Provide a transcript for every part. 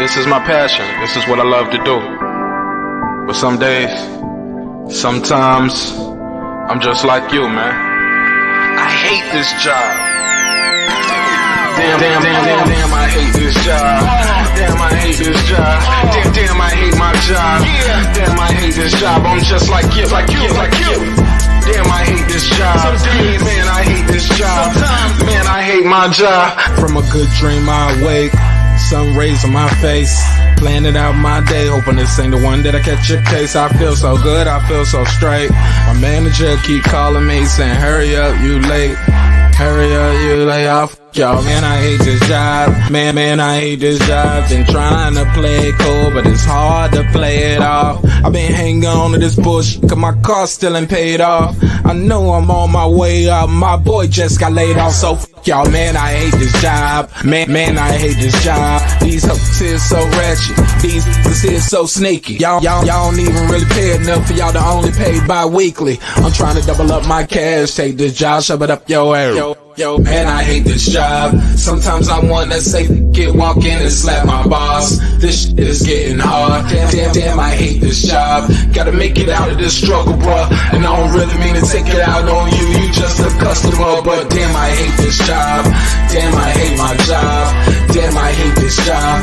This is my passion. This is what I love to do. But some days, sometimes, I'm just like you, man. I hate this job. Damn, I hate this job. Damn, I hate this job. Damn, I hate my job. Damn, I hate this job. I'm just like you. Damn, I hate this job. Man, I hate this job. Man, I hate my job. From a good dream I wake, sun rays on my face, planning out my day, hoping this ain't the one that I catch a case. I feel so good, I feel so straight. My manager keep calling me saying, hurry up, you late. Hurry up, you lay off. Y'all, man, I hate this job. Man, I hate this job. Been trying to play it cool, but it's hard to play it off. I've been hanging on to this bullshit, cause my car still ain't paid off. I know I'm on my way up, my boy just got laid off, so f y'all, man, I hate this job. Man, I hate this job. These hoes here so ratchet, these niggas here so sneaky. Y'all don't even really pay enough for y'all to only pay bi-weekly. I'm trying to double up my cash, take this job, shove it up your ass. Yo, man, I hate this job. Sometimes I wanna say, walk in and slap my boss. This shit is getting hard. Damn, I hate this job. Gotta make it out of this struggle, bruh. And I don't really mean to take it out on you. You just a customer, but damn, I hate this job. Damn, I hate my job. Damn, I hate this job.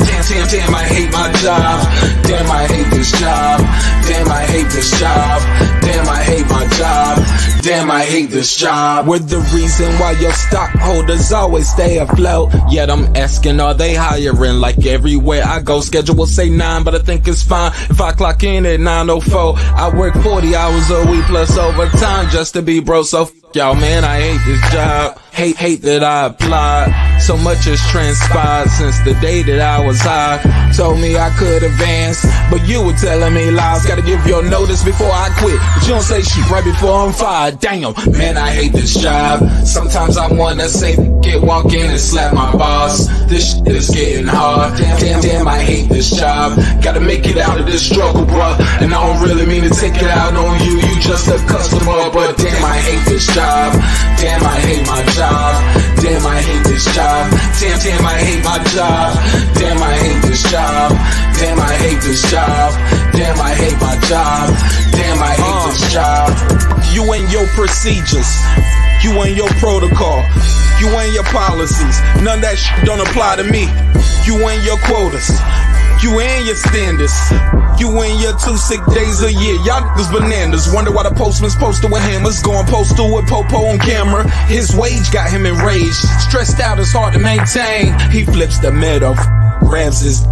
Damn, I hate my job. Damn, I hate this job. Damn, I hate this job. Damn, I hate my job. Damn, I hate this job. We're the reason why your stockholders always stay afloat. Yet I'm asking, are they hiring? Like everywhere I go, schedule will say 9, but I think it's fine if I clock in at 9:04. I work 40 hours a week plus overtime just to be bro. So f y'all, man, I hate this job. Hate that I applied. So much has transpired since the day that I was high. Told me I could advance, but you were telling me lies. Gotta give your notice before I quit, but you don't say shit right before I'm fired. Damn, man, I hate this job. Sometimes I wanna say, walk in and slap my boss. This shit is getting hard. Damn, I hate this job. Gotta make it out of this struggle, bruh. And I don't really mean to take it out on you. You just a customer, but damn, I hate this job. Damn, I hate my job. Damn, I hate this job. Damn, I hate my job. Damn, I hate this job. Damn, I hate this job. Damn, I hate my job. Damn, I hate this job. You and your procedures, you and your protocol, you and your policies, none of that shit don't apply to me. You and your quotas, you and your standards, you and your 2 sick days a year. Y'all niggas bananas. Wonder why the postman's posted with hammers, going postal with Popo on camera. His wage got him enraged, stressed out, it's hard to maintain. He flips the middle, grabs his.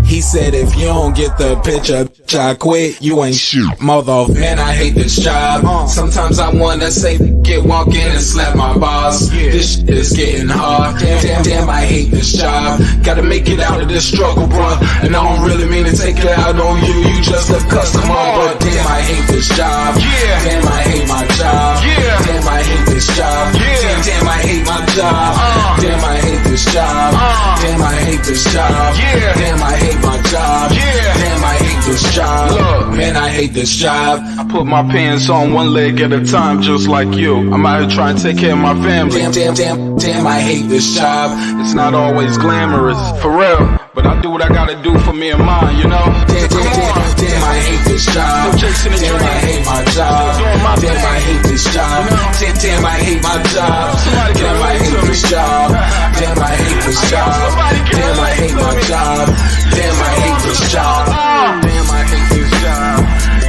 He said, if you don't get the picture, I quit, you ain't shoot, mother. Man, I hate this job. Sometimes I wanna say, walk in and slap my boss. This shit is getting hard. Damn, I hate this job. Gotta make it out of this struggle, bruh. And I don't really mean to take it out on you. You just a customer, but damn, I hate this job. Damn, I hate my job. Damn, I hate this job. Damn, I hate my job. Damn, I hate this job. Damn, I hate this job. Damn, I hate my job. Damn, I hate this job. Look, man, I hate this job. I put my pants on one leg at a time, just like you. I'm out here trying to take care of my family. Damn, I hate this job. It's not always glamorous, for real, but I do what I gotta do for me and mine, you know? Damn, I hate this job. Damn, I hate my job. Damn, I hate this job. Damn, I hate my job. Damn, I hate this job. Damn, I hate this job. Damn, I hate my job. Damn, I hate this job. Damn, I hate this job.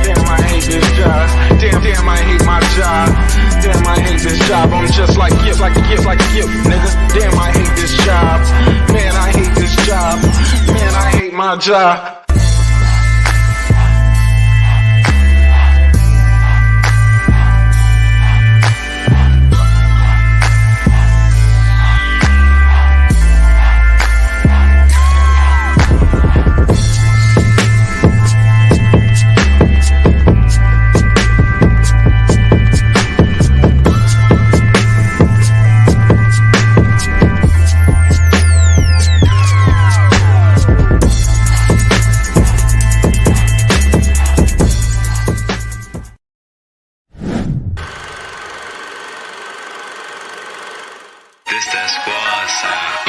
Damn, I hate this job. Damn, I hate my job. Damn, I hate this job. I'm just like you, nigga. Damn, I hate this job. Man, I hate this job. Man, I hate my job. This that squad sound.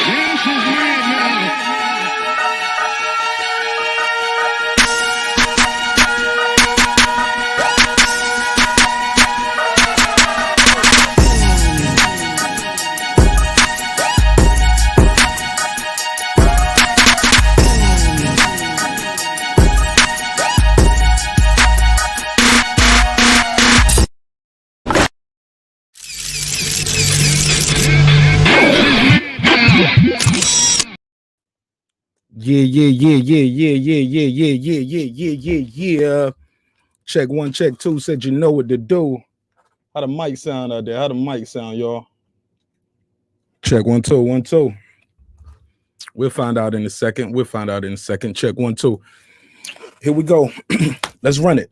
Yeah. Check one, check two. Said you know what to do. How the mic sound out there? How the mic sound, y'all? Check 1 2 1 2. We'll find out in a second. Check 1 2. Here we go. Let's run it.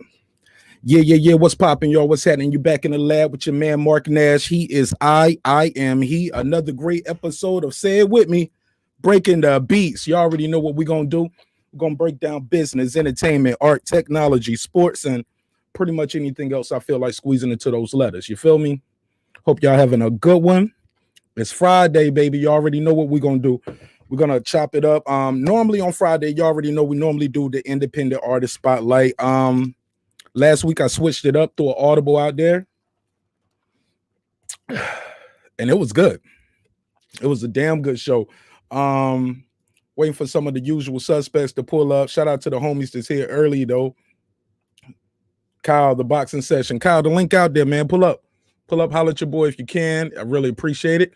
Yeah. What's popping, y'all? What's happening? You back in the lab with your man Mark Nash. He is I am he. Another great episode of Say It With Me, breaking the beats. You already know what we're gonna do. We're gonna break down business, entertainment, art, technology, sports, and pretty much anything else I feel like squeezing into those letters. You feel me? Hope y'all having a good one. It's Friday, baby. You already know what we're gonna do. We're gonna chop it up. Normally on Friday, you already know we normally do the independent artist spotlight. Last week I switched it up, threw an audible out there, and it was good. It was a damn good show. Waiting for some of the usual suspects to pull up. Shout out to the homies that's here early though. Kyle, the boxing session. Kyle, the link out there, man. Pull up, holler at your boy if you can. I really appreciate it.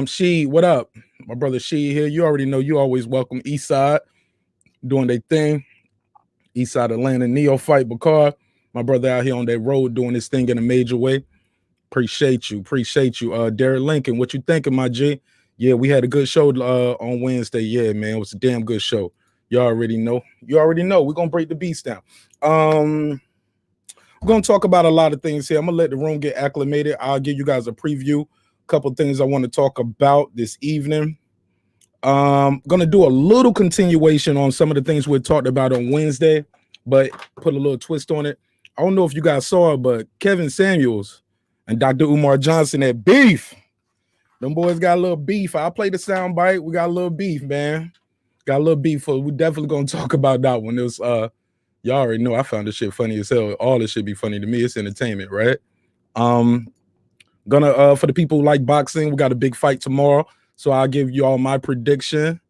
She, what up? My brother She here. You already know you always welcome. East Side doing their thing. East Side Atlanta, Neophyte Bakar, my brother out here on that road doing this thing in a major way. Appreciate you. Derek Lincoln, what you thinking, my G? Yeah, we had a good show on Wednesday. Yeah, man, it was a damn good show. You already know. We're gonna break the beats down. We're gonna talk about a lot of things here. I'm gonna let the room get acclimated. I'll give you guys a preview. A couple of things I want to talk about this evening. Gonna do a little continuation on some of the things we talked about on Wednesday, but put a little twist on it. I don't know if you guys saw it, but Kevin Samuels and Dr. Umar Johnson had beef. Them boys got a little beef. I'll play the sound bite. We got a little beef, man. Got a little beef. So we definitely gonna talk about that one. It was y'all already know I found this shit funny as hell. All this shit be funny to me. It's entertainment, right? Gonna for the people who like boxing, we got a big fight tomorrow. So I'll give you all my prediction,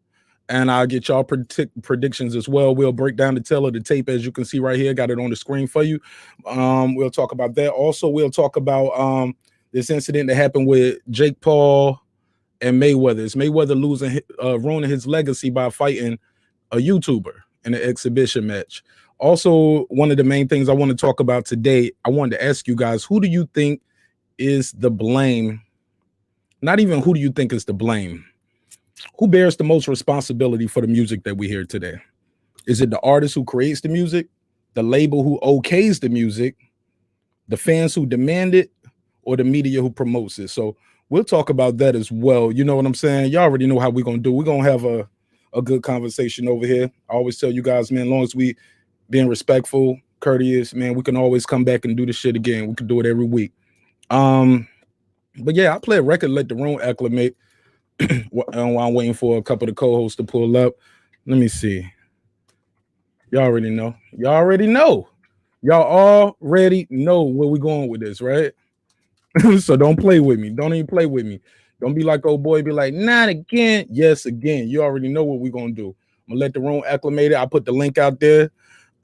and I'll get y'all predictions as well. We'll break down the tail of the tape, as you can see right here. Got it on the screen for you. We'll talk about that. Also, we'll talk about this incident that happened with Jake Paul and Mayweather. It's Mayweather losing, ruining his legacy by fighting a YouTuber in an exhibition match. Also, one of the main things I want to talk about today, I wanted to ask you guys, who do you think is the blame? Not even who do you think is to blame? Who bears the most responsibility for the music that we hear today? Is it the artist who creates the music, the label who okays the music, the fans who demand it, or the media who promotes it? So we'll talk about that as well. You know what I'm saying? Y'all already know how we're going to do. We're going to have a good conversation over here. I always tell you guys, man, as long as we being respectful, courteous, man, we can always come back and do this shit again. We can do it every week. But yeah, I play a record, let the room acclimate while I'm waiting for a couple of the co-hosts to pull up. Let me see. Y'all already know. Y'all already know where we're going with this, right? So don't play with me. Don't even play with me. Don't be like old boy, be like, not again. Yes, again. You already know what we're going to do. I'm going to let the room acclimate it. I put the link out there.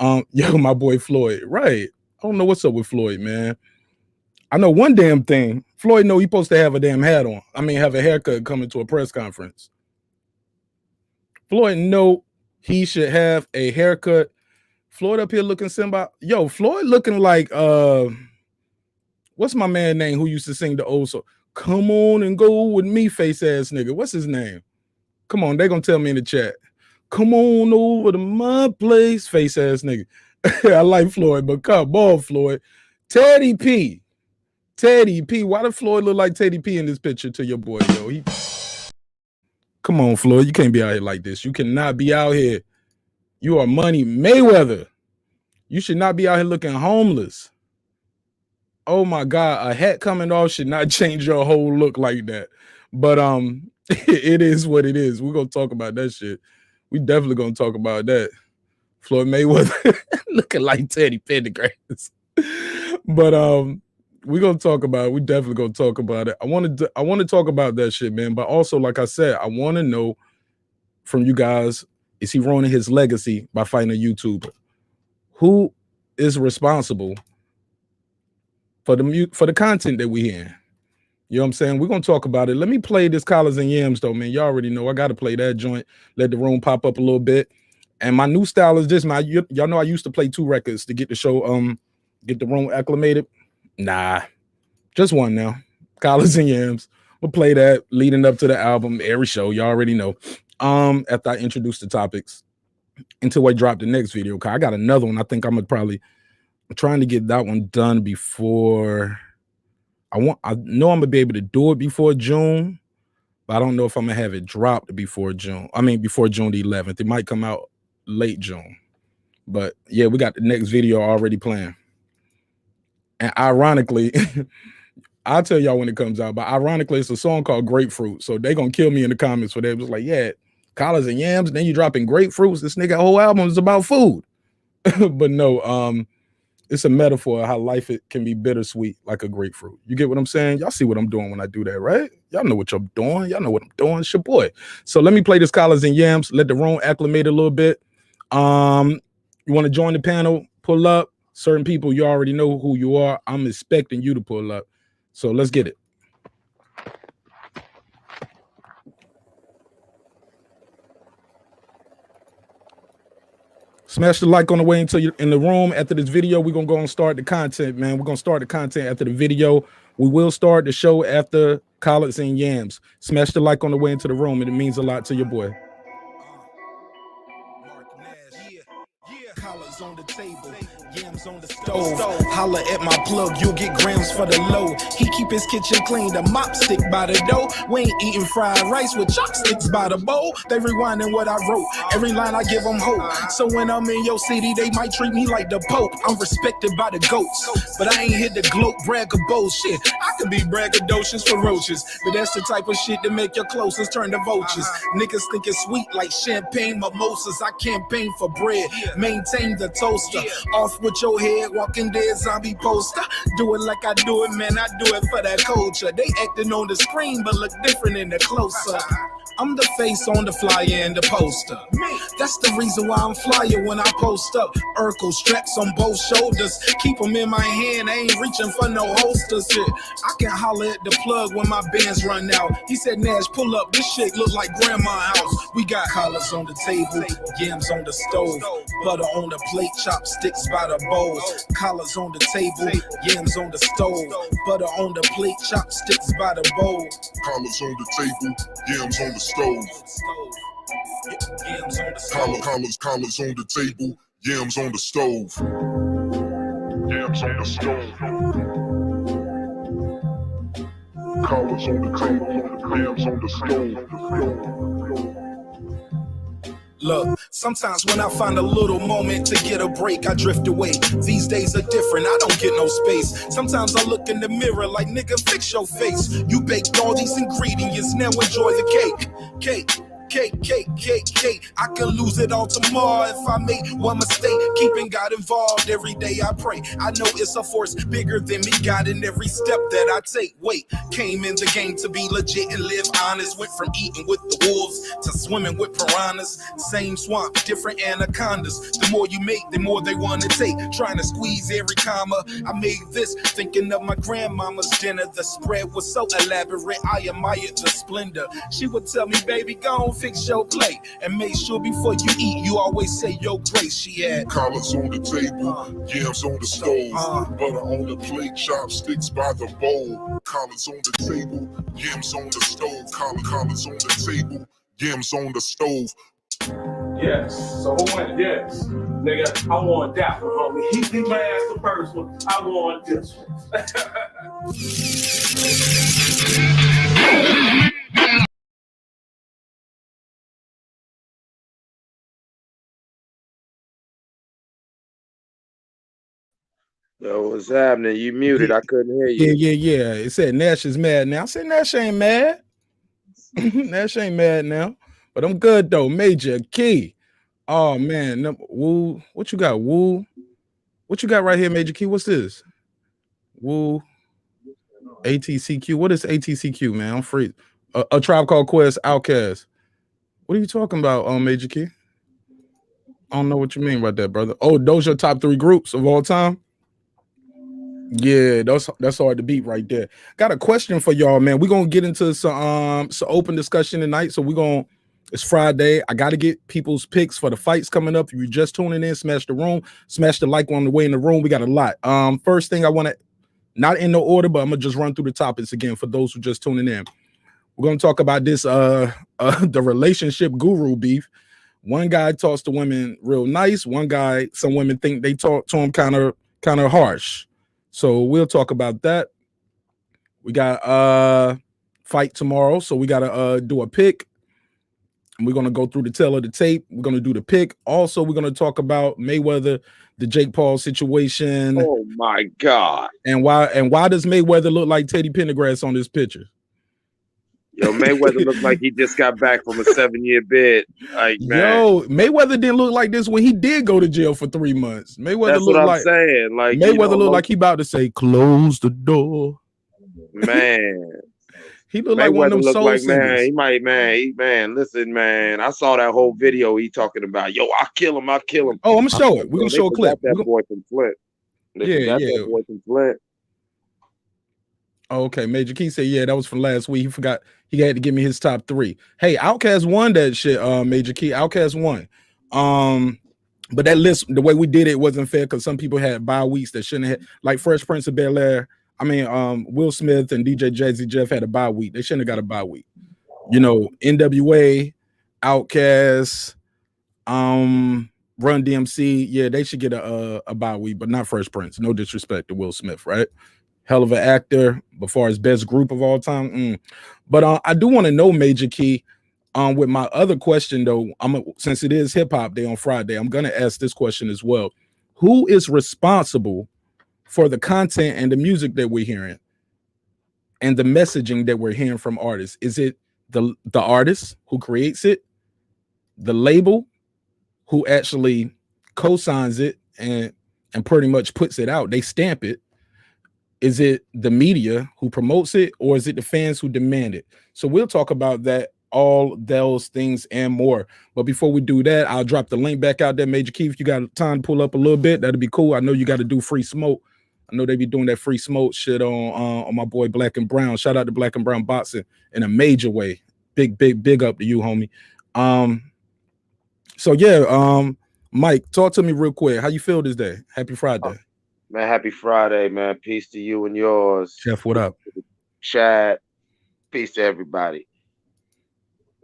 Yo, my boy Floyd. Right. I don't know what's up with Floyd, man. I know one damn thing. Floyd know he's supposed to have a damn hat on. I mean, have a haircut coming to a press conference. Floyd know he should have a haircut. Floyd up here looking somebody. Yo, Floyd looking like what's my man name who used to sing the old song? Come on and go with me, face ass nigga. What's his name? Come on, they gonna tell me in the chat. Come on over to my place, face ass nigga. I like Floyd, but come on, Floyd. Teddy P. Why did Floyd look like Teddy P in this picture to your boy, yo? Come on, Floyd. You can't be out here like this. You cannot be out here. You are Money Mayweather. You should not be out here looking homeless. Oh my God, a hat coming off should not change your whole look like that. But it is what it is. We're gonna talk about that shit. We definitely gonna talk about that. Floyd Mayweather looking like Teddy Pendergrass. But we're gonna talk about it. We definitely gonna talk about it. I want to talk about that shit, man. But also, like I said, I want to know from you guys, is he ruining his legacy by fighting a YouTuber? Who is responsible for the content that we hear? You know what I'm saying? We're gonna talk about it. Let me play this Collards and Yams though, man. Y'all already know I gotta play that joint. Let the room pop up a little bit. And my new style is this, man. Y'all know I used to play 2 records to get the show, get the room acclimated. Nah, just one now. Collards and Yams. We'll play that leading up to the album every show. Y'all already know. After I introduce the topics until I drop the next video. I got another one. I think I'm trying to get that one done before I know I'm gonna be able to do it before June, but I don't know if I'm gonna have it dropped before June. I mean, before June the 11th. It might come out late June. But yeah, we got the next video already planned. And ironically, I'll tell y'all when it comes out, but ironically, it's a song called Grapefruit. So they gonna kill me in the comments for that. It was like, yeah, Collards and Yams, then you dropping grapefruits. This nigga whole album is about food. But no, it's a metaphor of how life can be bittersweet like a grapefruit. You get what I'm saying? Y'all see what I'm doing when I do that, right? Y'all know what I'm doing. Y'all know what I'm doing. It's your boy. So let me play this Collards and Yams. Let the room acclimate a little bit. You want to join the panel? Pull up. Certain people, you already know who you are. I'm expecting you to pull up. So let's get it. Smash the like on the way until you're in the room. After this video, we're going to go and start the content, man. We're going to start the content after the video. We will start the show after Collards and Yams. Smash the like on the way into the room, and it means a lot to your boy. Collards on the table, Yams on the stove. Holla at my plug, you'll get grams for the low. He keep his kitchen clean, the mop stick by the dough. We ain't eating fried rice with chopsticks by the bowl. They rewinding what I wrote, every line I give them hope. So when I'm in your city, they might treat me like the Pope. I'm respected by the goats, but I ain't here to gloat, brag or bullshit. I could be braggadocious for roaches, but that's the type of shit that make your closest turn to vultures. Niggas think it's sweet like champagne mimosas. I campaign for bread, maintain the toaster. Off with your head, Walking Dead zombie poster. Do it like I do it, man, I do it for that culture. They acting on the screen, but look different in the closer. I'm the face on the flyer and the poster. That's the reason why I'm flyer when I post up. Urkel straps on both shoulders. Keep them in my hand, I ain't reaching for no holsters here. I can holler at the plug when my bands run out. He said, Nash, pull up, this shit look like grandma's house. We got Collards on the table, Yams on the stove. Butter on the plate, chopsticks by the bowl. Collards on the table, Yams on the stove. Butter on the plate, chopsticks by the bowl. Collards on the table, Yams on the stove. Collards on the table, Yams on the stove. Yams on the stove. Collards on the table, Yams on the stove. Look, sometimes when I find a little moment to get a break, I drift away. These days are different, I don't get no space. Sometimes I look in the mirror like, nigga, fix your face. You baked all these ingredients, now enjoy the cake. Cake. I can lose it all tomorrow if I make one mistake. Keeping God involved every day I pray. I know it's a force bigger than me, God, in every step that I take. Wait, came in the game to be legit and live honest. Went from eating with the wolves to swimming with piranhas. Same swamp, different anacondas. The more you make, the more they want to take. Trying to squeeze every comma. I made this thinking of my grandmama's dinner. The spread was so elaborate, I admired the splendor. She would tell me, baby, go on, fix your plate and make sure before you eat, you always say your grace. She had Collards on the table, Yams on the stove. Butter on the plate, chopsticks by the bowl. Collards on the table, Yams on the stove. Collards on the table, Yams on the stove. Yes. So who went? Yes. Nigga, I want that one, homie. He might ask the first one. I want this one. Yo, what's happening? You muted. I couldn't hear you. Yeah. It said Nash is mad now. I said Nash ain't mad. Nash ain't mad now. But I'm good though. Major Key. Oh man. Woo. What you got? Woo. What you got right here, Major Key? What's this? Woo. ATCQ. What is ATCQ, man? I'm free. A Tribe Called Quest, Outkast. What are you talking about, Major Key? I don't know what you mean by that, brother. Oh, those are your top 3 groups of all time? Yeah, that's hard to beat right there. Got a question for y'all, man. We're gonna get into some open discussion tonight. So it's Friday. I gotta get people's picks for the fights coming up. If you're just tuning in, smash the room, smash the like on the way in the room. We got a lot. First thing I want to, not in no order, but I'm gonna just run through the topics again for those who just tuning in. We're gonna talk about this the relationship guru beef. One guy talks to women real nice. Some women think they talk to him kind of harsh. So we'll talk about that. We got fight tomorrow, so we gotta do a pick. And we're gonna go through the tail of the tape. We're gonna do the pick. Also, we're gonna talk about Mayweather, the Jake Paul situation. Oh my God! And why does Mayweather look like Teddy Pendergrass on this picture? Yo, Mayweather looked like he just got back from a 7-year bid. Like, man. Yo, Mayweather didn't look like this when he did go to jail for 3 months. Mayweather That's looked what I'm like saying. Like, Mayweather looked like he about to say, "Close the door." Man, he looked like one of them soul like, singers. Man, listen, man. I saw that whole video he talking about. Yo, I'll kill him. Oh, I'm gonna show it. We're gonna show a clip. That boy from Flint. That boy from Flint. Oh, okay, Major Key said, yeah, that was from last week. He forgot he had to give me his top 3. Hey, Outkast won that shit, Major Key. Outkast won. But that list, the way we did it wasn't fair because some people had bye weeks that shouldn't have, like Fresh Prince of Bel-Air. Will Smith and DJ Jazzy Jeff had a bye week. They shouldn't have got a bye week. You know, NWA, Outkast, Run DMC, yeah, they should get a bye week, but not Fresh Prince. No disrespect to Will Smith, right? Hell of an actor, as far as best group of all time. But I do want to know, Major Key, with my other question though, since it is hip hop day on Friday, I'm gonna ask this question as well. Who is responsible for the content and the music that we're hearing and the messaging that we're hearing from artists? Is it the artist who creates it, the label who actually co-signs it and pretty much puts it out, they stamp it? Is it the media who promotes it, or is it the fans who demand it? So we'll talk about that, all those things and more. But before we do that, I'll drop the link back out there. Major Key, if you got time to pull up a little bit, that'd be cool. I know you got to do free smoke. I know they be doing that free smoke shit on my boy Black and Brown. Shout out to Black and Brown Boxing in a major way. Big up to you, homie. So yeah, Mike, talk to me real quick. How you feel this day? Happy Friday. Man, happy Friday, man. Peace to you and yours. Chef, what up? Chad, peace to everybody.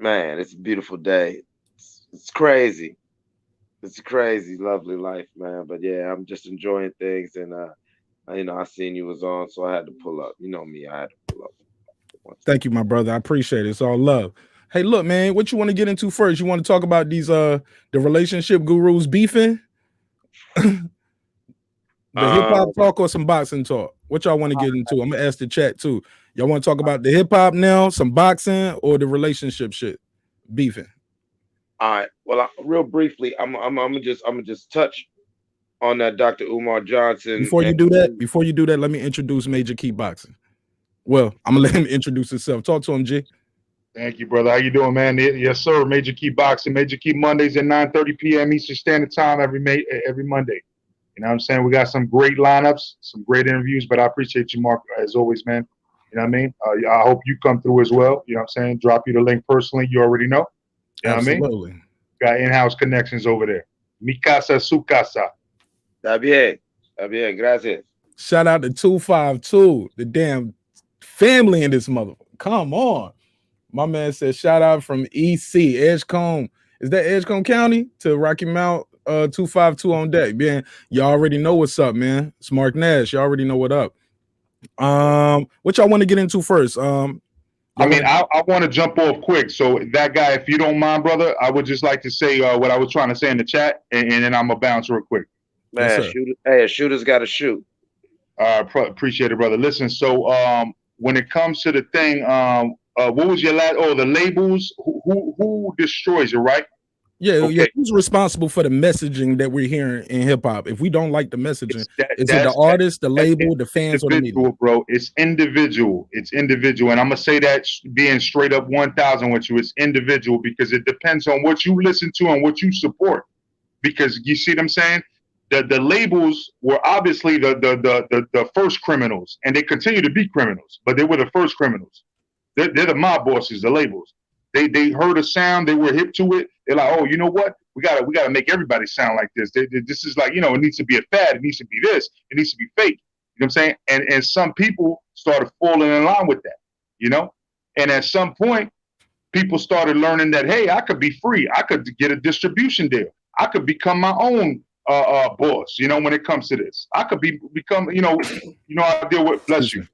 Man, it's a beautiful day. It's crazy. It's a crazy, lovely life, man. But yeah, I'm just enjoying things. And, I seen you was on, so I had to pull up. You know me, I had to pull up. Thank you, my brother. I appreciate it. It's all love. Hey, look, man, what you want to get into first? You want to talk about these, the relationship gurus beefing? The hip hop talk or some boxing talk? What y'all want to get into? I'm gonna ask the chat too. Y'all want to talk about the hip hop now, some boxing, or the relationship shit beefing? All right. Well, real briefly, I'm gonna just touch on that Dr. Umar Johnson. Before you do that, let me introduce Major Key Boxing. Well, I'm gonna let him introduce himself. Talk to him, G. Thank you, brother. How you doing, man? Yes, sir. Major Key Boxing. Major Key Mondays at 9:30 p.m. Eastern Standard Time every Monday. You know what I'm saying? We got some great lineups, some great interviews, but I appreciate you, Mark, as always, man. You know what I mean? I hope you come through as well. You know what I'm saying? Drop you the link personally. You already know. You know Absolutely. What I mean? Got in-house connections over there. Mi casa, su casa. Está bien, gracias. Shout out to 252, the damn family in this motherfucker. Come on. My man said, shout out from EC, Edgecombe. Is that Edgecombe County to Rocky Mount? 252 on deck, man. You already know what's up, man. It's Mark Nash. You already know what up. What y'all want to get into first? I want to jump off quick. So that guy, if you don't mind, brother, I would just like to say what I was trying to say in the chat, and then I'm gonna bounce real quick. Man, a shooter's got to shoot. Appreciate it, brother. Listen, so when it comes to the thing, what was your last? Oh, the labels. Who destroys it, right? Yeah, okay. Yeah. Who's responsible for the messaging that we're hearing in hip hop? If we don't like the messaging, is it the artist, the label, the fans, or the media? Bro, it's individual. It's individual, and I'm gonna say that being straight up 1,000 with you, it's individual because it depends on what you listen to and what you support. Because you see what I'm saying? the labels were obviously the first criminals, and they continue to be criminals, but they were the first criminals. They're the mob bosses, the labels. They heard a sound, they were hip to it. They're like, oh, you know what? We gotta make everybody sound like this. This is like, you know, it needs to be a fad. It needs to be this. It needs to be fake. You know what I'm saying? And some people started falling in line with that, you know? And at some point, people started learning that, hey, I could be free. I could get a distribution deal. I could become my own boss, you know, when it comes to this. I could become, you know how I deal with, bless you.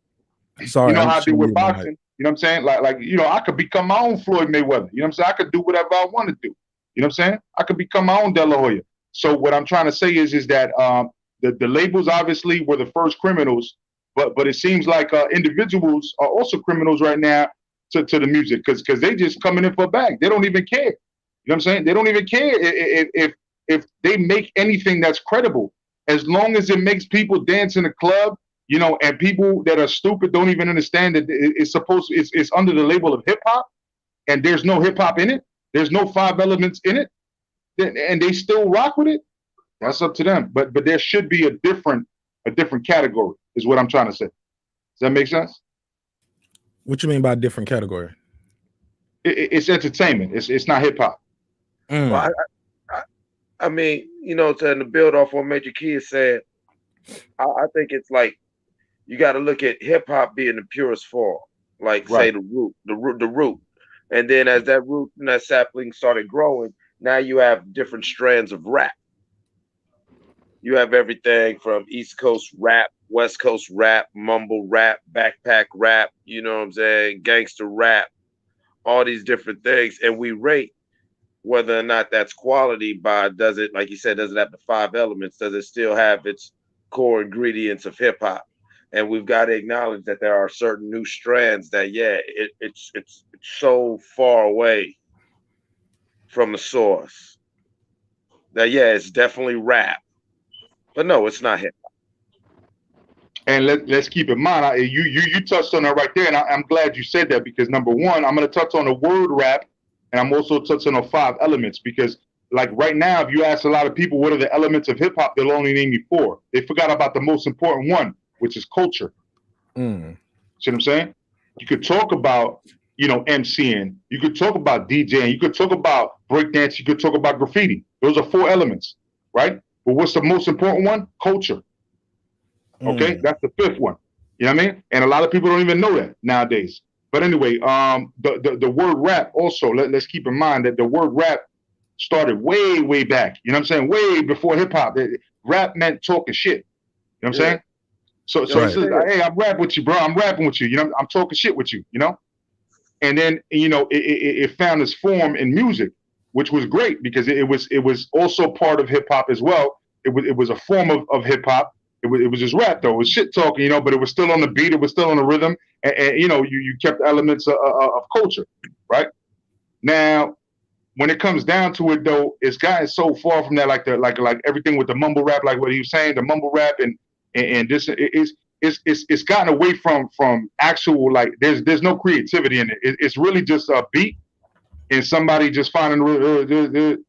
Sorry, you know how I deal with boxing. You know what I'm saying? Like, you know, I could become my own Floyd Mayweather. You know what I'm saying? I could do whatever I want to do. You know what I'm saying? I could become my own De La Hoya. So what I'm trying to say is that the labels obviously were the first criminals, but it seems like individuals are also criminals right now to the music because they just coming in for a bag. They don't even care. You know what I'm saying? They don't even care if they make anything that's credible, as long as it makes people dance in a club. You know, and people that are stupid don't even understand that it's under the label of hip hop, and there's no hip hop in it. There's no 5 elements in it, and they still rock with it. That's up to them. But there should be a different category, is what I'm trying to say. Does that make sense? What you mean by different category? It's entertainment. It's not hip hop. Well, I mean, you know, to build off what Major Key has said, I think it's like, you got to look at hip hop being the purest form, like say the root. And then as that root and that sapling started growing, now you have different strands of rap. You have everything from East Coast rap, West Coast rap, mumble rap, backpack rap, you know what I'm saying, gangster rap, all these different things. And we rate whether or not that's quality by, does it, like you said, does it have the 5 elements? Does it still have its core ingredients of hip hop? And we've got to acknowledge that there are certain new strands that, yeah, it's so far away from the source that, yeah, it's definitely rap, but no, it's not hip hop. And let's keep in mind, you touched on that right there, and I'm glad you said that, because number one, I'm going to touch on the word rap, and I'm also touching on 5 elements, because like right now, if you ask a lot of people what are the elements of hip hop, they'll only name you 4. They forgot about the most important one, which is culture. See what I'm saying? You could talk about, you know, MCing. You could talk about DJing. You could talk about breakdance. You could talk about graffiti. Those are 4 elements, right? But what's the most important one? Culture. Okay, that's the 5th one. You know what I mean? And a lot of people don't even know that nowadays. But anyway, the word rap also, let's keep in mind that the word rap started way back. You know what I'm saying? Way before hip hop. Rap meant talking shit. You know what I'm saying? So right. It says, hey, I'm rapping with you, bro. I'm rapping with you. You know, I'm talking shit with you. You know, and then you know it found its form in music, which was great because it was also part of hip hop as well. It was a form of hip hop. It was just rap though. It was shit talking, you know, but it was still on the beat. It was still on the rhythm, and you know, you kept elements of culture, right? Now, when it comes down to it, though, it's gotten so far from that, like everything with the mumble rap, like what he was saying, the mumble rap, and this it's gotten away from actual, like there's no creativity in it. It's really just a beat and somebody just finding you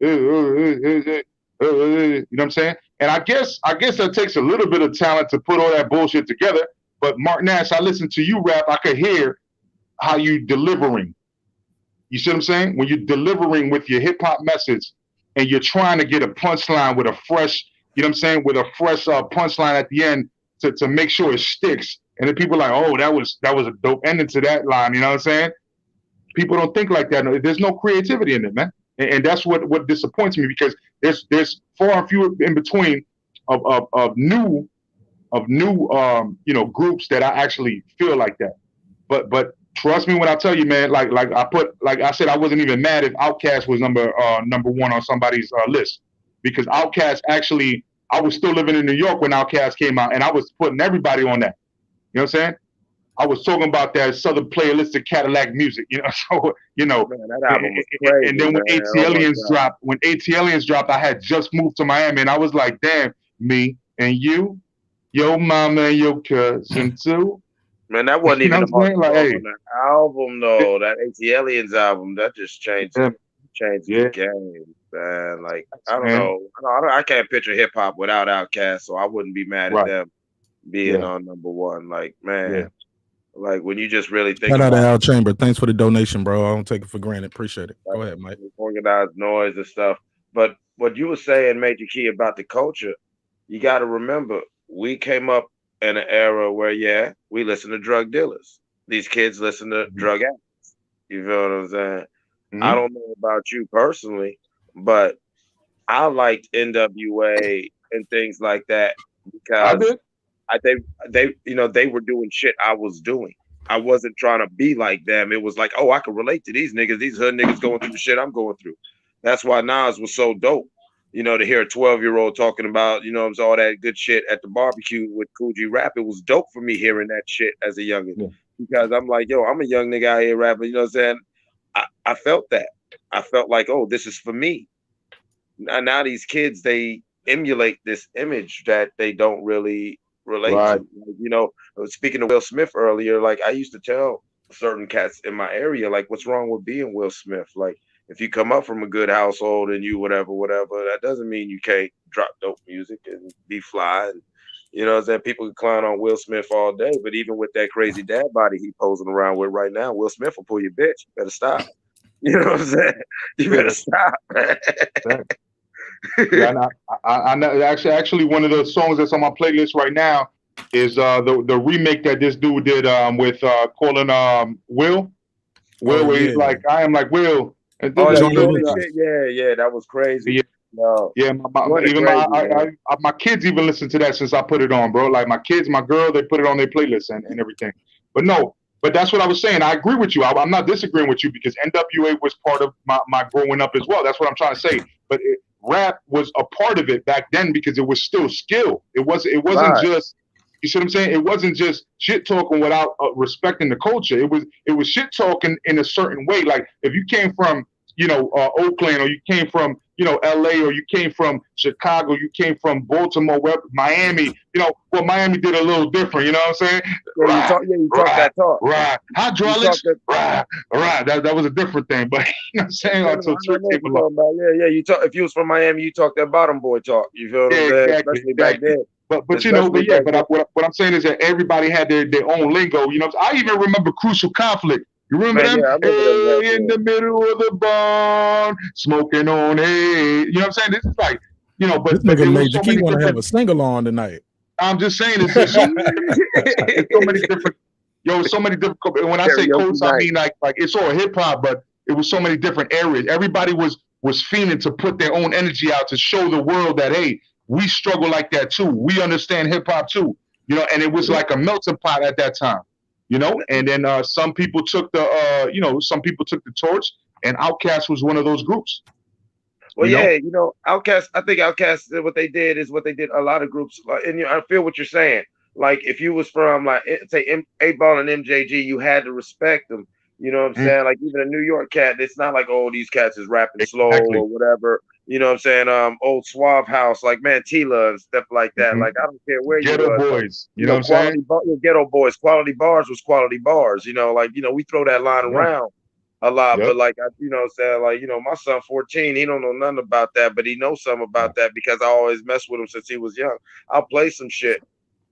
know what I'm saying? And I guess that takes a little bit of talent to put all that bullshit together. But Mark Nash, I listen to you rap, I could hear how you delivering. You see what I'm saying? When you're delivering with your hip hop message and you're trying to get a punchline with a fresh, you know what I'm saying, with a fresh punchline at the end to make sure it sticks. And then people are like, oh, that was a dope ending to that line. You know what I'm saying? People don't think like that. There's no creativity in it, man. And that's what disappoints me, because there's far and few in between of new you know, groups that I actually feel like that. But trust me when I tell you, man, like I said, I wasn't even mad if Outkast was number 1 on somebody's list, because Outkast actually, I was still living in New York when Outkast came out, and I was putting everybody on that. You know what I'm saying? I was talking about that Southern playalistic Cadillac music, you know. So, you know, man, that album was crazy, and then when ATLiens dropped, I had just moved to Miami, and I was like, damn, me and you, your mama and your cousin too. Man, that wasn't even a like, hey, on that album, though. That ATLiens album, that just changed the game. saying? Like, I don't Man. know. I can't picture hip hop without Outkast, so I wouldn't be mad at Right. them being Yeah. on number one. Like, man, Yeah. like when you just really think Shout out to about Al Chamber. Thanks for the donation, bro. I don't take it for granted. Appreciate it. Go ahead, Mike. organized noise and stuff. But what you were saying, Major Key, about the culture, you got to remember, we came up in an era where, yeah, we listen to drug dealers. These kids listen to drug addicts. You feel what I'm saying? I don't know about you personally, but I liked NWA and things like that because they were doing shit I was doing. I wasn't trying to be like them. It was like, oh, I can relate to these niggas. These hood niggas going through the shit I'm going through. That's why Nas was so dope. You know, to hear a 12-year-old talking about, you know, all that good shit at the barbecue with Cool G Rap, it was dope for me hearing that shit as a youngin'. Because I'm like, yo, I'm a young nigga out here rapping, you know what I'm saying? I felt that. I felt like, oh, this is for me. Now these kids, they emulate this image that they don't really relate to. You know, speaking of Will Smith earlier, like I used to tell certain cats in my area, like, what's wrong with being Will Smith? Like, if you come up from a good household and you whatever, that doesn't mean you can't drop dope music and be fly. And, you know what I'm saying? People can clown on Will Smith all day, but even with that crazy dad body he posing around with right now, Will Smith will pull your bitch. You better stop. You know what I'm saying? You better stop. Yeah, I know. Actually, one of the songs that's on my playlist right now is the remake that this dude did with calling Will. Will, where he's like, I am like Will. And Oh, yeah, that was crazy. Yeah. No. Yeah, my kids even listen to that since I put it on, bro. Like my kids, my girl, they put it on their playlist and everything. But that's what I was saying. I agree with you. I'm not disagreeing with you because NWA was part of my growing up as well. That's what I'm trying to say. But rap was a part of it back then because it was still skill. It wasn't just, you see what I'm saying? It wasn't just shit talking without respecting the culture. It was shit talking in a certain way. Like if you came from, you know, Oakland, or you came from, you know, LA, or you came from Chicago, you came from Baltimore, Miami, you know, well, Miami did a little different, you know what I'm saying? Yeah, you talk that talk. Right. Hydraulics. Right. That was a different thing, but you know what I'm saying? You talk, if you was from Miami, you talk that bottom boy talk. You feel what I'm saying? Especially back then. But you know, what I'm saying is that everybody had their own lingo. You know, I even remember Crucial Conflict. You remember them? Yeah, hey, in the middle of the barn, smoking on hay. You know what I'm saying? This is like, you know, but nigga Major Key want to have a sing-along tonight. I'm just saying, it's so many different. Yo, so many different. When I say codes, I mean like it's all hip hop, but it was so many different areas. Everybody was fiending to put their own energy out to show the world that, hey, we struggle like that too. We understand hip hop too. You know, and it was like a melting pot at that time. You know, and then some people took the torch, and Outkast was one of those groups. Well, you know, Outkast. I think Outkast, what they did is what they did a lot of groups. And I feel what you're saying. Like if you was from like say 8Ball and MJG, you had to respect them. You know what I'm saying? Like even a New York cat, it's not like, oh, these cats is rapping slow or whatever. You know what I'm saying? Old Suave House, like Mantilla and stuff like that. Like I don't care where Ghetto you are. Boys. You know what I'm saying? Ghetto Boys. Quality Bars was Quality Bars. You know, like, you know, we throw that line around a lot, but like, you know what I'm saying? Like, you know, my son 14, he don't know nothing about that, but he knows something about that because I always messed with him since he was young. I'll play some shit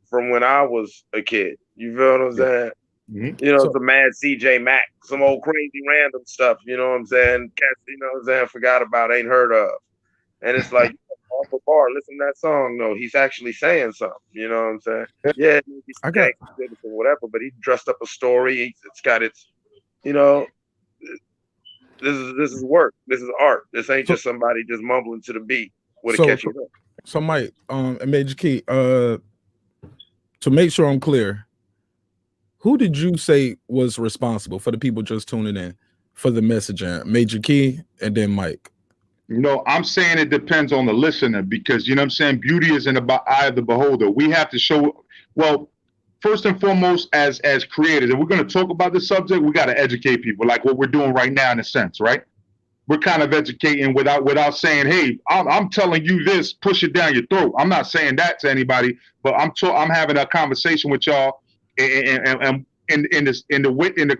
from when I was a kid. You feel what I'm saying? You know, some mad CJ Mack, some old crazy random stuff, you know what I'm saying? Cats, you know what I'm saying, forgot about, ain't heard of. And it's like, off a bar, listen to that song. No, he's actually saying something, you know what I'm saying? Yeah, he's whatever, but he dressed up a story. It's got its, you know, this is work. This is art. This ain't just somebody just mumbling to the beat with a catchy hook. So Mike, and Major Key, to make sure I'm clear, who did you say was responsible for the people just tuning in for the messaging? Major Key and then Mike. You know, I'm saying it depends on the listener because, you know what I'm saying, beauty is in the eye of the beholder. We have to show, well, first and foremost, as creators, and we're going to talk about this subject, we got to educate people like what we're doing right now in a sense, right? We're kind of educating without saying, hey, I'm telling you this, push it down your throat. I'm not saying that to anybody, but I'm having a conversation with y'all and in the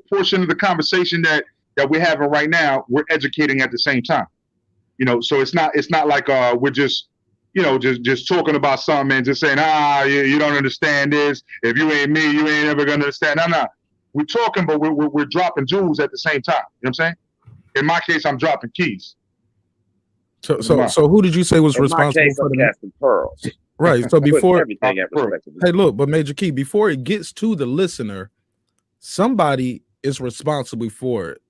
portion of the conversation that we're having right now, we're educating at the same time. You know, so it's not like we're just, you know, just talking about something and just saying, you don't understand this. If you ain't me, you ain't ever gonna understand. No. We're talking, but we're dropping jewels at the same time. You know what I'm saying? In my case, I'm dropping keys. So who did you say was In my responsible case, for I'm the casting pearls. right? So Putting before everything at perspective. hey, look, but Major Key, before it gets to the listener, somebody is responsible for it.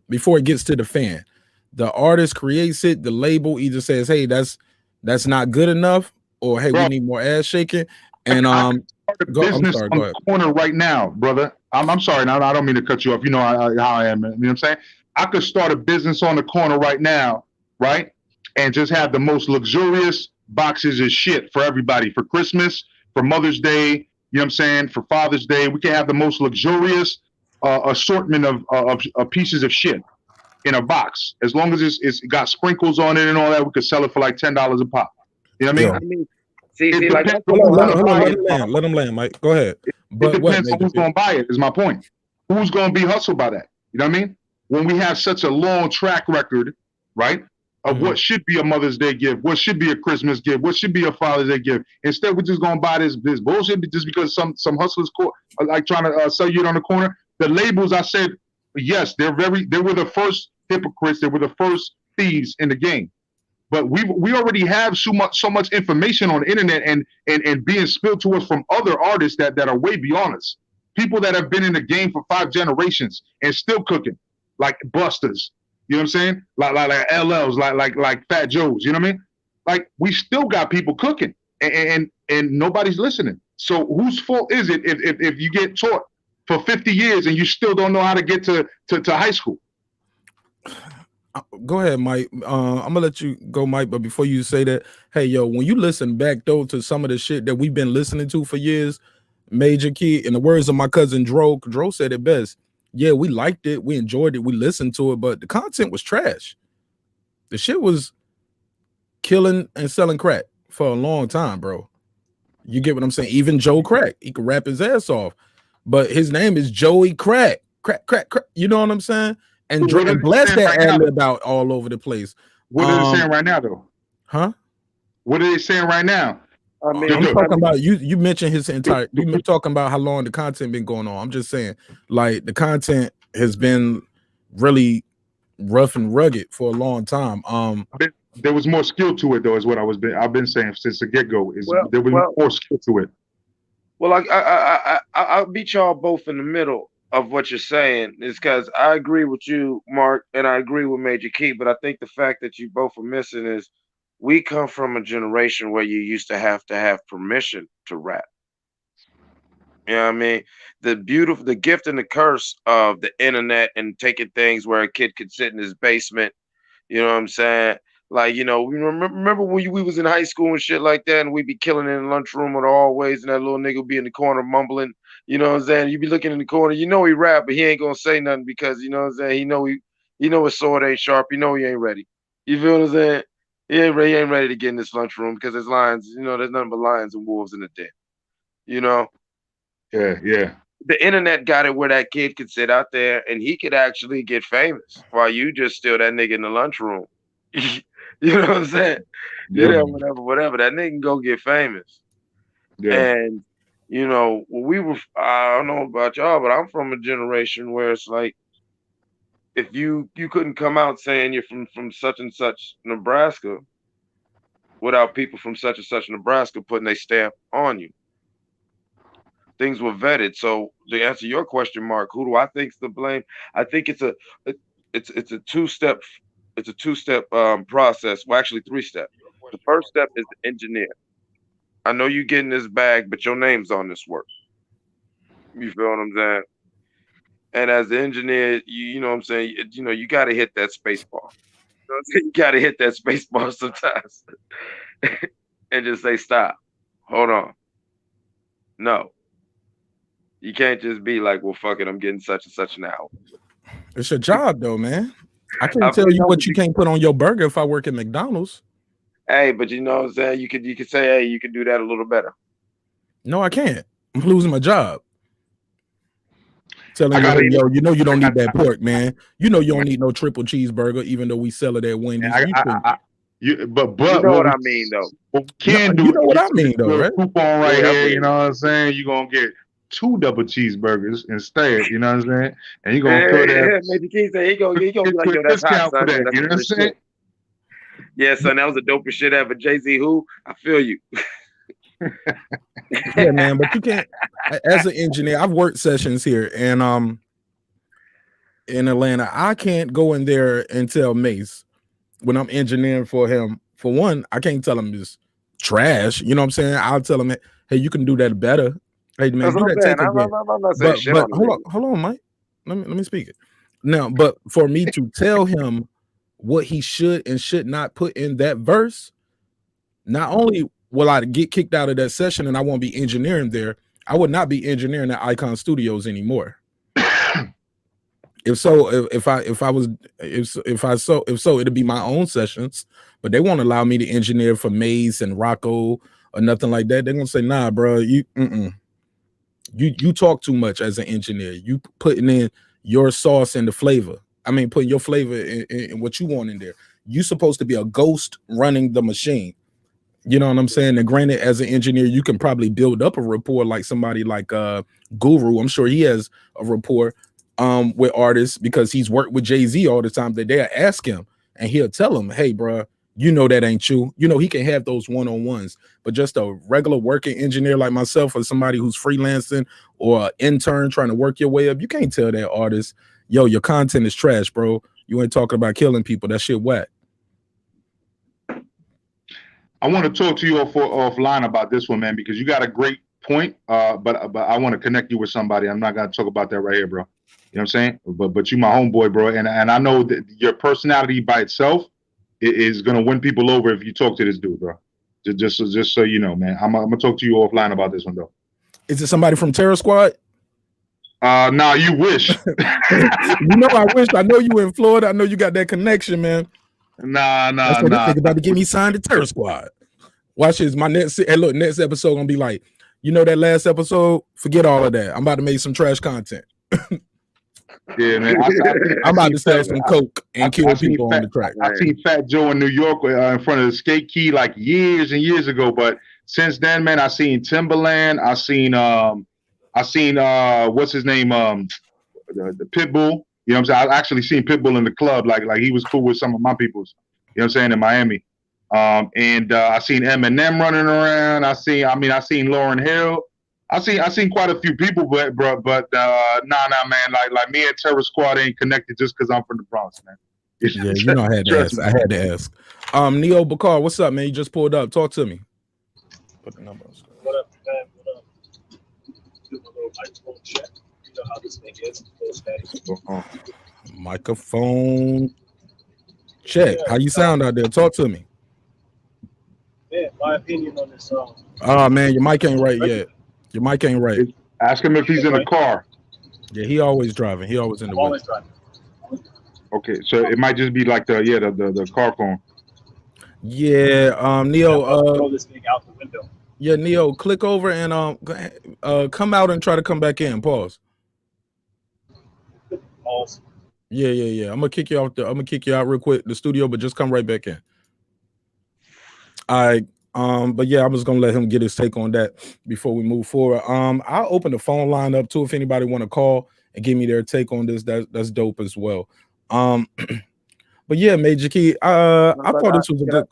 Before it gets to the fan, the artist creates it. The label either says, "Hey, that's not good enough," or "Hey, we need more ass shaking." And I'm sorry, go ahead. Corner right now, brother. I'm sorry. Now I don't mean to cut you off. You know how I am. You know what I'm saying? I could start a business on the corner right now, right, and just have the most luxurious boxes of shit for everybody for Christmas, for Mother's Day. You know what I'm saying? For Father's Day, we can have the most luxurious assortment of pieces of shit in a box. As long as it's got sprinkles on it and all that, we could sell it for like $10 a pop. You know what I mean? See, like, let him land, Mike. Go ahead. But it depends on who's going to buy it, is my point. Who's going to be hustled by that? You know what I mean? When we have such a long track record, right, of what should be a Mother's Day gift, what should be a Christmas gift, what should be a Father's Day gift. Instead, we're just going to buy this bullshit just because some hustlers are like trying to sell you it on the corner. The labels, I said, yes, they were the first hypocrites. They were the first thieves in the game. But we already have so much information on the internet and being spilled to us from other artists that are way beyond us. People that have been in the game for 5 generations and still cooking, like Busters. You know what I'm saying? Like LLs, like Fat Joes. You know what I mean? Like, we still got people cooking and nobody's listening. So whose fault is it if you get taught for 50 years and you still don't know how to get to high school? Go ahead, Mike. I'm gonna let you go, Mike. But before you say that, hey, yo, when you listen back though to some of the shit that we've been listening to for years, Major Key, in the words of my cousin Dro said it best. Yeah, we liked it, we enjoyed it, we listened to it, but the content was trash. The shit was killing and selling crack for a long time, bro. You get what I'm saying? Even Joe Crack, he could rap his ass off, but his name is Joey Crack. Crack. You know what I'm saying? And blast that ad lib out all over the place. What are they saying right now, though? Huh? What are they saying right now? I mean, I'm talking about you mentioned his entire. You've been talking about how long the content been going on. I'm just saying, like, the content has been really rough and rugged for a long time. There was more skill to it, though, is what I've been saying since the get-go. There was more skill to it. Well, I'll beat y'all both in the middle of what you're saying, is because I agree with you, Mark, and I agree with Major Key, but I think the fact that you both are missing is we come from a generation where you used to have permission to rap. You know what I mean? The gift and the curse of the internet and taking things where a kid could sit in his basement, you know what I'm saying? Like, you know, remember when we was in high school and shit like that, and we'd be killing in the lunchroom or the hallways, and that little nigga would be in the corner mumbling, you know what I'm saying? You'd be looking in the corner, you know he rap, but he ain't gonna say nothing because, you know what I'm saying, he know his sword ain't sharp, you know he ain't ready. You feel what I'm saying? He ain't ready to get in this lunchroom because there's lions, you know, there's nothing but lions and wolves in the den. You know? Yeah. The internet got it where that kid could sit out there and he could actually get famous while you just steal that nigga in the lunchroom. You know what I'm saying? Yeah, whatever. That nigga can go get famous. Yeah. And, you know, I don't know about y'all, but I'm from a generation where it's like, if you couldn't come out saying you're from such and such Nebraska without people from such and such Nebraska putting a stamp on you. Things were vetted. So to answer your question, Mark, who do I think's to blame? I think it's a two-step process. Well, actually 3-step. The first step is the engineer. I know you're getting this bag, but your name's on this work. You feel what I'm saying? And as the engineer, you know what I'm saying, you know, you got to hit that space bar. You know what I'm saying? You got to hit that space bar sometimes and just say, stop, hold on. No. You can't just be like, well, fuck it, I'm getting such and such an hour. It's your job, though, man. I can't tell you what you can't put on your burger if I work at McDonald's. Hey, but you know what I'm saying? You could say, hey, you could do that a little better. No, I can't. I'm losing my job. Telling I you, got hey, it. yo, you know you don't need that pork, man. You know you don't need no triple cheeseburger, even though we sell it at Wendy's. But You know what what we, I mean, though. what we can you do know is what get I you mean, this though, little right? coupon right Yeah, I here. mean, You know what I'm saying? You're gonna get 2 double cheeseburgers instead. You know what I'm saying? And you're gonna feel that Major Key said he gonna be like, yo, that's hot, discount for son. Yeah, that. that's You the know what I'm good saying? shit. Yeah, son, that was the dopest shit ever. Jay-Z, who? I feel you. Yeah, man. But you can't. As an engineer, I've worked sessions here, and in Atlanta, I can't go in there and tell Mace when I'm engineering for him. For one, I can't tell him it's trash. You know what I'm saying? I'll tell him, hey, you can do that better. Hey, man, That's do what I'm that saying. take again. I'm not saying shit on the nigga. Hold on, Mike. Let me speak it. Now, but for me to tell him what he should and should not put in that verse, not only will I get kicked out of that session and I won't be engineering there, I would not be engineering at Icon Studios anymore. If so, it'd be my own sessions, but they won't allow me to engineer for Maze and Rocco or nothing like that. They're gonna say, nah, bro, you talk too much as an engineer. You putting in your sauce and the flavor. I mean, putting your flavor in what you want in there. You supposed to be a ghost running the machine. You know what I'm saying? And granted, as an engineer, you can probably build up a rapport like somebody like Guru. I'm sure he has a rapport with artists because he's worked with Jay-Z all the time. That they'll ask him and he'll tell them, hey, bro, you know that ain't you. You know, he can have those one-on-ones, but just a regular working engineer like myself or somebody who's freelancing or an intern trying to work your way up, you can't tell that artist, yo, your content is trash, bro. You ain't talking about killing people. That shit whack. I want to talk to you offline about this one, man, because you got a great point. But I want to connect you with somebody. I'm not gonna talk about that right here, bro. You know what I'm saying? But you my homeboy, bro, and I know that your personality by itself is gonna win people over if you talk to this dude, bro. Just so you know, man. I'm gonna talk to you offline about this one, though. Is it somebody from Terror Squad? Nah, you wish. You know, I wish. I know you in Florida. I know you got that connection, man. Nah. This nigga about to get me signed to Terror Squad. Watch this. My next episode gonna be like, you know, that last episode. Forget all of that. I'm about to make some trash content. Yeah, man. I'm about to sell some coke and kill people on the track. I seen Fat Joe in New York in front of the skate key like years and years ago. But since then, man, I seen Timberland. I seen what's his name? The Pitbull. You know what I'm saying? I actually seen Pitbull in the club. Like he was cool with some of my peoples. You know what I'm saying, in Miami. And I seen Eminem running around. I seen Lauryn Hill. I seen quite a few people, but nah, man. Like me and Terror Squad ain't connected just because I'm from the Bronx, man. Yeah, you know, I had to ask. Neo Bakar, what's up, man? You just pulled up. Talk to me. Put the number on screen. What up, man? What up? Do a little microphone check. You know how this thing is. Microphone check. How you sound out there? Talk to me. Yeah, my opinion on this song. Oh man, your mic ain't right yet. Your mic ain't right. Ask him if he's in the car. Yeah, he always driving. He always in the Always driving. Okay, so it might just be like the car phone. Yeah, Neo. Throw this thing out the window. Yeah, Neo, click over and come out and try to come back in. Pause. Pause. Yeah. I'm gonna kick you out. I'm gonna kick you out real quick the studio, but just come right back in. But yeah, I was gonna let him get his take on that before we move forward. I'll open the phone line up too if anybody want to call and give me their take on this. That's dope as well. But yeah, Major Key, I thought this was a good.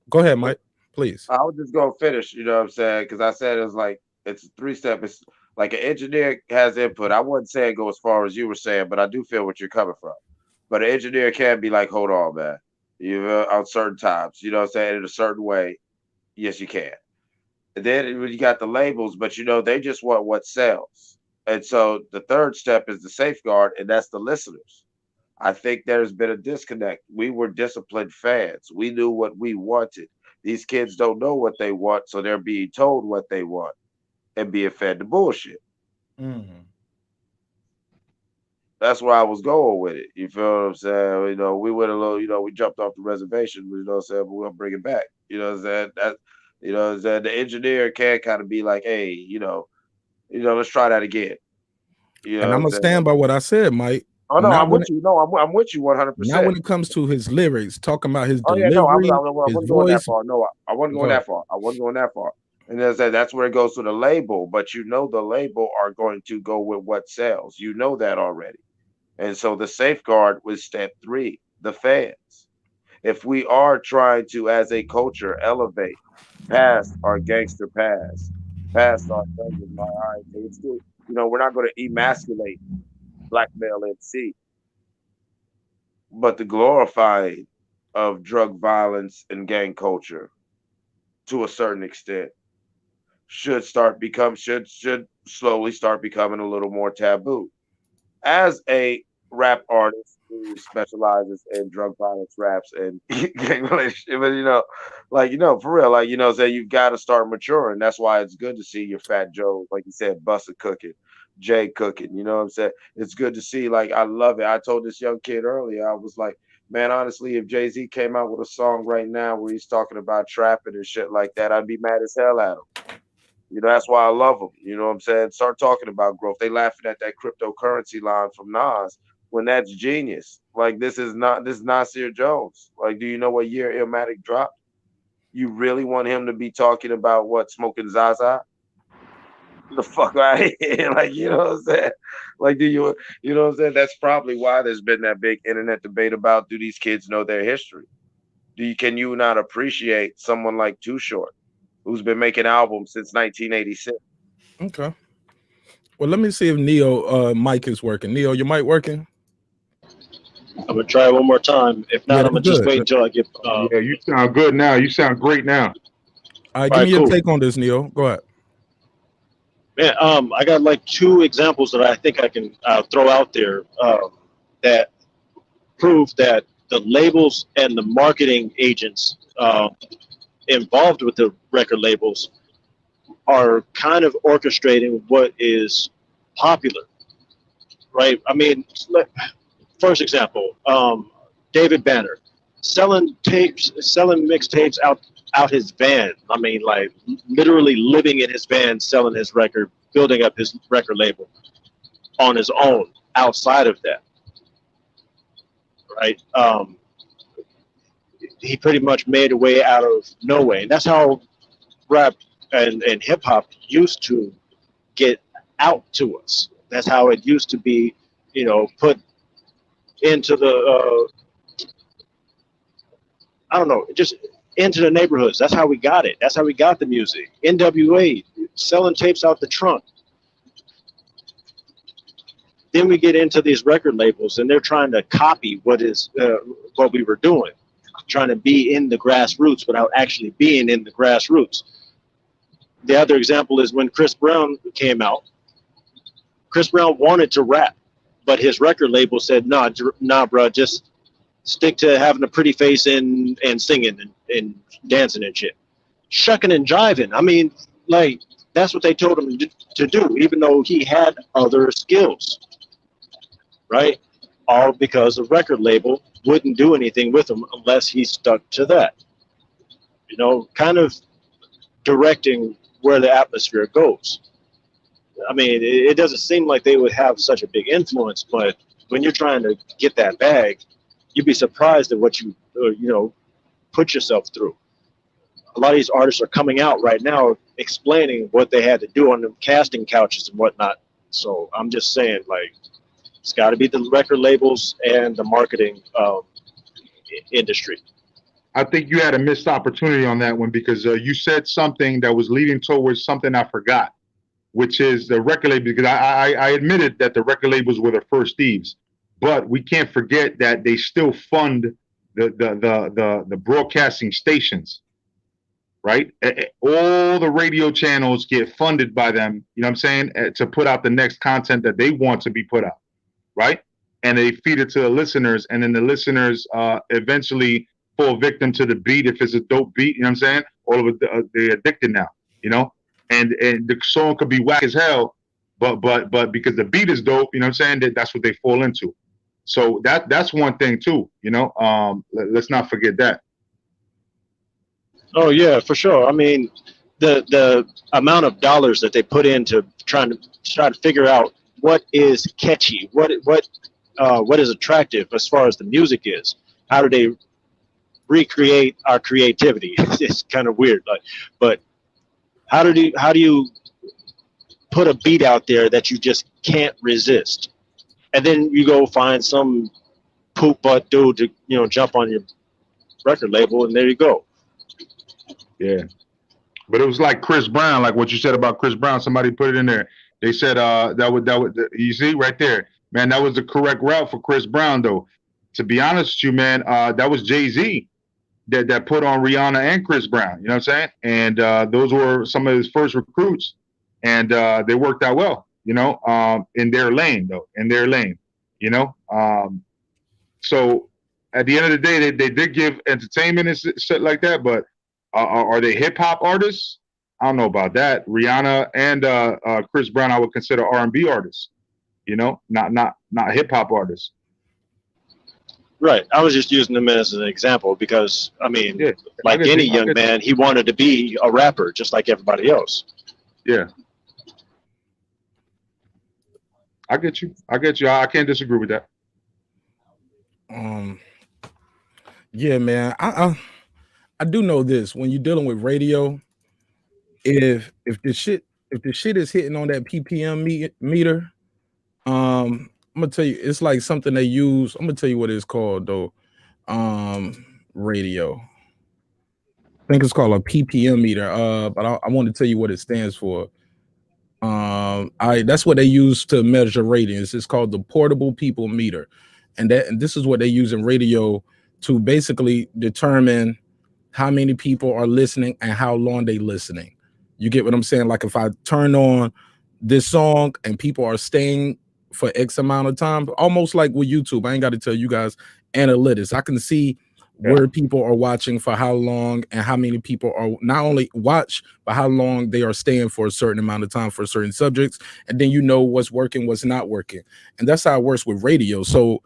Go ahead, Mike, please. I was just gonna finish. You know what I'm saying? Because I said it's a 3-step. It's like an engineer has input. I wouldn't say it go as far as you were saying, but I do feel what you're coming from. But an engineer can be like, hold on, man. You on certain times, you know what I'm saying, in a certain way. Yes, you can. And then you got the labels, but you know, they just want what sells. And so the third step is the safeguard, and that's the listeners. I think there's been a disconnect. We were disciplined fans. We knew what we wanted. These kids don't know what they want, so they're being told what they want and being fed the bullshit. Mm-hmm. That's where I was going with it. You feel what I'm saying? You know, we went a little, you know, we jumped off the reservation, you know what I'm saying, but we'll bring it back. You know what I'm saying? That, you know what I'm saying? The engineer can kind of be like, hey, you know, let's try that again. You And know I'm what gonna I'm saying? stand by what I said, Mike. Oh no, Not I'm when with you. No, I'm with you 100%. not when it comes to his lyrics, talking about his Oh yeah, no, I delivery, wasn't his going that voice. far. No, I wasn't going Go ahead. that far. I wasn't going that far. And as I said, that's where it goes to the label. But you know, the label are going to go with what sells. You know that already. And so the safeguard was step 3, the fans. If we are trying to, as a culture, elevate past our gangster past, past our dungeon, my eyes, it's still, we're not going to emasculate black male MC, but the glorifying of drug violence and gang culture to a certain extent should slowly start becoming a little more taboo. As a rap artist who specializes in drug violence raps and gang relationship, but for real, say you've got to start maturing. That's why it's good to see your Fat Joe, like you said, Busta cooking, Jay cooking. You know what I'm saying? It's good to see. Like, I love it. I told this young kid earlier, I was like, man, honestly, if Jay-Z came out with a song right now where he's talking about trapping and shit like that, I'd be mad as hell at him. That's why I love them. You know what I'm saying? Start talking about growth. They laughing at that cryptocurrency line from Nas when that's genius. Like, this is Nasir Jones. Like, do you know what year Illmatic dropped? You really want him to be talking about what, smoking Zaza? The fuck out of here. Like, you know what I'm saying? Like, you know what I'm saying? That's probably why there's been that big internet debate about, do these kids know their history? Can you not appreciate someone like Too Short, who's been making albums since 1986? Okay. Well, let me see if Neo mic is working. Neo, your mic working? I'm gonna try it one more time. If not, Yeah, I'm gonna just good. wait until I get. Yeah, you sound good now. You sound great now. All right, give me your take on this, Neo. Go ahead. Man, I got like 2 examples that I think I can throw out there that prove that the labels and the marketing agents involved with the record labels are kind of orchestrating what is popular, right? I mean, first example, David Banner selling mixtapes out his van. I mean, like, literally living in his van, selling his record, building up his record label on his own outside of that, right? He pretty much made a way out of no way. And that's how rap and hip hop used to get out to us. That's how it used to be, put into the, I don't know, just into the neighborhoods. That's how we got it. That's how we got the music. NWA selling tapes out the trunk. Then we get into these record labels, and they're trying to copy what we were doing, trying to be in the grassroots without actually being in the grassroots. The other example is when Chris Brown came out. Chris Brown wanted to rap, but his record label said, nah, bro, just stick to having a pretty face and singing and dancing and shit. Shucking and jiving. I mean, like, that's what they told him to do, even though he had other skills, right? All because the record label wouldn't do anything with him unless he stuck to that. Kind of directing where the atmosphere goes. I mean, it doesn't seem like they would have such a big influence, but when you're trying to get that bag, you'd be surprised at what you put yourself through. A lot of these artists are coming out right now explaining what they had to do on the casting couches and whatnot. So I'm just saying, like, it's got to be the record labels and the marketing industry. I think you had a missed opportunity on that one because you said something that was leading towards something I forgot, which is the record label. Because I admitted that the record labels were the first thieves, but we can't forget that they still fund the broadcasting stations, right? All the radio channels get funded by them, you know what I'm saying, to put out the next content that they want to be put out, right? And they feed it to the listeners, and then the listeners eventually fall victim to the beat. If it's a dope beat, you know what I'm saying? All of it, they're addicted now, and the song could be whack as hell, but because the beat is dope, you know what I'm saying, that's what they fall into. So that's one thing too, let's not forget that. Oh yeah, for sure. I mean, the amount of dollars that they put into trying to figure out what is catchy, what is attractive as far as the music is. How do they recreate our creativity? It's kind of weird, but how do you put a beat out there that you just can't resist, and then you go find some poop butt dude to jump on your record label, and there you go. Yeah. But it was like Chris Brown, like what you said about Chris Brown. Somebody put it in there. They said that would you see right there, man. That was the correct route for Chris Brown, though. To be honest with you, man, that was Jay-Z that put on Rihanna and Chris Brown. You know what I'm saying? And those were some of his first recruits, and they worked out well. In their lane, though. In their lane. So at the end of the day, they did give entertainment and shit like that, but. Are they hip hop artists? I don't know about that. Rihanna and Chris Brown, I would consider R&B artists. Not hip hop artists. Right. I was just using them as an example because Yeah, like any young man, he wanted to be a rapper just like everybody else. Yeah. I get you. I can't disagree with that. Yeah, man. I do know this. When you're dealing with radio, if the shit is hitting on that PPM meter, I'm gonna tell you, it's like something they use. I'm gonna tell you what it's called though. Radio. I think it's called a PPM meter. But I want to tell you what it stands for. That's what they use to measure ratings. It's called the portable people meter, and this is what they use in radio to basically determine how many people are listening and how long they listening. You get what I'm saying? Like if I turn on this song and people are staying for X amount of time, almost like with YouTube. I ain't got to tell you guys analytics. I can see where people are watching for how long and how many people are not only watch, but how long they are staying for a certain amount of time for certain subjects. And then what's working, what's not working. And that's how it works with radio. So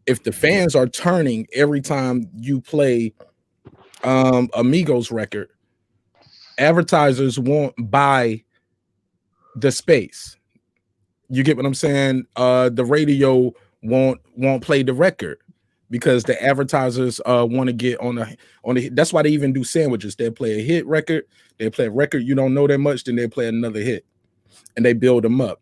if the fans are turning every time you play Amigos record, advertisers won't buy the space. You get what I'm saying? The radio won't play the record because the advertisers want to get on the. That's why they even do sandwiches. They'll play a hit record, they play a record you don't know that much, then they play another hit, and they build them up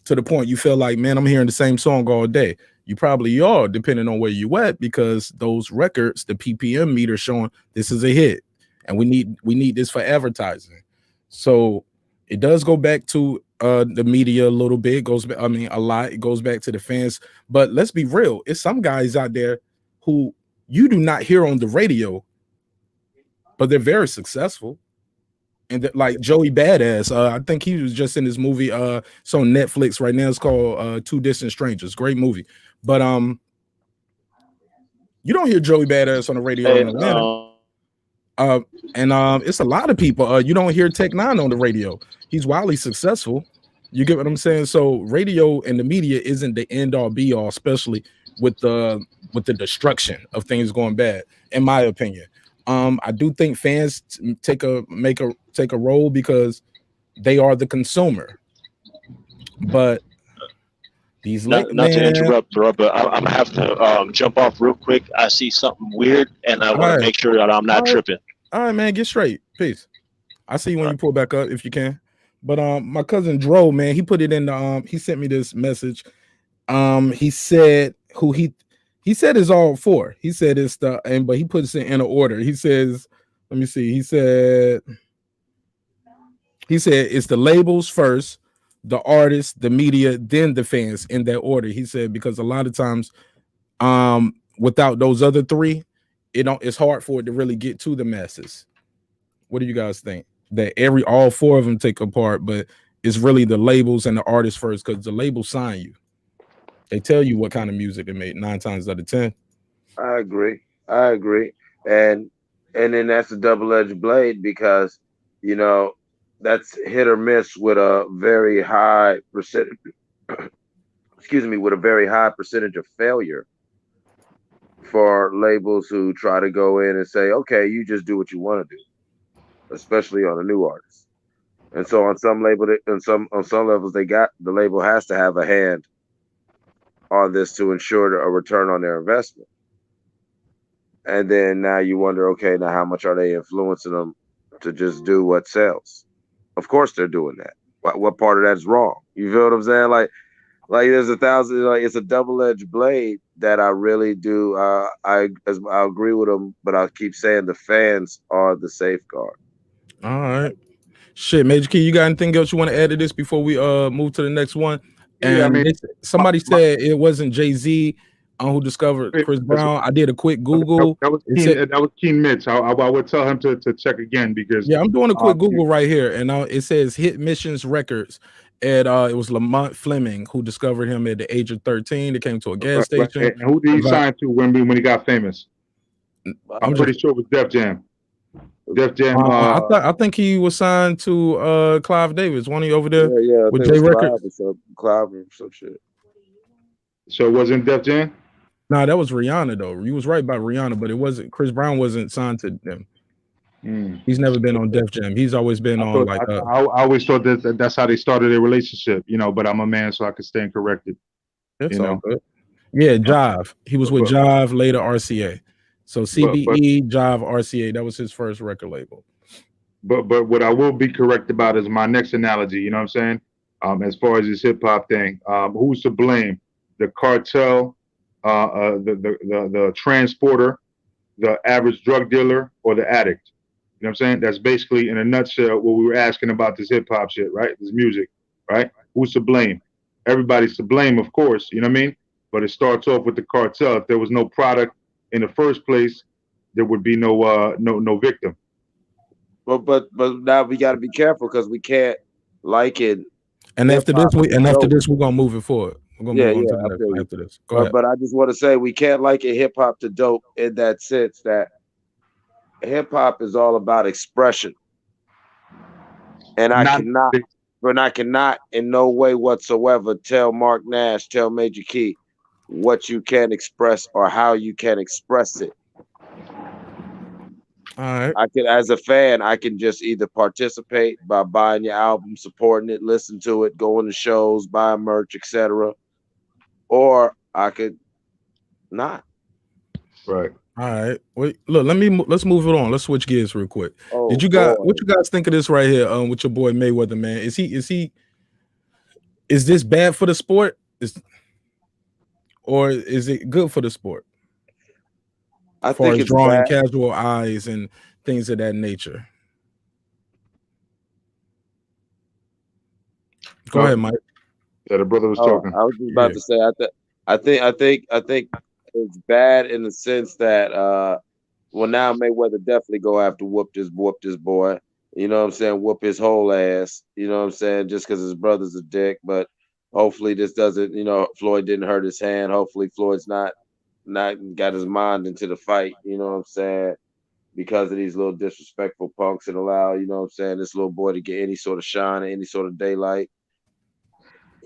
to the point you feel like, man, I'm hearing the same song all day. You probably are, depending on where you at, because those records, the PPM meter showing this is a hit, and we need this for advertising. So it does go back to the media a little bit. It goes back, a lot. It goes back to the fans. But let's be real. It's some guys out there who you do not hear on the radio, but they're very successful. And like Joey Badass, I think he was just in this movie. It's on Netflix right now. It's called Two Distant Strangers. Great movie. But you don't hear Joey Badass on the radio in Atlanta. It's a lot of people. You don't hear Tech Nine on the radio. He's wildly successful. You get what I'm saying? So radio and the media isn't the end all be all, especially with the destruction of things going bad, in my opinion. I do think fans take a role because they are the consumer. But these not to interrupt, bro, but I'm gonna have to jump off real quick. I see something weird, and I want to make sure that I'm not tripping. All right, man, get straight. Peace. I see you when you pull back up if you can. But my cousin Dro, man, he put it in the he sent me this message. He said he said it's all four. He said it's but he puts it in an order. He says, let me see. He said it's the labels first, the artists, the media, then the fans, in that order. He said because a lot of times without those other three, it's hard for it to really get to the masses. What do you guys think? That all four of them take a part, but it's really the labels and the artists first, because the labels sign you. They tell you what kind of music they make 9 times out of 10. I agree. And then that's a double-edged blade, because that's hit or miss with a very high percentage. Excuse me, with a very high percentage of failure for labels who try to go in and say, okay, you just do what you want to do, especially on a new artist. And so on some levels, the label has to have a hand on this to ensure a return on their investment. And then now you wonder, okay, now how much are they influencing them to just do what sells? Of course they're doing that. What part of that is wrong? You feel what I'm saying? Like there's it's a double-edged blade that I really do. I agree with them, but I'll keep saying the fans are the safeguard. All right. Shit, Major Key, you got anything else you want to add to this before we move to the next one? And Yeah, I mean, somebody said it wasn't Jay-Z who discovered Chris Brown. I did a quick Google. That was Keen Mitch. I would tell him to check again because I'm doing a quick Google right here, and it says Hit Missions Records. And it was Lamont Fleming who discovered him at the age of 13. They came to a gas station. And who did he sign to when he got famous? I'm pretty sure it was Def Jam. Def Jam. I think he was signed to Clive Davis. One of you over there with J Records. Clive or some shit. So it wasn't Def Jam? No, that was Rihanna though. You was right about Rihanna, but it wasn't. Chris Brown wasn't signed to them. He's never been on Def Jam. He's always been I always thought that's how they started their relationship, but I'm a man, so I could stand corrected. That's all good. Yeah, Jive. He was with Jive, later RCA. So CBE, Jive, RCA. That was his first record label. But what I will be correct about is my next analogy. You know what I'm saying? As far as this hip hop thing, who's to blame? The cartel, the transporter, the average drug dealer, or the addict? You know what I'm saying? That's basically, in a nutshell, what we were asking about this hip hop shit, right? This music, right? Who's to blame? Everybody's to blame, of course. You know what I mean? But it starts off with the cartel. If there was no product in the first place, there would be no victim. But now we got to be careful because we can't like it. And after this, we're gonna move it forward. We're gonna move on to the next after this. Go ahead. But I just want to say we can't like it hip hop to dope in that sense that hip hop is all about expression, and I cannot in no way whatsoever tell Mark Nash, tell Major Key what you can express or how you can express it. All right. I can, as a fan, I can just either participate by buying your album, supporting it, listen to it, going to shows, buying merch, etc., or I could not. Right. All right. Wait, look, let's move it on. Let's switch gears real quick. What you guys think of this right here with your boy Mayweather, man? Is this bad for the sport? Or is it good for the sport? I think it's drawing bad. Casual eyes and things of that nature. Go ahead, Mike. Yeah, the brother was talking. I was just about to say, I think it's bad in the sense that now Mayweather definitely go have to whoop this boy. You know what I'm saying? Whoop his whole ass. You know what I'm saying? Just because his brother's a dick. But hopefully this doesn't, Floyd didn't hurt his hand. Hopefully Floyd's not got his mind into the fight. You know what I'm saying? Because of these little disrespectful punks and allow, this little boy to get any sort of shine, any sort of daylight.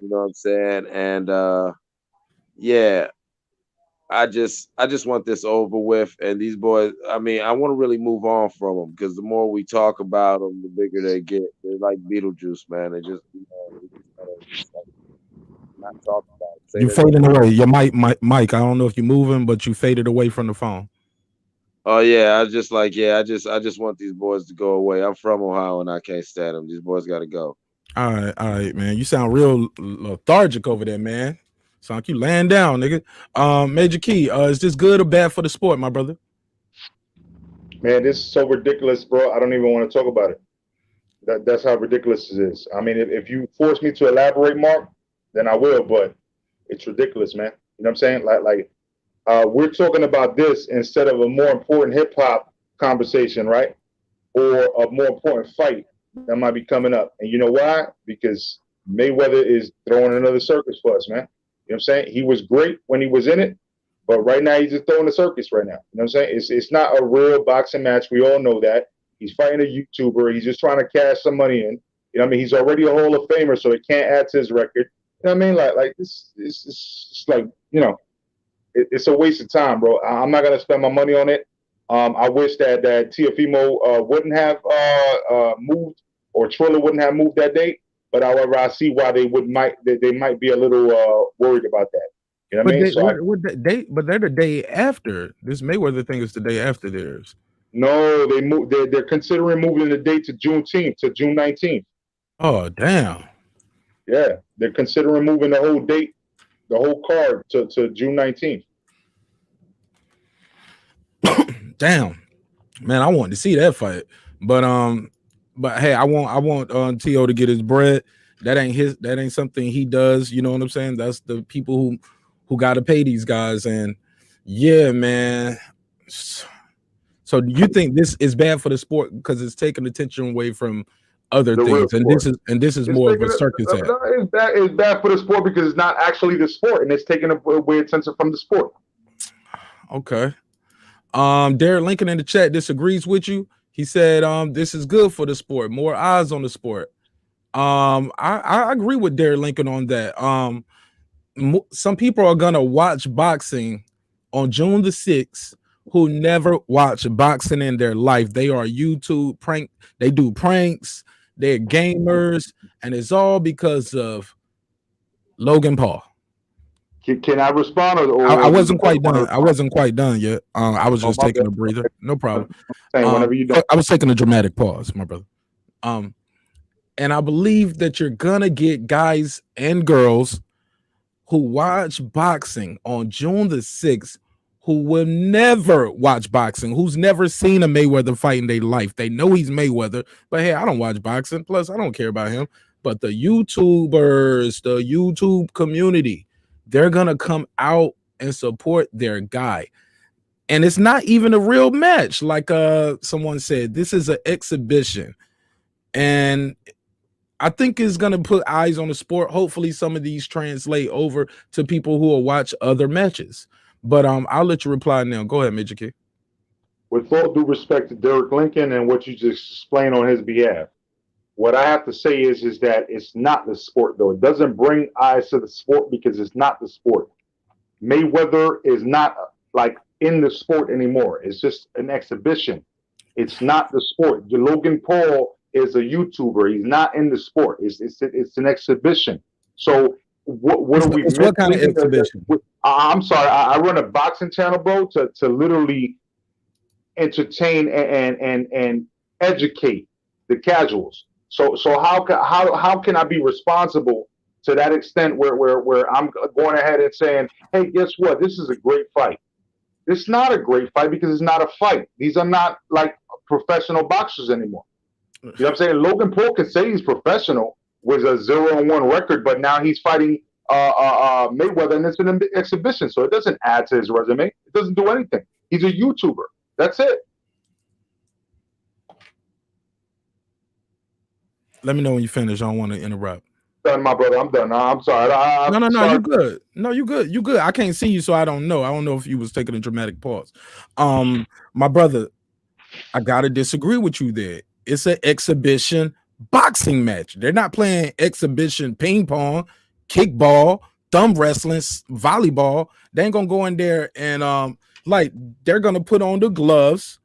You know what I'm saying? And I just want this over with. And these boys, I want to really move on from them because the more we talk about them, the bigger they get. They're like Beetlejuice, man. They just, not talk about it. You fading away. Your Mike. I don't know if you're moving, but you faded away from the phone. Oh yeah, I just want these boys to go away. I'm from Ohio and I can't stand them. These boys got to go. All right, man. You sound real lethargic over there, man. Sound like you laying down, nigga. Major Key, is this good or bad for the sport, my brother? Man, this is so ridiculous, bro. I don't even want to talk about it. That's how ridiculous it is. I mean, if you force me to elaborate, Mark, then I will, but it's ridiculous, man. You know what I'm saying? Like we're talking about this instead of a more important hip hop conversation, right? Or a more important fight that might be coming up. And you know why? Because Mayweather is throwing another circus for us, man. You know what I'm saying? He was great when he was in it, but right now he's just throwing a circus right now. You know what I'm saying? It's not a real boxing match. We all know that. He's fighting a YouTuber. He's just trying to cash some money in. You know what I mean? He's already a Hall of Famer, so it can't add to his record. You know what I mean? Like this is like, it's a waste of time, bro. I'm not gonna spend my money on it. I wish that Tiafimo wouldn't have moved or Triller wouldn't have moved that date. But however, I see why they might be a little worried about that. You know what I mean? But they're the day after. This Mayweather thing is the day after theirs. No, they're considering moving the date to June 19th. Oh, damn. Yeah, they're considering moving the whole date, the whole card to June 19th. Damn, man, I wanted to see that fight, but hey, I want T.O. to get his bread. That ain't something he does. You know what I'm saying? That's the people who got to pay these guys. And yeah, man. So you think this is bad for the sport because it's taking attention away from other things, and this is more of a circus act. It's bad for the sport because it's not actually the sport, and it's taking away attention from the sport. Okay. Derek Lincoln in the chat disagrees with you. He said this is good for the sport, more eyes on the sport. I agree with Derek Lincoln on that. Some people are gonna watch boxing on June the 6th who never watched boxing in their life. They are YouTube prank, they do pranks, they're gamers, and it's all because of Logan Paul. Can I respond? I wasn't quite done. I wasn't quite done yet. I was just taking a breather. No problem. Whenever you do. I was taking a dramatic pause, my brother. And I believe that you're gonna get guys and girls who watch boxing on June the 6th who will never watch boxing, who's never seen a Mayweather fight in their life. They know he's Mayweather, but hey, I don't watch boxing. Plus, I don't care about him. But the YouTubers, the YouTube community, they're gonna come out and support their guy. And it's not even a real match. Like someone said, this is an exhibition. And I think it's gonna put eyes on the sport. Hopefully, some of these translate over to people who will watch other matches. But I'll let you reply now. Go ahead, Major K. With all due respect to Derek Lincoln and what you just explained on his behalf, what I have to say is that it's not the sport, though. It doesn't bring eyes to the sport because it's not the sport. Mayweather is not like in the sport anymore. It's just an exhibition. It's not the sport. Logan Paul is a YouTuber. He's not in the sport. It's an exhibition. So what are we? What kind of exhibition? I'm sorry. I run a boxing channel, bro, to literally entertain and educate the casuals. So how can I be responsible to that extent where I'm going ahead and saying, hey, guess what? This is a great fight. It's not a great fight because it's not a fight. These are not like professional boxers anymore. You know what I'm saying? Logan Paul can say he's professional with a 0-1 record, but now he's fighting Mayweather, and it's an exhibition, so it doesn't add to his resume. It doesn't do anything. He's a YouTuber. That's it. Let me know when you finish. I don't want to interrupt. Done, my brother. I'm done. I'm sorry. No, you good. No, you good. You good. I can't see you, so I don't know. I don't know if you was taking a dramatic pause. My brother, I gotta disagree with you there. It's an exhibition boxing match. They're not playing exhibition ping pong, kickball, thumb wrestling, volleyball. They ain't gonna go in there and like they're gonna put on the gloves.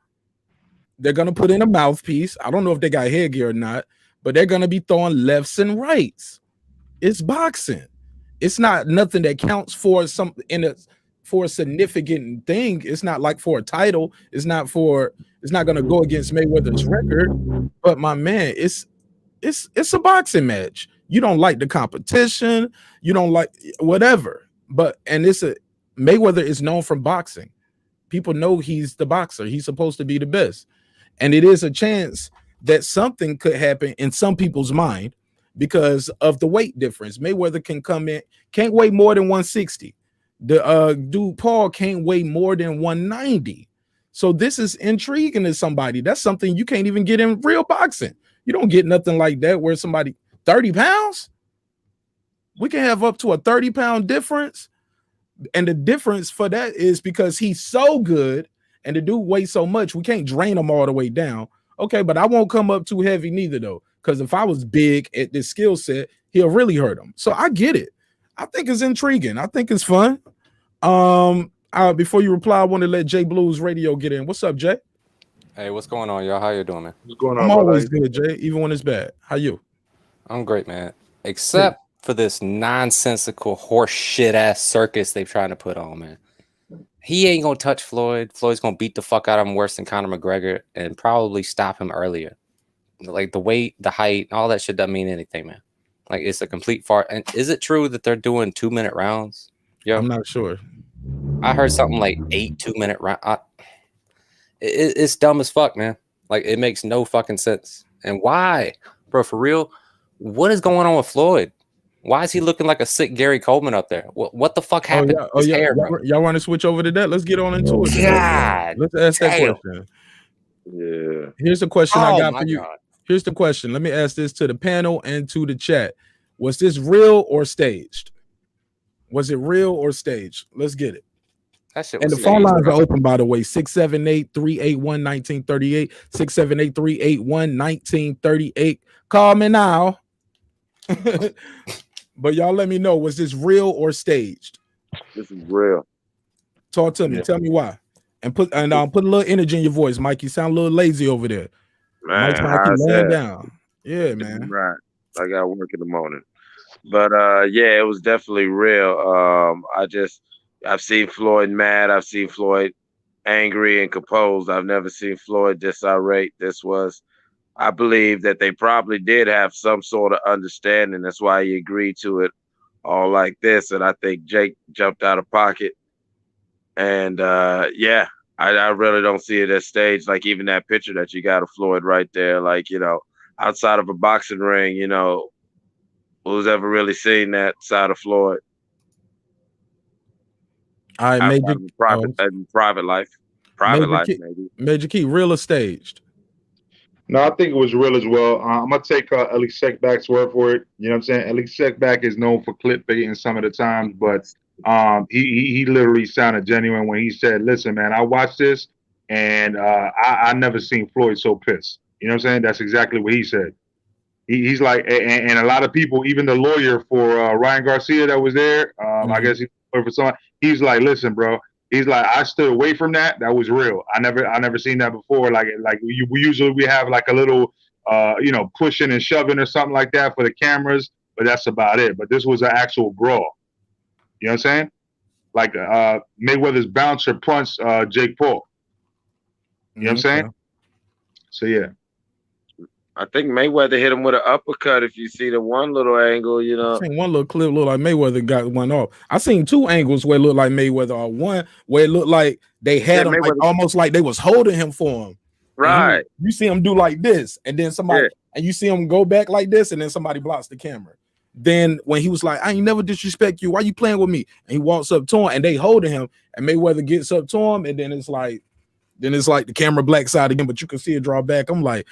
They're gonna put in a mouthpiece. I don't know if they got headgear or not, but they're gonna be throwing lefts and rights. It's boxing. It's not nothing that counts for for a significant thing. It's not like for a title. It's not gonna go against Mayweather's record. But my man, it's a boxing match. You don't like the competition, you don't like whatever. And Mayweather is known from boxing. People know he's the boxer. He's supposed to be the best. And it is a chance that something could happen in some people's mind because of the weight difference. Mayweather can come in, can't weigh more than 160. The dude Paul can't weigh more than 190. So this is intriguing to somebody. That's something you can't even get in real boxing. You don't get nothing like that where somebody 30 pounds. We can have up to a 30-pound difference. And the difference for that is because he's so good and the dude weighs so much, we can't drain him all the way down. Okay, but I won't come up too heavy neither, though, because if I was big at this skill set, he'll really hurt him. So I get it. I think it's intriguing. I think it's fun. Before you reply, I want to let Jay Blues Radio get in. What's up, Jay? Hey, what's going on, y'all? How you doing, man? What's going I'm on, brother? always good, Jay, even when it's bad. How you? I'm great, man. Except for this nonsensical horse shit ass circus they're trying to put on, man. He ain't gonna touch Floyd. Floyd's gonna beat the fuck out of him worse than Conor McGregor and probably stop him earlier. Like the weight, the height, all that shit doesn't mean anything, man. Like it's a complete fart. And is it true that they're doing 2-minute rounds? Yo, I'm not sure. I heard something like 8 2-minute rounds. It's dumb as fuck, man. Like it makes no fucking sense. And why, bro? For real, what is going on with Floyd? Why is he looking like a sick Gary Coleman up there? What the fuck happened? Oh yeah. Hair, bro? Y'all want to switch over to that? Let's get on into it. God, let's ask that damn. question. Yeah. Here's the question I got for you. God. Here's the question. Let me ask this to the panel and to the chat. Was this real or staged? Was it real or staged? Let's get it. That shit And was the phone staged, lines bro. are open, by the way. 678-381-1938. 678-381-1938. Call me now. But y'all let me know, was this real or staged? This is real. Talk to me. Tell me why. And put a little energy in your voice, Mike. You sound a little lazy over there. Man, Mike's laying down. Yeah, man. Right. I got work in the morning. But yeah, it was definitely real. I've seen Floyd mad. I've seen Floyd angry and composed. I've never seen Floyd this irate. I believe that they probably did have some sort of understanding. That's why he agreed to it all like this. And I think Jake jumped out of pocket. And yeah, I really don't see it as staged. Like even that picture that you got of Floyd right there, like, you know, outside of a boxing ring, you know, who's ever really seen that side of Floyd? I made you private life, maybe. Major Key, real or staged? No, I think it was real as well. I'm gonna take Ellie Sekback's word for it. You know what I'm saying? Ellie Sekback is known for clickbaiting some of the times, but he literally sounded genuine when he said, "Listen, man, I watched this and I never seen Floyd so pissed." You know what I'm saying? That's exactly what he said. He's like, and a lot of people, even the lawyer for Ryan Garcia that was there, I guess he for someone. He's like, "Listen, bro." He's like, I stood away from that. That was real. I never seen that before. Like we usually have like a little, you know, pushing and shoving or something like that for the cameras, but that's about it. But this was an actual brawl. You know what I'm saying? Like Mayweather's bouncer punched Jake Paul. You know what I'm saying? So yeah. I think Mayweather hit him with an uppercut. If you see the one little angle, you know. I seen one little clip look like Mayweather got one off. I seen two angles where it looked like Mayweather, or one where it looked like they had him like, almost like they was holding him for him. Right. You see him do like this, and then somebody, and you see him go back like this, and then somebody blocks the camera. Then when he was like, I ain't never disrespect you. Why you playing with me? And he walks up to him, and they holding him, and Mayweather gets up to him, and then it's like the camera blacks out again, but you can see it draw back. I'm like,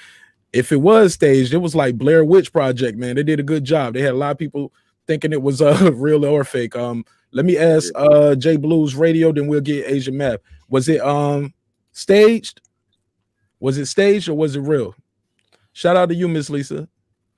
if it was staged, it was like Blair Witch Project, man. They did a good job. They had a lot of people thinking it was real or fake. Let me ask J Blues Radio, then we'll get Asian Map. Was it staged? Was it staged or was it real? Shout out to you, Miss Lisa.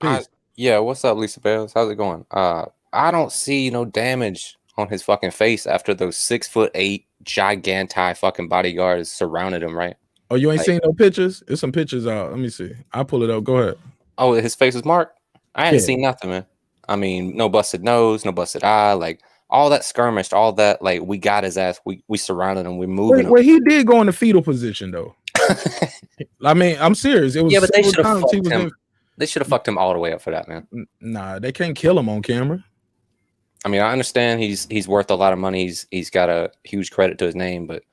Peace. Yeah, what's up, Lisa Bales? How's it going? I don't see no damage on his fucking face after those 6'8" gigantic fucking bodyguards surrounded him, right? Oh, you ain't seen no pictures? There's some pictures out. Let me see. I'll pull it up. Go ahead. Oh, his face was marked? I ain't seen nothing, man. I mean, no busted nose, no busted eye, like all that skirmished, all that, like we got his ass. We surrounded him. We moving him. Well, he did go in the fetal position though. I mean, I'm serious. It was but they should have fucked him. They should have fucked him all the way up for that, man. Nah, they can't kill him on camera. I mean, I understand he's worth a lot of money. He's got a huge credit to his name, but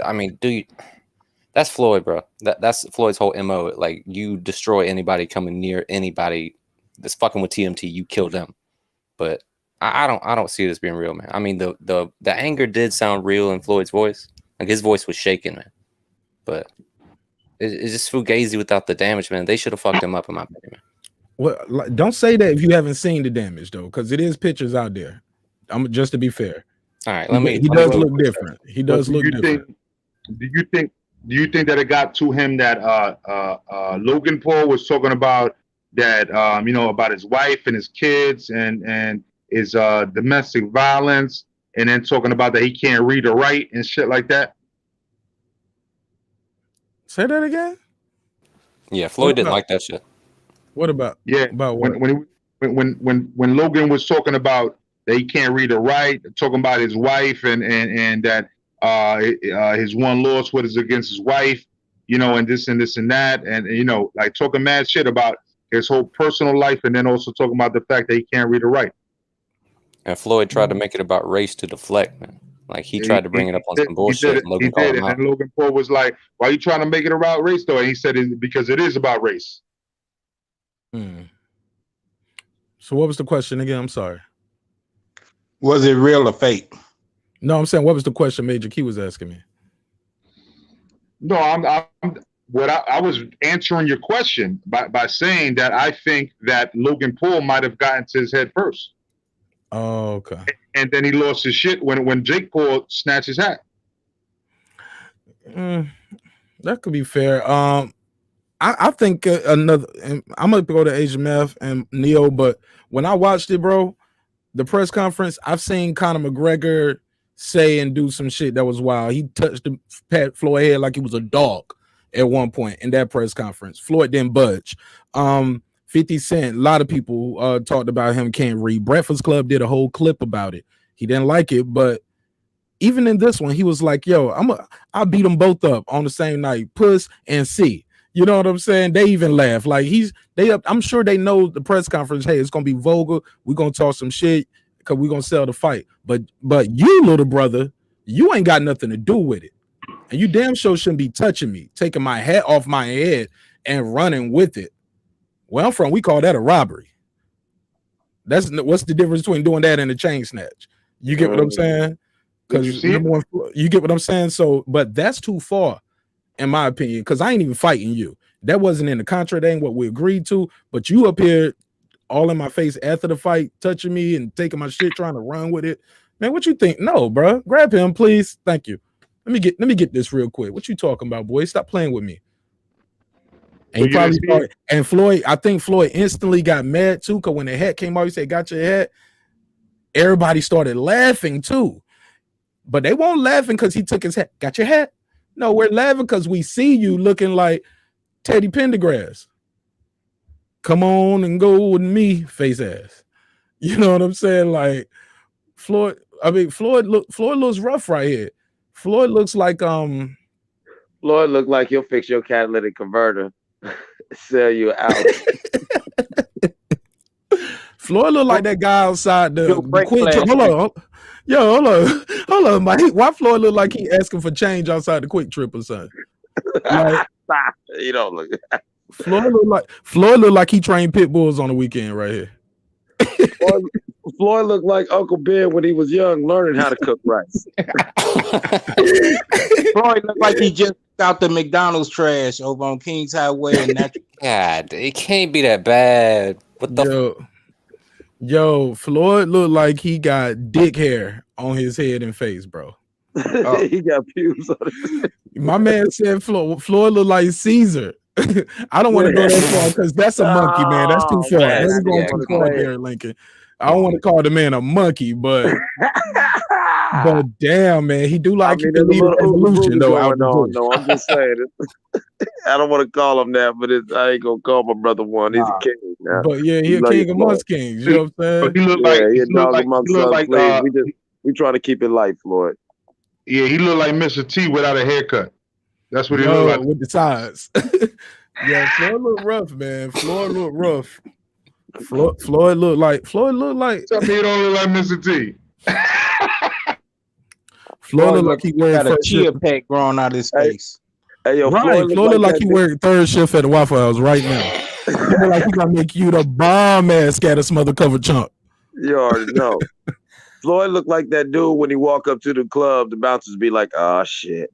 I mean, that's Floyd, bro. That's Floyd's whole MO. Like, you destroy anybody coming near anybody that's fucking with TMT, you kill them. But I don't see it as being real, man. I mean, the anger did sound real in Floyd's voice. Like his voice was shaking, man. But it's just fugazi without the damage, man. They should have fucked him up, in my opinion, man. Well, don't say that if you haven't seen the damage though, because it is pictures out there. I'm just to be fair. All right, he does look different. He does look different. Do you think that it got to him that Logan Paul was talking about that you know, about his wife and his kids and his domestic violence, and then talking about that he can't read or write and shit like that? Say that again. Yeah, Floyd didn't like that shit. What about? Yeah, About what? when Logan was talking about that he can't read or write, talking about his wife and that his one loss was against his wife, you know, and this and that, and you know, like talking mad shit about his whole personal life, and then also talking about the fact that he can't read or write. And Floyd tried to make it about race to deflect, man. Like he tried to bring it up on some bullshit. And Logan Paul was like, "Why are you trying to make it about race, though?" And he said, "Because it is about race." So what was the question again? I'm sorry. Was it real or fake? No, I'm saying what was the question Major Key was asking me? No, I was answering your question by saying that I think that Logan Paul might have gotten to his head first. Oh, okay. And then he lost his shit when Jake Paul snatched his hat. That could be fair. I think another. I'm gonna go to Asian Math and Neo, but when I watched it, bro, the press conference, I've seen Conor McGregor say and do some shit that was wild. He touched the Pat Floyd head like he was a dog at one point in that press conference. Floyd didn't budge. 50 Cent, a lot of people talked about him can't read. Breakfast Club did a whole clip about it. He didn't like it, but even in this one, he was like, "Yo, I'll beat them both up on the same night, Puss and C." You know what I'm saying? They even laugh. Like I'm sure they know the press conference. Hey, it's gonna be vulgar. We're gonna talk some shit because we're gonna sell the fight. But you, little brother, you ain't got nothing to do with it, and you damn sure shouldn't be touching me, taking my hat off my head and running with it. Where I'm from, we call that a robbery. What's the difference between doing that and a chain snatch? You get what I'm saying? Because you get what I'm saying. So, but that's too far, in my opinion, because I ain't even fighting you. That wasn't in the contract. That ain't what we agreed to. But you up here all in my face after the fight, touching me and taking my shit, trying to run with it. Man, what you think? No, bro. Grab him, please. Thank you. Let me get this real quick. What you talking about, boy? Stop playing with me. And, and Floyd, I think Floyd instantly got mad too, because when the hat came out, he said, "Got your hat." Everybody started laughing too. But they won't laughing because he took his hat. Got your hat? No, we're laughing because we see you looking like Teddy Pendergrass. Come on and go with me, face ass. You know what I'm saying? Like Floyd looks rough right here. Floyd looks like Floyd look like he'll fix your catalytic converter, sell you out. Floyd look like that guy outside the quick trip. Hold on, Mike. Why Floyd look like he asking for change outside the Quick Trip or something? Like, you don't look. Floyd look like he trained pit bulls on the weekend right here. Floyd looked like Uncle Ben when he was young, learning how to cook rice. Floyd looked like he just out the McDonald's trash over on Kings Highway. And God, it can't be that bad. What the? Yo, Floyd looked like he got dick hair on his head and face, bro. He got pubes on his head. My man said Floyd looked like Caesar. I don't want to go that far because that's a monkey, man. That's too far. That's going too far there, Lincoln. I don't want to call the man a monkey, but damn, man, he do like to believe in evolution, though. No, I'm just saying it. I don't want to call him that, but I ain't gonna call my brother one. He's a king now. But yeah, he's a king amongst kings. You know what I'm saying? He look like we trying to keep it light, Floyd. Yeah, he looked like Mr. T without a haircut. That's what he looked like with the sides. Yeah, Floyd look rough, man. Floyd look rough. Floyd look like. Tell me he don't look like Mr. T. Floyd look like he got a chia pet growing out of his face. Hey, yo, Floyd look like he wearing third shift at the Waffle House right now. He look like he gonna make you the bomb ass scatter smother cover chunk. You already know. Floyd looked like that dude when he walk up to the club, the bouncers be like, "Oh shit."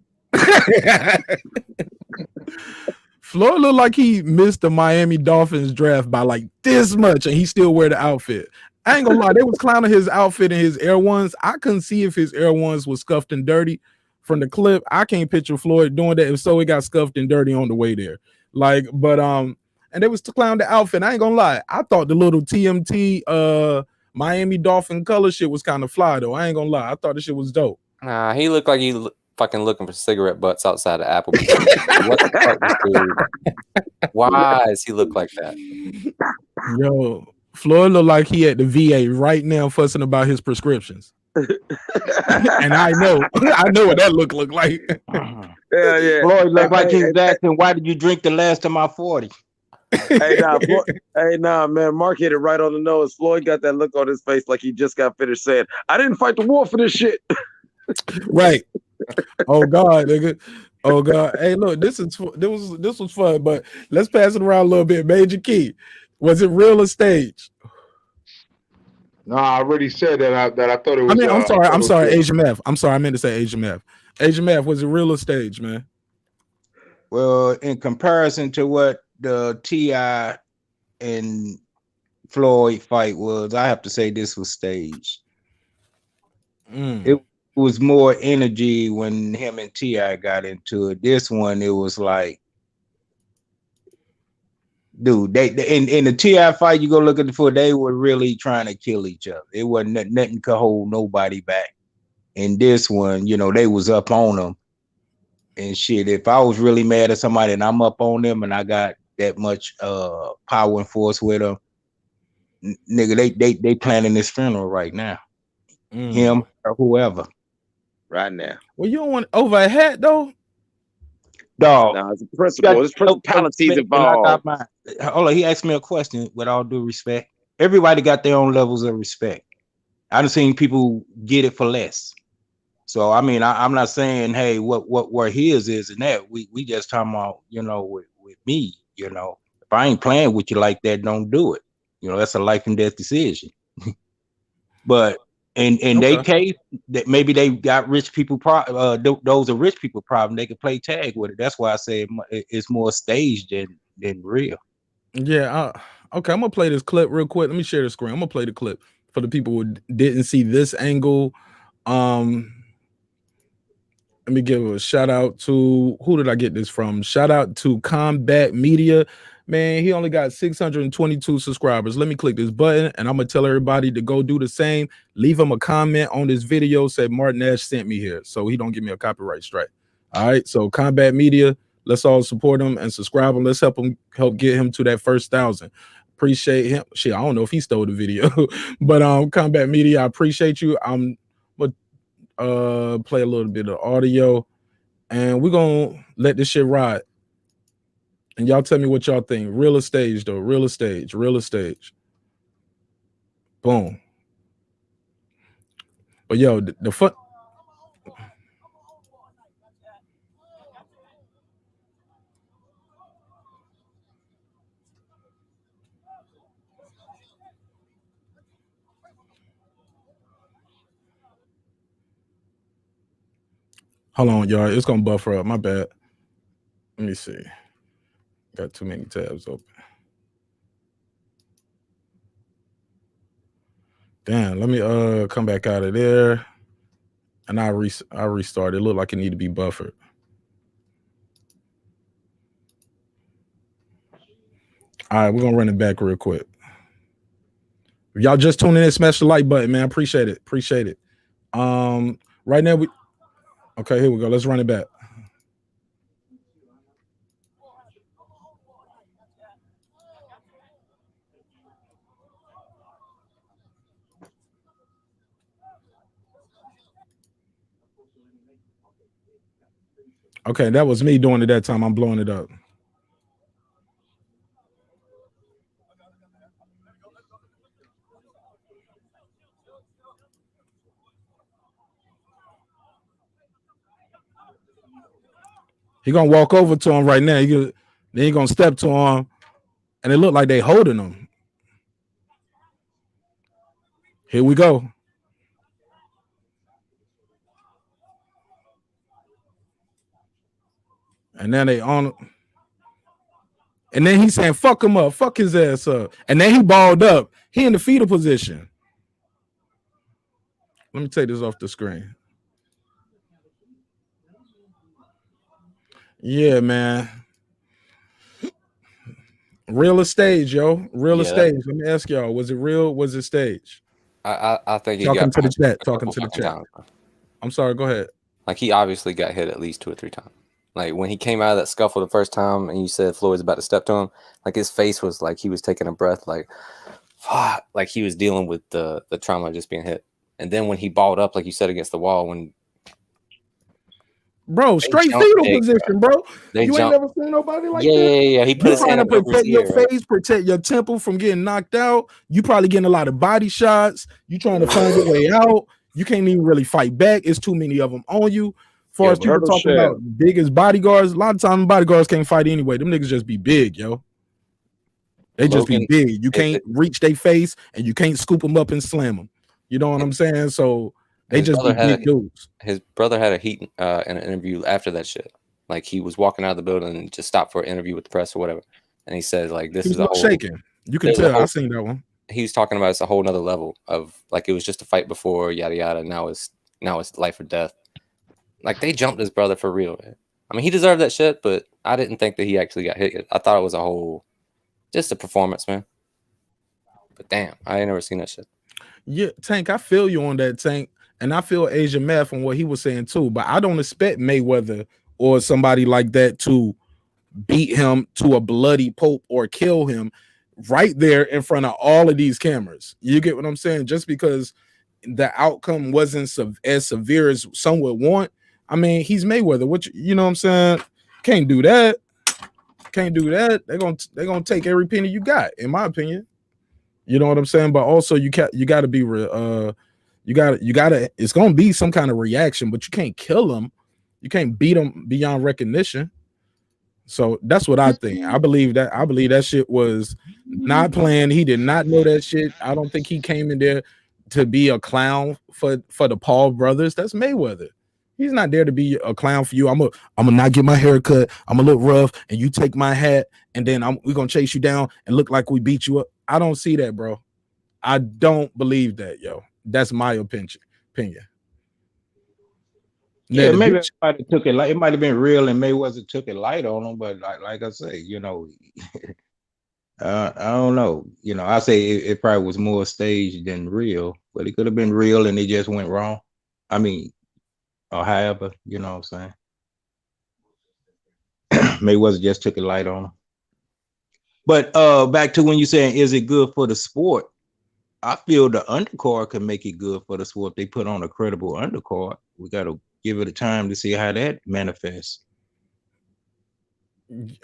Floyd looked like he missed the Miami Dolphins draft by like this much, and he still wear the outfit. I ain't gonna lie, they was clowning his outfit and his Air Ones. I couldn't see if his Air Ones was scuffed and dirty from the clip. I can't picture Floyd doing that. If so, it got scuffed and dirty on the way there. Like, but and they was clowning the outfit. I ain't gonna lie, I thought the little TMT Miami Dolphin color shit was kind of fly though. I ain't gonna lie, I thought the shit was dope. Nah, he looked like fucking looking for cigarette butts outside of Applebee's. What the fuck, this dude? Why does he look like that? Yo, Floyd look like he at the VA right now fussing about his prescriptions. And I know what that look like. Yeah. Floyd look like he's asking, why did you drink the last of my 40? Hey, man, Mark hit it right on the nose. Floyd got that look on his face like he just got finished saying, I didn't fight the war for this shit. Right. Oh God, nigga. Oh God. Hey, look, this was fun, but let's pass it around a little bit. Major Key, was it real or stage? No, I already said that I thought it was. I mean, I'm sorry, Asian Math. I'm sorry, I meant to say Asian Math. Asian Math, was it real or stage, man? Well, in comparison to what the T.I. and Floyd fight was, I have to say this was staged. It was more energy when him and T.I. got into it. This one, it was like, dude, they in the T.I. fight, you go look at the foot, they were really trying to kill each other. It wasn't nothing could hold nobody back. In this one, you know, they was up on them and shit. If I was really mad at somebody and I'm up on them and I got that much power and force with them, nigga, they planning this funeral right now. Him or whoever. Right now. Well, you don't want over a hat though. Dog. No, it's a principle. There's principalities involved. Hold on, he asked me a question with all due respect. Everybody got their own levels of respect. I done seen people get it for less. So I mean, I'm not saying, hey, what his is and that. We just talking about, you know, with me, you know. If I ain't playing with you like that, don't do it. You know, that's a life and death decision. But in their case, that maybe they got rich people those are rich people problem. They could play tag with it. That's why I say it's more staged than real. Yeah. Okay, I'm gonna play this clip real quick. Let me share the screen. I'm gonna play the clip for the people who didn't see this angle. Let me give a shout out to, who did I get this from? Shout out to Combat Media. Man, he only got 622 subscribers. Let me click this button and I'm gonna tell everybody to go do the same. Leave him a comment on this video, say Martin Nash sent me here, so he don't give me a copyright strike. All right, so Combat Media, let's all support him and subscribe him. Let's help get him to that first 1,000. Appreciate him. Shit, I don't know if he stole the video, but Combat Media, I appreciate you. I'm gonna play a little bit of audio and we're gonna let this shit ride. And y'all tell me what y'all think. Real or stage, though. Real or stage. Real or stage. Boom. But yo, the fun. Hold on, y'all. It's gonna buffer up. My bad. Let me see. Got too many tabs open. Damn, let me come back out of there. And I restart. It looked like it need to be buffered. All right, we're gonna run it back real quick. If y'all just tuning in, smash the like button, man. Appreciate it. Appreciate it. Right now okay, here we go. Let's run it back. Okay, that was me doing it that time. I'm blowing it up. He gonna walk over to him right now. Then he gonna step to him, and it looked like they holding him. Here we go. And then they on, and then he's saying, "Fuck him up, fuck his ass up." And then he balled up. He in the fetal position. Let me take this off the screen. Yeah, man. Real or stage, yo. Real or stage. Let me ask y'all: was it real? Was it stage? I think talking to the chat. Talking to the chat. I'm sorry. Go ahead. Like he obviously got hit at least 2 or 3 times. Like when he came out of that scuffle the first time, and you said Floyd's about to step to him, like his face was like he was taking a breath, like fuck, like he was dealing with the trauma of just being hit. And then when he balled up, like you said, against the wall, when bro, straight fetal position, bro. They You ain't jumped. never seen nobody like that. Yeah. He put his hand trying to up over his protect your ear, right? face, protect your temple from getting knocked out. You probably getting a lot of body shots. You trying to find your way out. You can't even really fight back. It's too many of them on you. Far as people talking about biggest bodyguards, a lot of times bodyguards can't fight anyway. Them niggas just be big, yo. They just be big. You can't reach their face, and you can't scoop them up and slam them. You know what I'm saying? So they just be big dudes. His brother had a heat in an interview after that shit. Like he was walking out of the building and just stopped for an interview with the press or whatever, and he said like this is a whole shaking. You can tell. I seen that one. He was talking about it's a whole nother level of like it was just a fight before, yada yada. Now it's life or death. Like they jumped his brother for real, man. I mean, he deserved that shit, but I didn't think that he actually got hit. I thought it was a whole, just a performance, man. But damn, I ain't never seen that shit. Yeah, Tank, I feel you on that, Tank, and I feel Asia Math on what he was saying too. But I don't expect Mayweather or somebody like that to beat him to a bloody pulp or kill him right there in front of all of these cameras. You get what I'm saying? Just because the outcome wasn't as severe as some would want. I mean, he's Mayweather. You know what I'm saying? Can't do that. Can't do that. They're gonna take every penny you got, in my opinion. You know what I'm saying? But also you gotta be you gotta it's gonna be some kind of reaction, but you can't kill them. You can't beat them beyond recognition. So that's what I think. I believe that shit was not planned. He did not know that shit. I don't think he came in there to be a clown for the Paul brothers. That's Mayweather. He's not there to be a clown for you. I'm gonna not get my hair cut. I'm gonna look rough, and you take my hat, and then we're gonna chase you down and look like we beat you up. I don't see that, bro. I don't believe that, yo. That's my opinion. Yeah, maybe everybody took it like it might have been real, and Mayweather took it light on him. But like I say, you know, I don't know. You know, I say it probably was more staged than real, but it could have been real, and it just went wrong. I mean, or however, you know what I'm saying? Mayweather just took it light on him. But back to when you saying, is it good for the sport? I feel the undercard can make it good for the sport. If they put on a credible undercard. We got to give it a time to see how that manifests.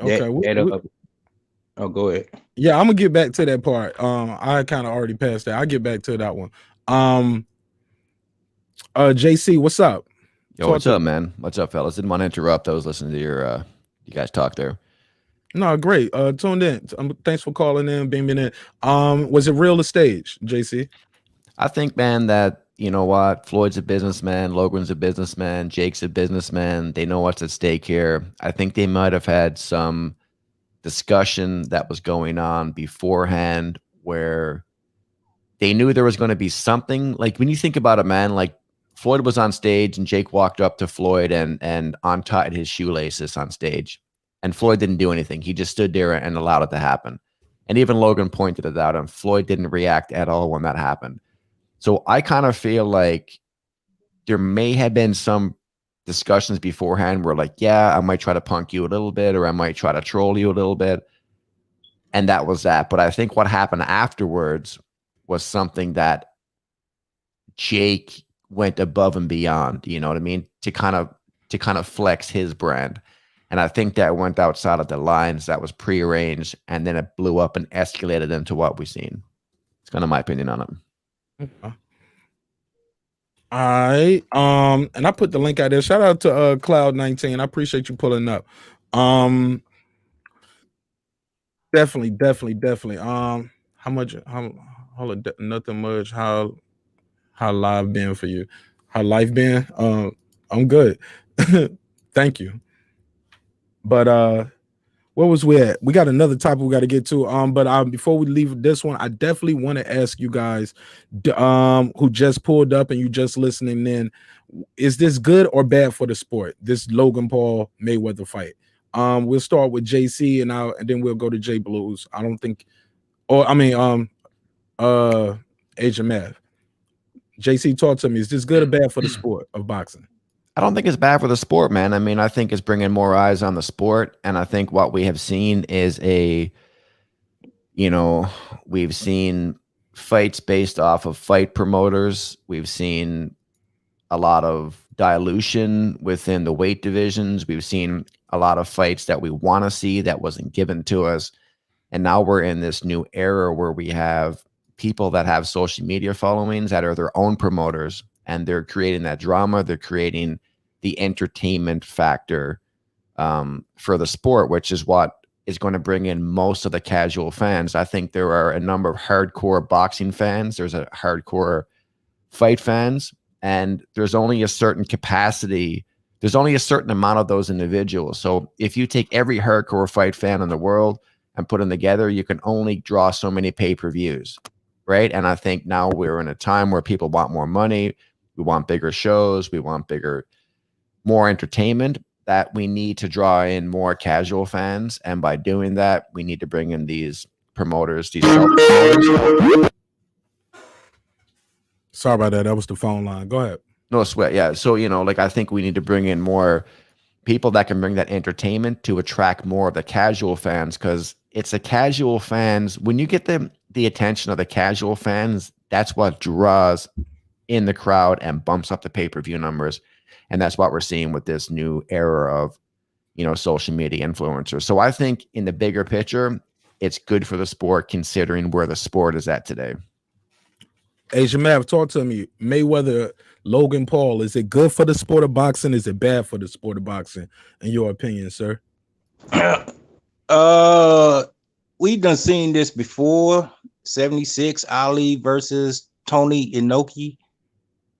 Okay. Oh, go ahead. Yeah, I'm gonna get back to that part. I kind of already passed that. I'll get back to that one. JC, what's up? Yo, what's up, man? What's up, fellas? Didn't want to interrupt. I was listening to your you guys talk there. No, great. Tuned in. Thanks for calling in, beaming in. Was it real or stage, JC? I think, man, that you know what, Floyd's a businessman, Logan's a businessman, Jake's a businessman. They know what's at stake here. I think they might have had some discussion that was going on beforehand where they knew there was going to be something. Like when you think about it, man, like Floyd was on stage and Jake walked up to Floyd and untied his shoelaces on stage. And Floyd didn't do anything. He just stood there and allowed it to happen. And even Logan pointed it out, and Floyd didn't react at all when that happened. So I kind of feel like there may have been some discussions beforehand where like, yeah, I might try to punk you a little bit, or I might try to troll you a little bit. And that was that. But I think what happened afterwards was something that Jake went above and beyond, you know what I mean? To kind of flex his brand. And I think that went outside of the lines that was prearranged, and then it blew up and escalated into what we've seen. It's kind of my opinion on it. All right. And I put the link out there. Shout out to Cloud19. I appreciate you pulling up. Definitely. How much? Nothing much. How live been for you? How life been? I'm good. Thank you. But where was we at? We got another topic we got to get to. But before we leave this one, I definitely want to ask you guys, who just pulled up and you just listening in, is this good or bad for the sport? This Logan Paul Mayweather fight. We'll start with JC and then we'll go to J Blues. I don't think, Asian Math. JC, talk to me. Is this good or bad for the sport of boxing? I don't think it's bad for the sport, man. I mean, I think it's bringing more eyes on the sport, and I think what we have seen is we've seen fights based off of fight promoters. We've seen a lot of dilution within the weight divisions. We've seen a lot of fights that we want to see that wasn't given to us. And now we're in this new era where we have people that have social media followings that are their own promoters, and they're creating that drama. They're creating the entertainment factor for the sport, which is what is going to bring in most of the casual fans. I think there are a number of hardcore boxing fans. There's a hardcore fight fans, and there's only a certain capacity. There's only a certain amount of those individuals. So if you take every hardcore fight fan in the world and put them together, you can only draw so many pay-per-views, right? And I think now we're in a time where people want more money. We want bigger shows. We want more entertainment, that we need to draw in more casual fans. And by doing that, we need to bring in these promoters, these self-promoters. Sorry about that. That was the phone line. Go ahead. No sweat. Yeah. So, I think we need to bring in more people that can bring that entertainment to attract more of the casual fans, because it's the casual fans. When you get the attention of the casual fans, that's what draws in the crowd and bumps up the pay-per-view numbers. And that's what we're seeing with this new era of, social media influencers. So I think in the bigger picture, it's good for the sport considering where the sport is at today. Hey, Jamav, talk to me. Mayweather, Logan Paul, is it good for the sport of boxing? Is it bad for the sport of boxing, in your opinion, sir? We done seen this before. 76 Ali versus Tony Inoki.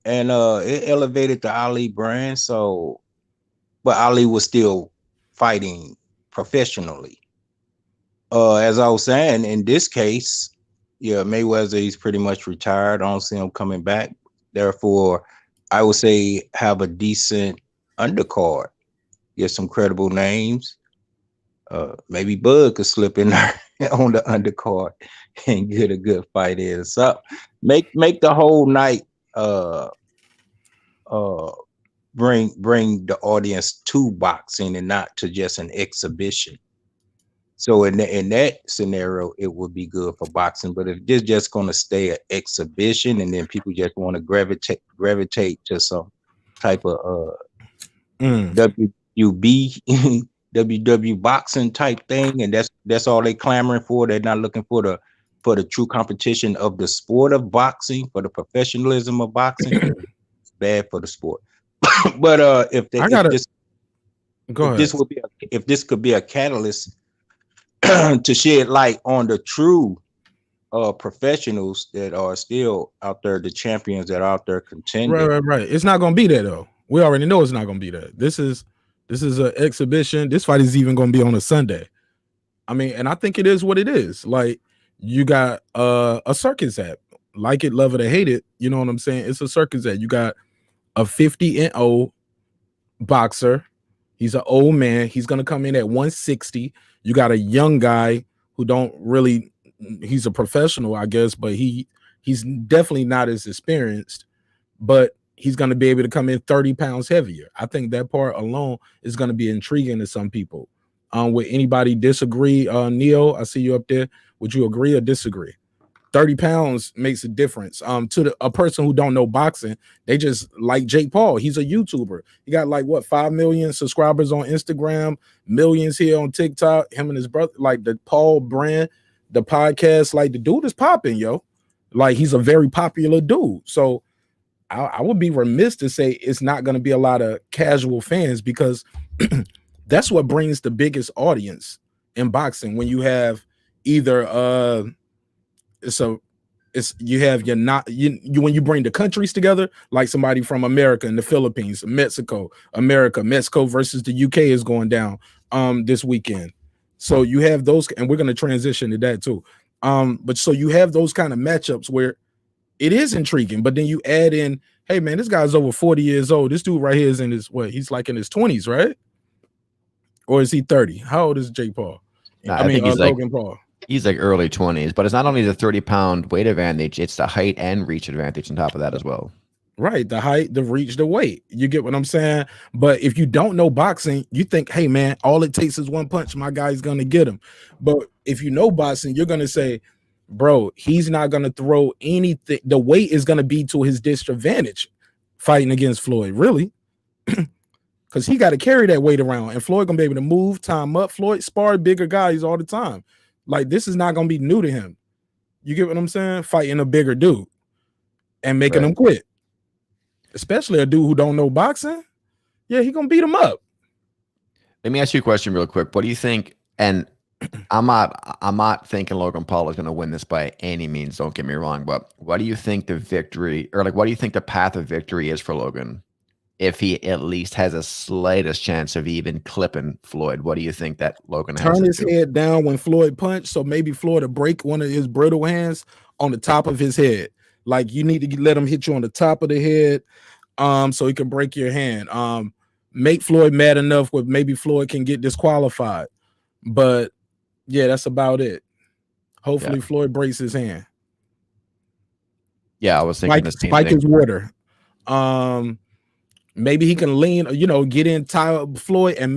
And it elevated the Ali brand. So, but Ali was still fighting professionally. As I was saying, in this case, Mayweather, he's pretty much retired. I don't see him coming back. Therefore, I would say have a decent undercard. Get some credible names. Maybe Bud could slip in there on the undercard and get a good fight in. So make the whole night bring the audience to boxing and not to just an exhibition. So in that scenario, it would be good for boxing. But if it's just going to stay an exhibition and then people just want to gravitate to some type of WW boxing type thing, and that's all they clamoring for. They're not looking for the true competition of the sport of boxing, for the professionalism of boxing. It's bad for the sport. But if this could be a catalyst to shed light on the true professionals that are still out there, the champions that are out there contending. Right. It's not going to be there though. We already know it's not going to be there. This is an exhibition. This fight is even going to be on a Sunday. I mean, and I think it is what it is. Like, you got a circus act. Like it, love it, or hate it. You know what I'm saying? It's a circus act. You got a 50-and-0 boxer. He's an old man. He's going to come in at 160. You got a young guy who he's a professional, I guess, but he's definitely not as experienced, but he's going to be able to come in 30 pounds heavier. I think that part alone is going to be intriguing to some people. Would anybody disagree? Neil, I see you up there. Would you agree or disagree? 30 pounds makes a difference. To a person who don't know boxing, they just like Jake Paul. He's a YouTuber. He got 5 million subscribers on Instagram, millions here on TikTok. Him and his brother, the Paul brand, the podcast, the dude is popping, yo. He's a very popular dude. So I would be remiss to say it's not going to be a lot of casual fans, because that's what brings the biggest audience in boxing. When you have either when you bring the countries together, like somebody from America and the Philippines, Mexico versus the UK is going down this weekend. So you have those, and we're going to transition to that too. But so you have those kind of matchups where it is intriguing, but then you add in, hey man, this guy's over 40 years old. This dude right here is in his he's in his 20s, right? Or is he 30? How old is Jake Paul? I think he's Logan Paul. He's early 20s, but it's not only the 30-pound weight advantage, it's the height and reach advantage on top of that as well. Right, the height, the reach, the weight. You get what I'm saying? But if you don't know boxing, you think, hey man, all it takes is one punch, my guy's gonna get him. But if you know boxing, you're gonna say, bro, he's not gonna throw anything. The weight is gonna be to his disadvantage fighting against Floyd, really. Because he got to carry that weight around, and Floyd gonna be able to move, time up. Floyd sparred bigger guys all the time. Like, this is not gonna be new to him. You get what I'm saying? Fighting a bigger dude and making him quit. Especially a dude who don't know boxing. Yeah, he gonna beat him up. Let me ask you a question real quick. What do you think? And I'm not thinking Logan Paul is going to win this by any means. Don't get me wrong. But what do you think the victory, or like, what do you think the path of victory is for Logan? If he at least has a slightest chance of even clipping Floyd, what do you think that Logan has? Turn his head down when Floyd punched, so maybe Floyd will break one of his brittle hands on the top of his head. Like, you need to let him hit you on the top of the head, so he can break your hand. Make Floyd mad enough where maybe Floyd can get disqualified. But yeah, that's about it. Hopefully Floyd breaks his hand. Yeah, I was thinking the same Spike thing. his water. Maybe he can lean, get in, tie up Floyd, and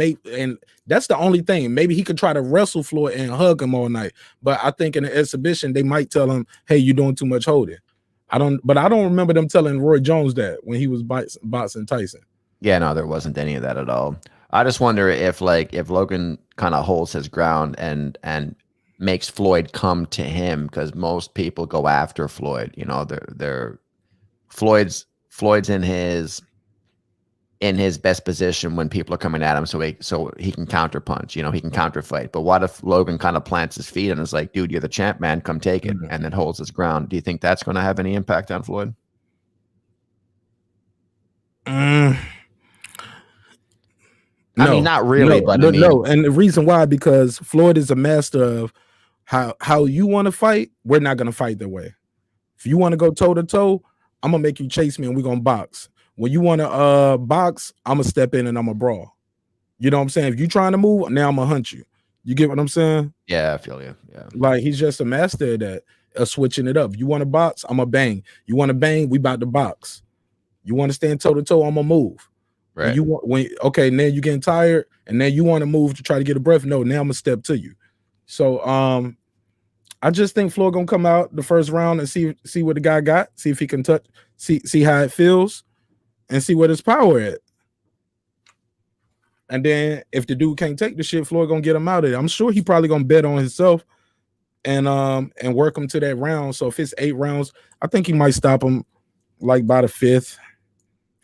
that's the only thing. Maybe he could try to wrestle Floyd and hug him all night. But I think in the exhibition, they might tell him, hey, you're doing too much holding. I don't remember them telling Roy Jones that when he was boxing Tyson. Yeah, no, there wasn't any of that at all. I just wonder if Logan kind of holds his ground and makes Floyd come to him, because most people go after Floyd. They're Floyd's in his best position when people are coming at him, so he can counterpunch, he can counterfight. But what if Logan kind of plants his feet and is like, dude, you're the champ, man, come take it, and then holds his ground? Do you think that's going to have any impact on Floyd? I mean, not really, but I mean, no. And the reason why, because Floyd is a master of how you want to fight. We're not going to fight that way. If you want to go toe to toe, I'm gonna make you chase me and we're gonna box. When you want to box, I'm gonna step in and I'm gonna brawl. You know what I'm saying? If you trying to move, now I'm gonna hunt you. You get what I'm saying? Yeah, I feel you. Yeah. Like, he's just a master of that, switching it up. You want to box, I'm gonna bang. You want to bang, we about to box. You want to stand toe to toe, I'm gonna move. Right. Okay, now you getting tired, and then you want to move to try to get a breath. No, now I'm gonna step to you. So I just think Floyd gonna come out the first round and see what the guy got, see if he can touch, see how it feels, and see what his power is. And then if the dude can't take the shit, Floyd gonna get him out of it. I'm sure he probably gonna bet on himself and work him to that round. So if it's 8 rounds, I think he might stop him like by the fifth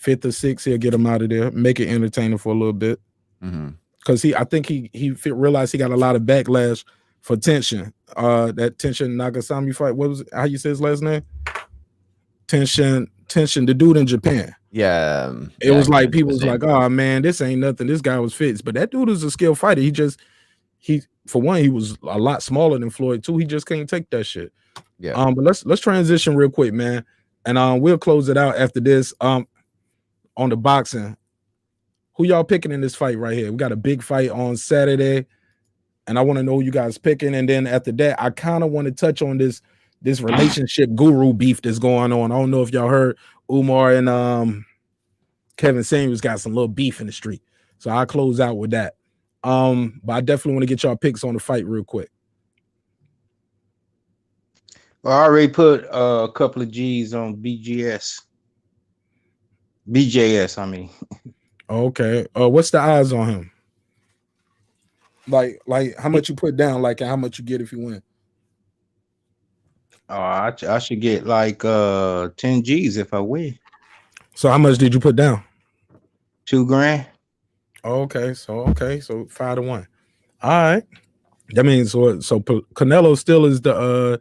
or 6th. He'll get him out of there, make it entertaining for a little bit. Because I think he realized he got a lot of backlash for Tension. That Tension Nagasami fight. What was it? How you say his last name? Tension, the dude in Japan. Yeah. It was like, people was like, oh man, this ain't nothing. This guy was fixed. But that dude is a skilled fighter. He for one, he was a lot smaller than Floyd too. He just can't take that shit. Yeah. But let's transition real quick, man. And we'll close it out after this. On the boxing. Who y'all picking in this fight right here? We got a big fight on Saturday, and I want to know who you guys picking. And then after that, I kind of want to touch on this relationship guru beef that's going on. I don't know if y'all heard Umar and Kevin Samuels got some little beef in the street. So I'll close out with that. But I definitely want to get y'all picks on the fight real quick. Well, I already put a couple of G's on BJS, I mean. Okay. What's the odds on him? Like how much you put down, like, and how much you get if you win? I should get like 10 G's if I win. So how much did you put down? $2 grand. Okay, so 5-1. All right. That means so Canelo still is the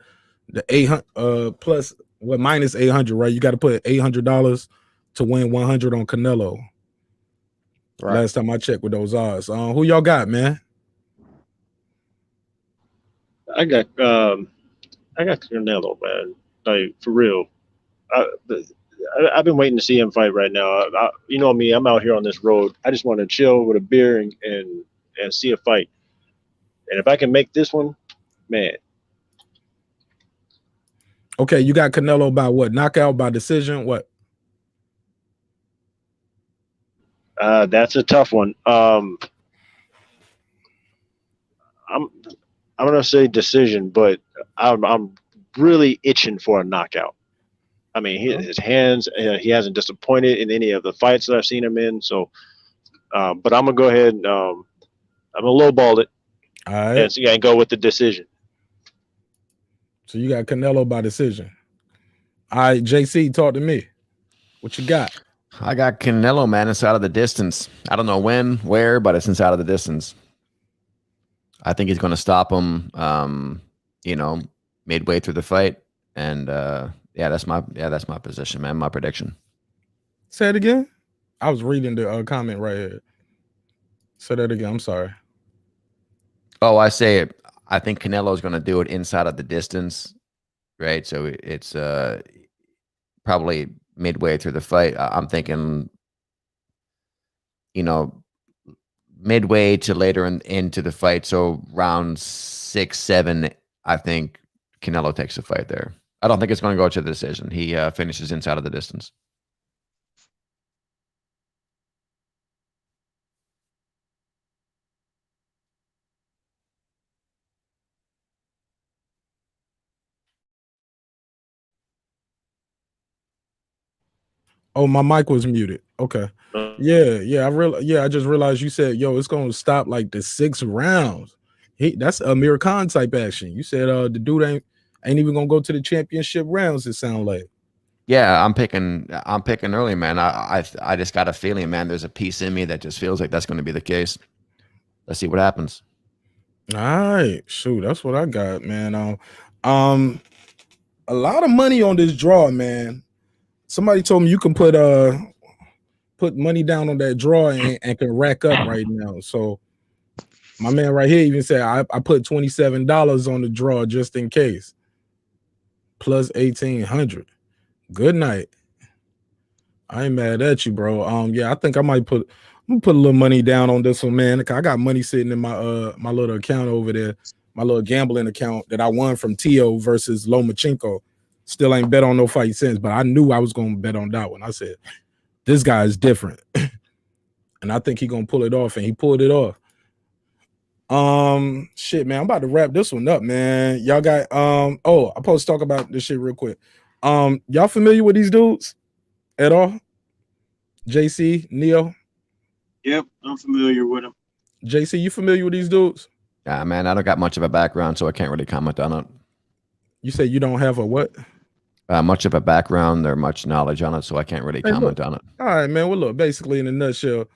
800 plus minus 800, right? You got to put $800 to win 100 on Canelo. Right. Last time I checked with those odds. Who y'all got, man? I got Canelo, man. Like, for real. I've been waiting to see him fight right now. You know me, I'm out here on this road. I just want to chill with a beer and see a fight. And if I can make this one, man. Okay, you got Canelo by what? Knockout, by decision, what? That's a tough one. I'm gonna say decision, but I'm really itching for a knockout. I mean, his hands, he hasn't disappointed in any of the fights that I've seen him in. So, but I'm gonna go ahead and I'm gonna lowball it. All right. And go with the decision. So you got Canelo by decision. All right, JC, talk to me. What you got? I got Canelo, man. It's out of the distance. I don't know when, where, but it's out of the distance. I think he's going to stop him, you know, midway through the fight. And that's my position, man. My prediction. Say it again. I was reading the comment right here. Say that again. I'm sorry. Oh, I think Canelo is going to do it inside of the distance, right? So it's probably midway through the fight. I'm thinking, you know, midway to later into the fight. So round 6, 7, I think Canelo takes the fight there. I don't think it's going to go to the decision. He finishes inside of the distance. Oh, my mic was muted. Okay. Yeah. I just realized you said, yo, it's gonna stop like the 6 rounds. That's a Amir Khan type action. You said the dude ain't even gonna go to the championship rounds, it sounds like. Yeah, I'm picking early, man. I just got a feeling, man. There's a piece in me that just feels like that's gonna be the case. Let's see what happens. All right. Shoot, that's what I got, man. A lot of money on this draw, man. Somebody told me you can put money down on that draw and can rack up right now. So my man right here even said I put $27 on the draw just in case. Plus 1,800. Good night. I ain't mad at you, bro. Yeah, I think I'm gonna put a little money down on this one, man. I got money sitting in my my little account over there, my little gambling account that I won from Tio versus Lomachenko. Still ain't bet on no fight since, but I knew I was gonna bet on that one. I said, this guy is different. And I think he gonna pull it off, and he pulled it off. Shit, man, I'm about to wrap this one up, man. Y'all got I'm supposed to talk about this shit real quick. Y'all familiar with these dudes at all? JC, Neo? Yep, I'm familiar with them. JC, you familiar with these dudes? Yeah, man, I don't got much of a background, so I can't really comment on it. You say you don't have a what? Much of a background or much knowledge on it, so I can't really comment on it. All right, man. Well, look, basically in a nutshell,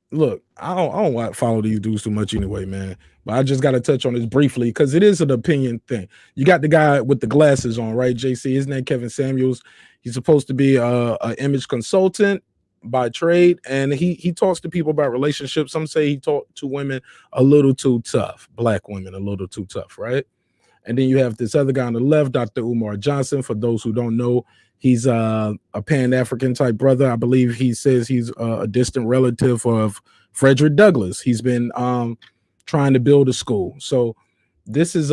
look, I don't want to follow these dudes too much anyway, man. But I just got to touch on this briefly because it is an opinion thing. You got the guy with the glasses on, right, JC? His name Kevin Samuels. He's supposed to be an image consultant by trade, and he talks to people about relationships. Some say he talked to women a little too tough, black women a little too tough, right? And then you have this other guy on the left, Dr. Umar Johnson. For those who don't know, he's a Pan-African type brother. I believe he says he's a distant relative of Frederick Douglass. He's been trying to build a school. So this is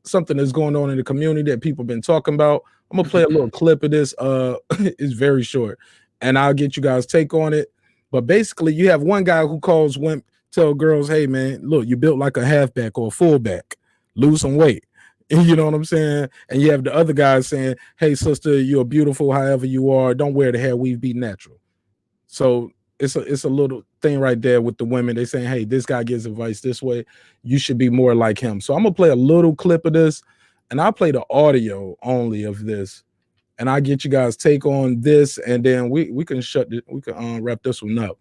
something that's going on in the community that people have been talking about. I'm going to play a little clip of this. It's very short, and I'll get you guys' take on it. But basically, you have one guy who tell girls, hey, man, look, you built like a halfback or a fullback. Lose some weight. You know what I'm saying? And you have the other guys saying, hey, sister, you're beautiful however you are. Don't wear the hair weave, be natural. So it's a little thing right there with the women. They saying, hey, this guy gives advice this way. You should be more like him. So I'm going to play a little clip of this, and I'll play the audio only of this. And I'll get you guys' take on this, and then we can wrap this one up.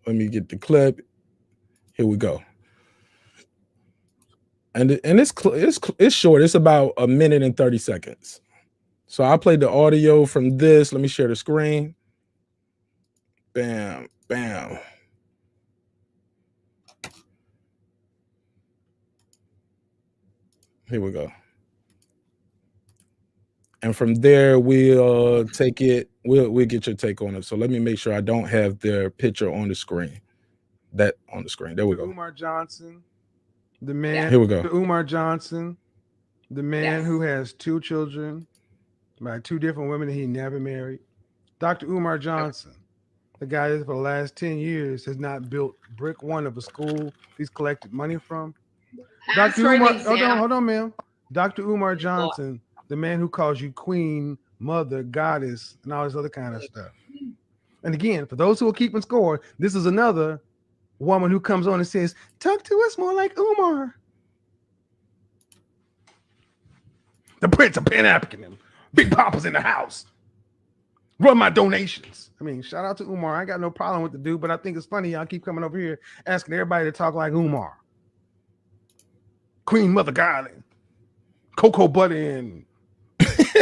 Let me get the clip. Here we go. And it's short. It's about 1 minute and 30 seconds. So I played the audio from this. Let me share the screen. Bam, bam. Here we go. And from there, we'll take it. We'll get your take on it. So let me make sure I don't have their picture on the screen. That on the screen. There we go. Umar Johnson. The man, Here we go. Umar Johnson, the man who has 2 children by 2 different women that he never married. Dr. Umar Johnson, the guy that for the last 10 years has not built brick one of a school he's collected money from. Ask Dr. for an Umar, example. hold on, ma'am. Dr. Umar Johnson, the man who calls you queen, mother, goddess, and all this other kind of stuff. And again, for those who are keeping score, this is another woman who comes on and says, talk to us more like Umar. The Prince of Pan African, Big Papa's in the house. Run my donations. I mean, shout out to Umar. I ain't got no problem with the dude, but I think it's funny y'all keep coming over here asking everybody to talk like Umar. Queen Mother Garland, Cocoa Butter, and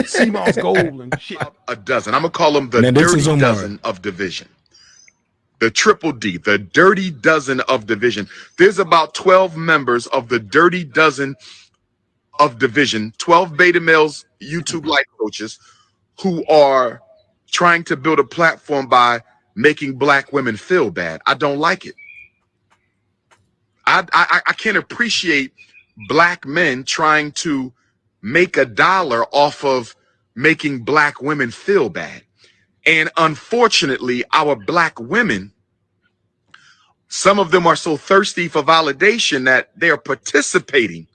sea moss gold and shit. A dozen. I'm gonna call them the Now, this is dirty Umar. dozen of division. The triple D, the dirty dozen of division. There's about 12 members of the dirty dozen of division, 12 beta males, YouTube life coaches, who are trying to build a platform by making black women feel bad. I don't like it. I can't appreciate black men trying to make a dollar off of making black women feel bad. And unfortunately, our black women, some of them are so thirsty for validation that they're participating.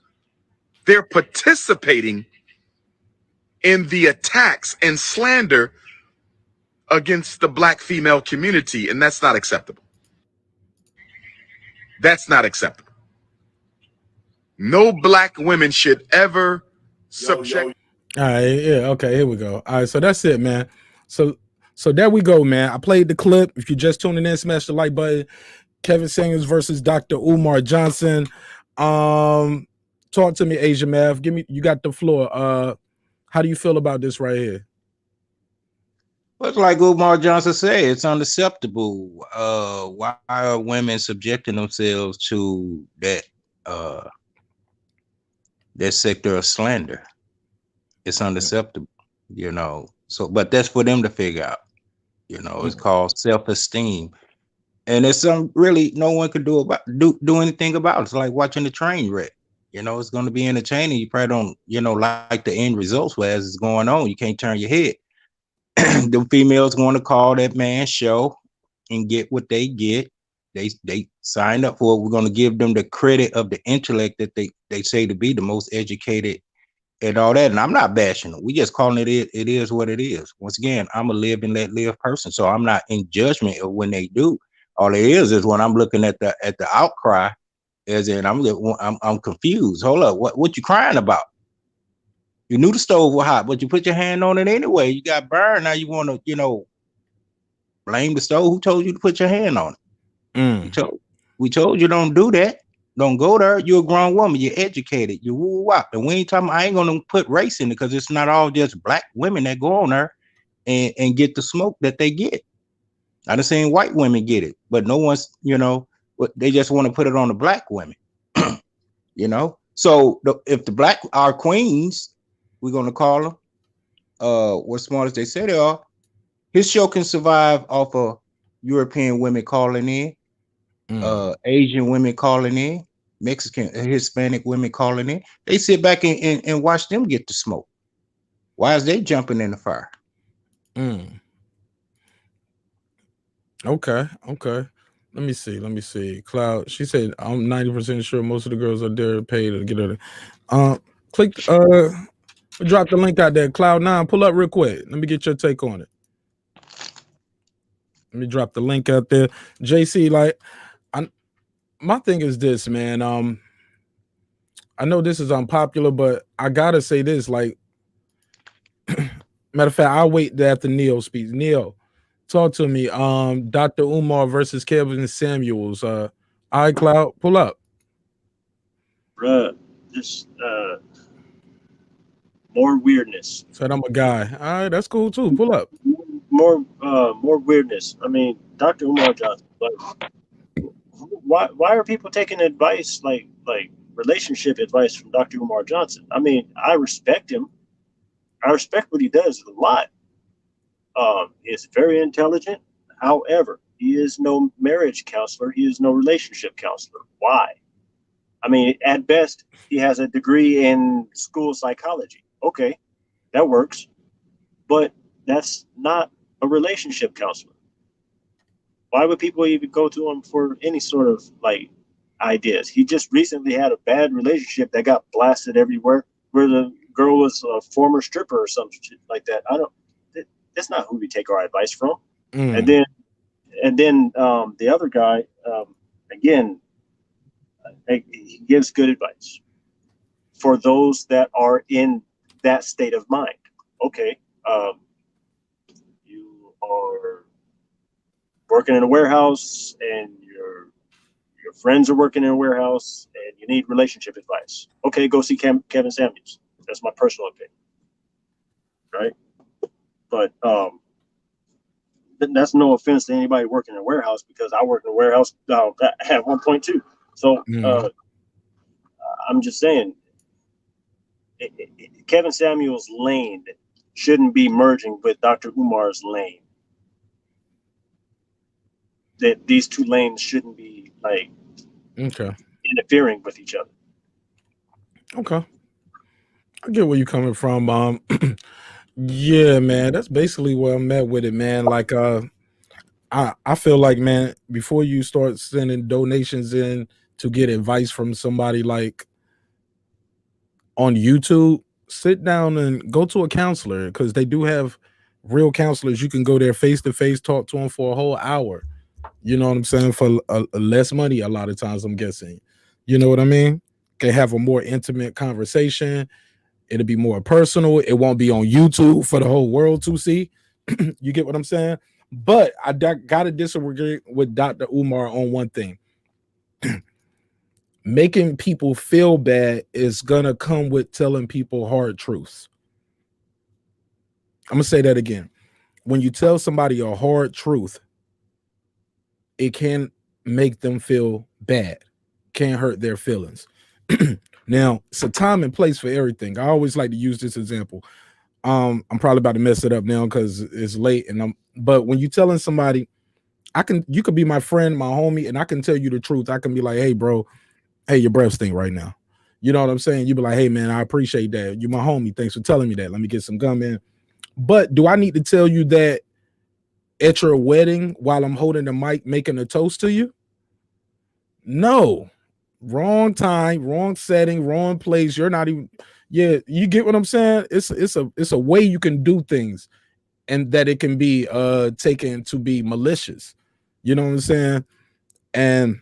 They're participating in the attacks and slander against the black female community, and that's not acceptable. That's not acceptable. No black women should ever subject. All right, yeah, okay, here we go. All right, so that's it, man. So there we go, man. I played the clip. If you're just tuning in, smash the like button. Kevin Samuels versus Dr. Umar Johnson. Talk to me, Asia Mav. You got the floor. How do you feel about this right here? Well, it's like Umar Johnson said, it's unacceptable. Why are women subjecting themselves to that sector of slander? It's unacceptable, you know. So, but that's for them to figure out. You know, it's called self-esteem, and it's really no one could do anything about it. It's like watching a train wreck. You know, it's going to be entertaining. You probably don't, you know, like the end results, where as it's going on, you can't turn your head. The females want to call that man's show and get what they get. They signed up for it. We're going to give them the credit of the intellect that they say to be the most educated and all that. And I'm not bashing them. We just calling it is what it is. Once again, I'm a live and let live person, so I'm not in judgment of when they do. All it is when I'm looking at the outcry, as in I'm confused. Hold up, what you crying about? You knew the stove was hot, but you put your hand on it anyway. You got burned. Now you want to, you know, blame the stove. Who told you to put your hand on it? We told you don't do that. Don't go there. You're a grown woman. You're educated. You woo wop. And we ain't talking. I ain't gonna put race in it because it's not all just black women that go on there and get the smoke that they get. I done seen white women get it, but no one's, you know, they just want to put it on the black women. You know. So if the black are queens, we're gonna call them what smart as they say they are. His show can survive off of European women calling in, Asian women calling in, Mexican, Hispanic women calling in. They sit back and watch them get the smoke. Why is they jumping in the fire? Okay. Let me see. Cloud, she said, I'm 90% sure most of the girls are there paid to get her. Click, drop the link out there. Cloud9, pull up real quick. Let me get your take on it. Let me drop the link out there. JC, like, my thing is this, man. I know this is unpopular, but I gotta say this. Like, matter of fact, I'll wait after Neil speaks. Neil, talk to me. Dr. Umar versus Kevin Samuels. All right, Cloud, pull up. Bruh, just more weirdness. Said I'm a guy. All right, that's cool too. Pull up. More weirdness. I mean, Dr. Umar Johnson, like, why are people taking advice like relationship advice from Dr. Umar Johnson? I mean, I respect him. I respect what he does a lot. He's very intelligent. However, he is no marriage counselor. He is no relationship counselor. Why? I mean, at best, he has a degree in school psychology. Okay, that works. But that's not a relationship counselor. Why would people even go to him for any sort of like ideas? He just recently had a bad relationship that got blasted everywhere, where the girl was a former stripper or some shit like that. That's not who we take our advice from. And then the other guy, again, he gives good advice for those that are in that state of mind. Okay, you are working in a warehouse and your friends are working in a warehouse and you need relationship advice. Okay, go see Kevin Samuels. That's my personal opinion, right? But that's no offense to anybody working in a warehouse, because I work in a warehouse at one point too. So I'm just saying, Kevin Samuels' lane shouldn't be merging with Dr. Umar's lane. That these two lanes shouldn't be like interfering with each other. Okay, I get where you're coming from. Yeah, man, that's basically where I'm at with it, man. Like, I feel like, man, before you start sending donations in to get advice from somebody like on YouTube, sit down and go to a counselor, because they do have real counselors. You can go there face to face, talk to them for a whole hour. You know what I'm saying? For less money, a lot of times, I'm guessing. You know what I mean? Can have a more intimate conversation. It'll be more personal. It won't be on YouTube for the whole world to see. You get what I'm saying? But I gotta disagree with Dr. Umar on one thing. Making people feel bad is gonna come with telling people hard truths. I'm gonna say that again. When you tell somebody a hard truth, it can make them feel bad, can hurt their feelings. Now, it's a time and place for everything. I always like to use this example. I'm probably about to mess it up now because it's late, but when you're telling somebody, you could be my friend, my homie, and I can tell you the truth. I can be like, hey, bro, hey, your breath stink right now. You know what I'm saying? You be like, hey, man, I appreciate that. You're my homie. Thanks for telling me that. Let me get some gum in. But do I need to tell you that at your wedding while I'm holding the mic, making a toast to you? No. Wrong time, wrong setting, wrong place. You're not even, you get what I'm saying? It's a way you can do things, and that it can be taken to be malicious. You know what I'm saying? And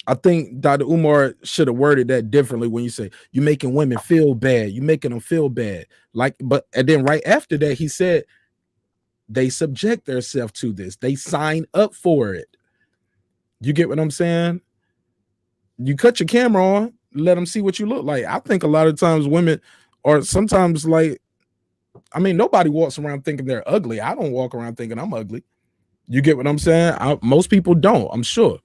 I think Dr. Umar should have worded that differently when you say you're making women feel bad, you're making them feel bad. And then right after that, he said they subject themselves to this, they sign up for it. You get what I'm saying? You cut your camera on, let them see what you look like. I think a lot of times women are sometimes like, I mean, nobody walks around thinking they're ugly. I don't walk around thinking I'm ugly. You get what I'm saying? Most people don't, I'm sure.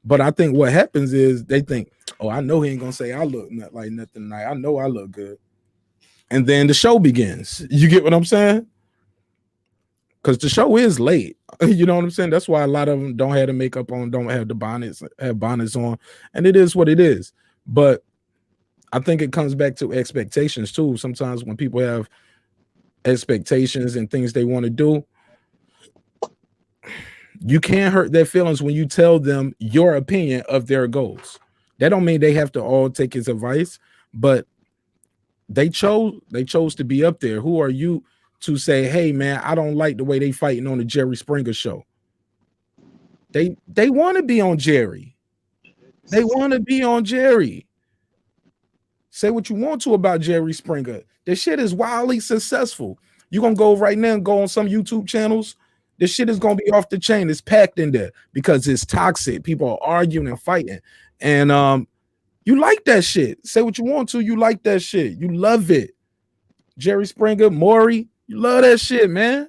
But I think what happens is they think, oh, I know he ain't gonna say I look like nothing tonight. I know I look good. And then the show begins. You get what I'm saying? Because the show is late. You know what I'm saying? That's why a lot of them don't have the makeup on, don't have the bonnets, have bonnets on. And it is what it is. But I think it comes back to expectations too. Sometimes when people have expectations and things they want to do, you can't hurt their feelings when you tell them your opinion of their goals. That don't mean they have to all take his advice, but they chose to be up there. Who are you to say, hey man, I don't like the way they fighting on the Jerry Springer show? They want to be on Jerry. They want to be on Jerry. Say what you want to about Jerry Springer. This shit is wildly successful. You're gonna go right now and go on some YouTube channels. This shit is gonna be off the chain. It's packed in there because it's toxic. People are arguing and fighting. And you like that shit. Say what you want to. You like that shit. You love it. Jerry Springer, Maury, you love that shit, man.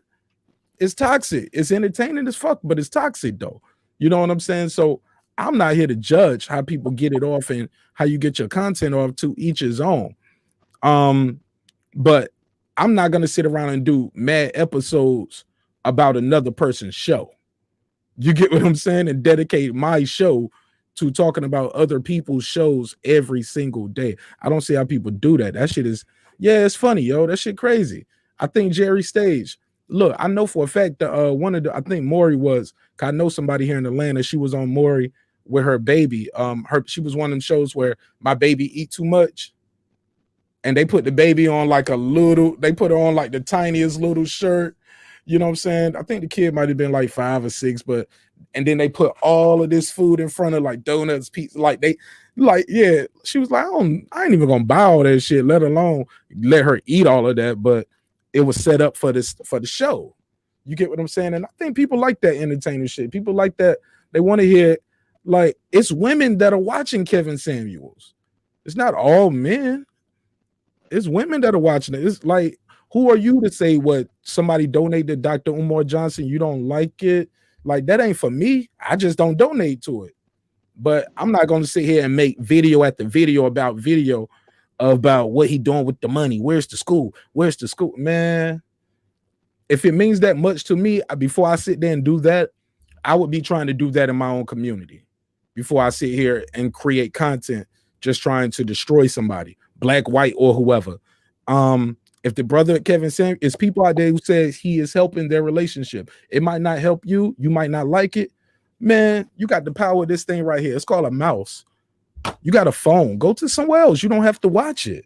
It's toxic. It's entertaining as fuck, but it's toxic though. You know what I'm saying? So I'm not here to judge how people get it off and how you get your content off, to each his own. But I'm not gonna sit around and do mad episodes about another person's show. You get what I'm saying? And dedicate my show to talking about other people's shows every single day. I don't see how people do that. That shit is, yeah, it's funny, yo. That shit crazy. I think Jerry Stage, look, I know for a fact that one of the, I think Maury was, I know somebody here in Atlanta, she was on Maury with her baby. She was one of them shows where my baby eat too much. And they put the baby on like they put her on like the tiniest little shirt. You know what I'm saying? I think the kid might have been like 5 or 6, and then they put all of this food in front of like donuts, pizza, yeah. She was like, I ain't even gonna buy all that shit, let alone let her eat all of that. But it was set up for the show. You get what I'm saying? And I think people like that entertainment shit. People like that. They want to hear, like, it's women that are watching Kevin Samuels. It's not all men. It's women that are watching it. It's like, who are you to say what somebody donated to Dr. Umar Johnson? You don't like it. Like, that ain't for me. I just don't donate to it. But I'm not going to sit here and make video after video about what he doing with the money. Where's the school? Where's the school? Man, if it means that much to me, before I sit there and do that, I would be trying to do that in my own community before I sit here and create content just trying to destroy somebody, black, white, or whoever. If the brother Kevin Sam, is people out there who says he is helping their relationship, it might not help you. You might not like it. Man, you got the power of this thing right here. It's called a mouse. You got a phone. Go to somewhere else. You don't have to watch it.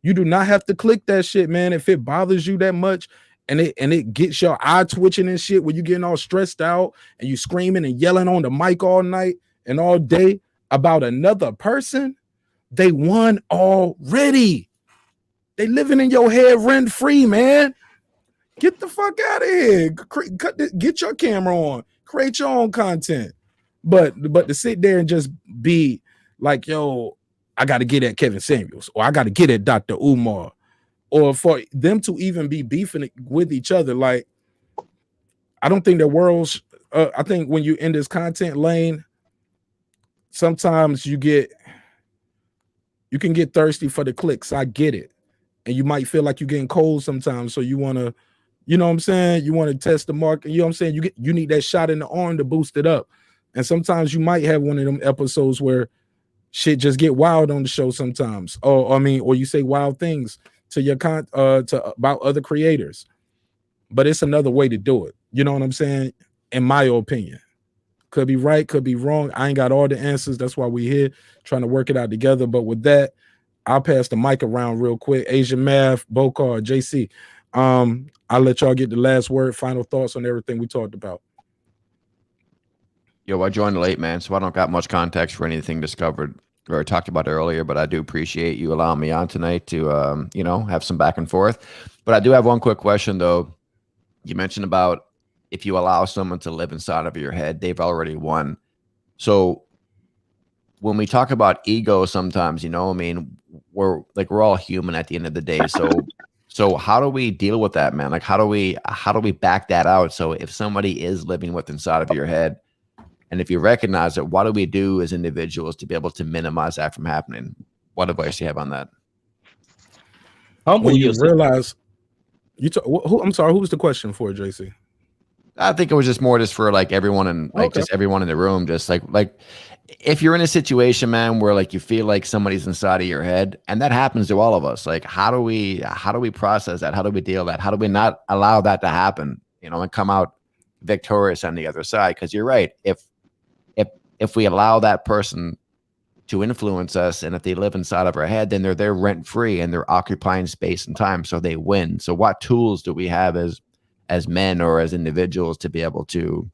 You do not have to click that shit, man. If it bothers you that much and it gets your eye twitching and shit where you getting all stressed out and you screaming and yelling on the mic all night and all day about another person, they won already. They living in your head rent free, man. Get the fuck out of here. Get your camera on. Create your own content. But to sit there and just be like, yo, I got to get at Kevin Samuels, or I got to get at Dr. Umar, or for them to even be beefing with each other. Like, I don't think the world's, I think when you're in this content lane, sometimes you can get thirsty for the clicks. I get it. And you might feel like you're getting cold sometimes. So you want to, you know what I'm saying? You want to test the market. You know what I'm saying? You need that shot in the arm to boost it up. And sometimes you might have one of them episodes where shit just get wild on the show sometimes. Or you say wild things to your about other creators. But it's another way to do it. You know what I'm saying? In my opinion. Could be right, could be wrong. I ain't got all the answers. That's why we're here trying to work it out together. But with that, I'll pass the mic around real quick. Asian Math, Bokar, JC. I'll let y'all get the last word, final thoughts on everything we talked about. Yo, I joined late, man, so I don't got much context for anything discovered or talked about earlier, but I do appreciate you allowing me on tonight to, have some back and forth. But I do have one quick question, though. You mentioned about if you allow someone to live inside of your head, they've already won. So when we talk about ego sometimes, we're all human at the end of the day. So how do we deal with that, man? Like, how do we back that out? So if somebody is living what's inside of your head, and if you recognize it, what do we do as individuals to be able to minimize that from happening? What advice do you have on that? When you realize, I'm sorry, who was the question for, JC? I think it was just more for like everyone and just everyone in the room, just like if you're in a situation, man, where like you feel like somebody's inside of your head, and that happens to all of us, like how do we process that? How do we deal with that? How do we not allow that to happen, and come out victorious on the other side? Because you're right. If we allow that person to influence us, and if they live inside of our head, then they're rent free and they're occupying space and time, so they win. So what tools do we have as men or as individuals to be able to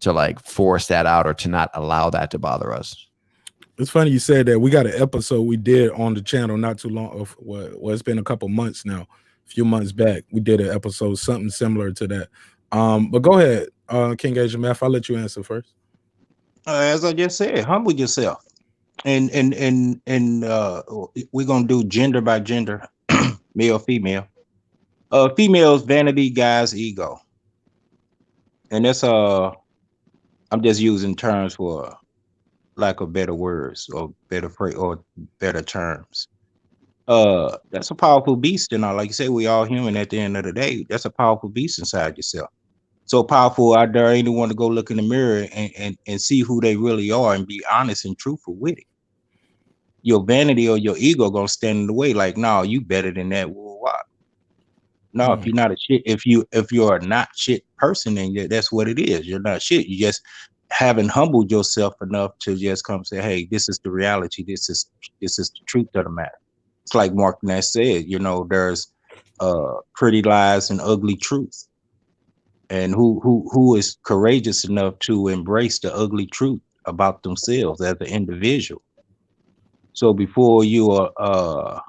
like force that out, or to not allow that to bother us? It's funny you said that. We got an episode we did on the channel not too long. It's been a couple months now, a few months back. We did an episode, something similar to that. But go ahead, King Asian Math. I'll let you answer first. As I just said, humble yourself, and we're gonna do gender by gender, male, female. Females vanity, guys ego, and that's I'm just using terms for lack of better words or better phrase or better terms. That's a powerful beast, and like you say, we all human at the end of the day. That's a powerful beast inside yourself. So powerful, I dare anyone to go look in the mirror and see who they really are and be honest and truthful with it. Your vanity or your ego gonna stand in the way, like, no, you better than that. What? No, if you're not a shit, if you're a not shit person, then that's what it is. You're not shit. You just haven't humbled yourself enough to just come say, hey, this is the reality. This is the truth of the matter. It's like Mark Nash said, there's pretty lies and ugly truth. And who is courageous enough to embrace the ugly truth about themselves as an individual? So before you are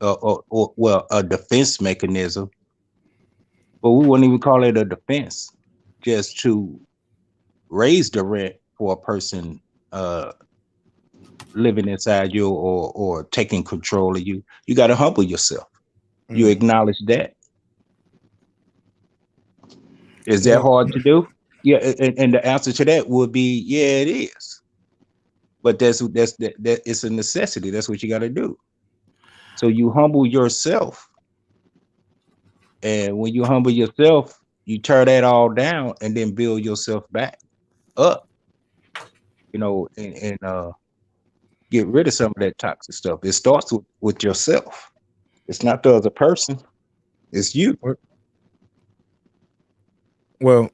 a defense mechanism, but we wouldn't even call it a defense, just to raise the rent for a person living inside you or taking control of you. You got to humble yourself. You acknowledge that. Is that hard to do? Yeah, and the answer to that would be, yeah, it is. But that it's a necessity. That's what you got to do. So you humble yourself. And when you humble yourself, you tear that all down and then build yourself back up, and get rid of some of that toxic stuff. It starts with yourself. It's not the other person. It's you. Well,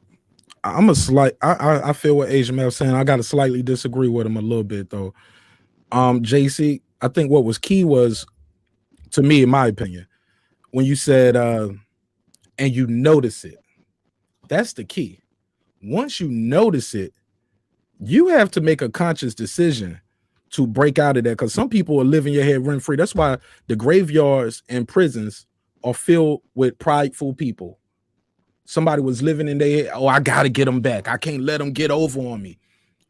I feel what Asian Mel saying. I got to slightly disagree with him a little bit though. JC, I think what was key was, to me, in my opinion, when you said, and you notice it, that's the key. Once you notice it, you have to make a conscious decision to break out of that, because some people are living your head rent free. That's why the graveyards and prisons are filled with prideful people. Somebody was living in their head, oh, I got to get them back. I can't let them get over on me.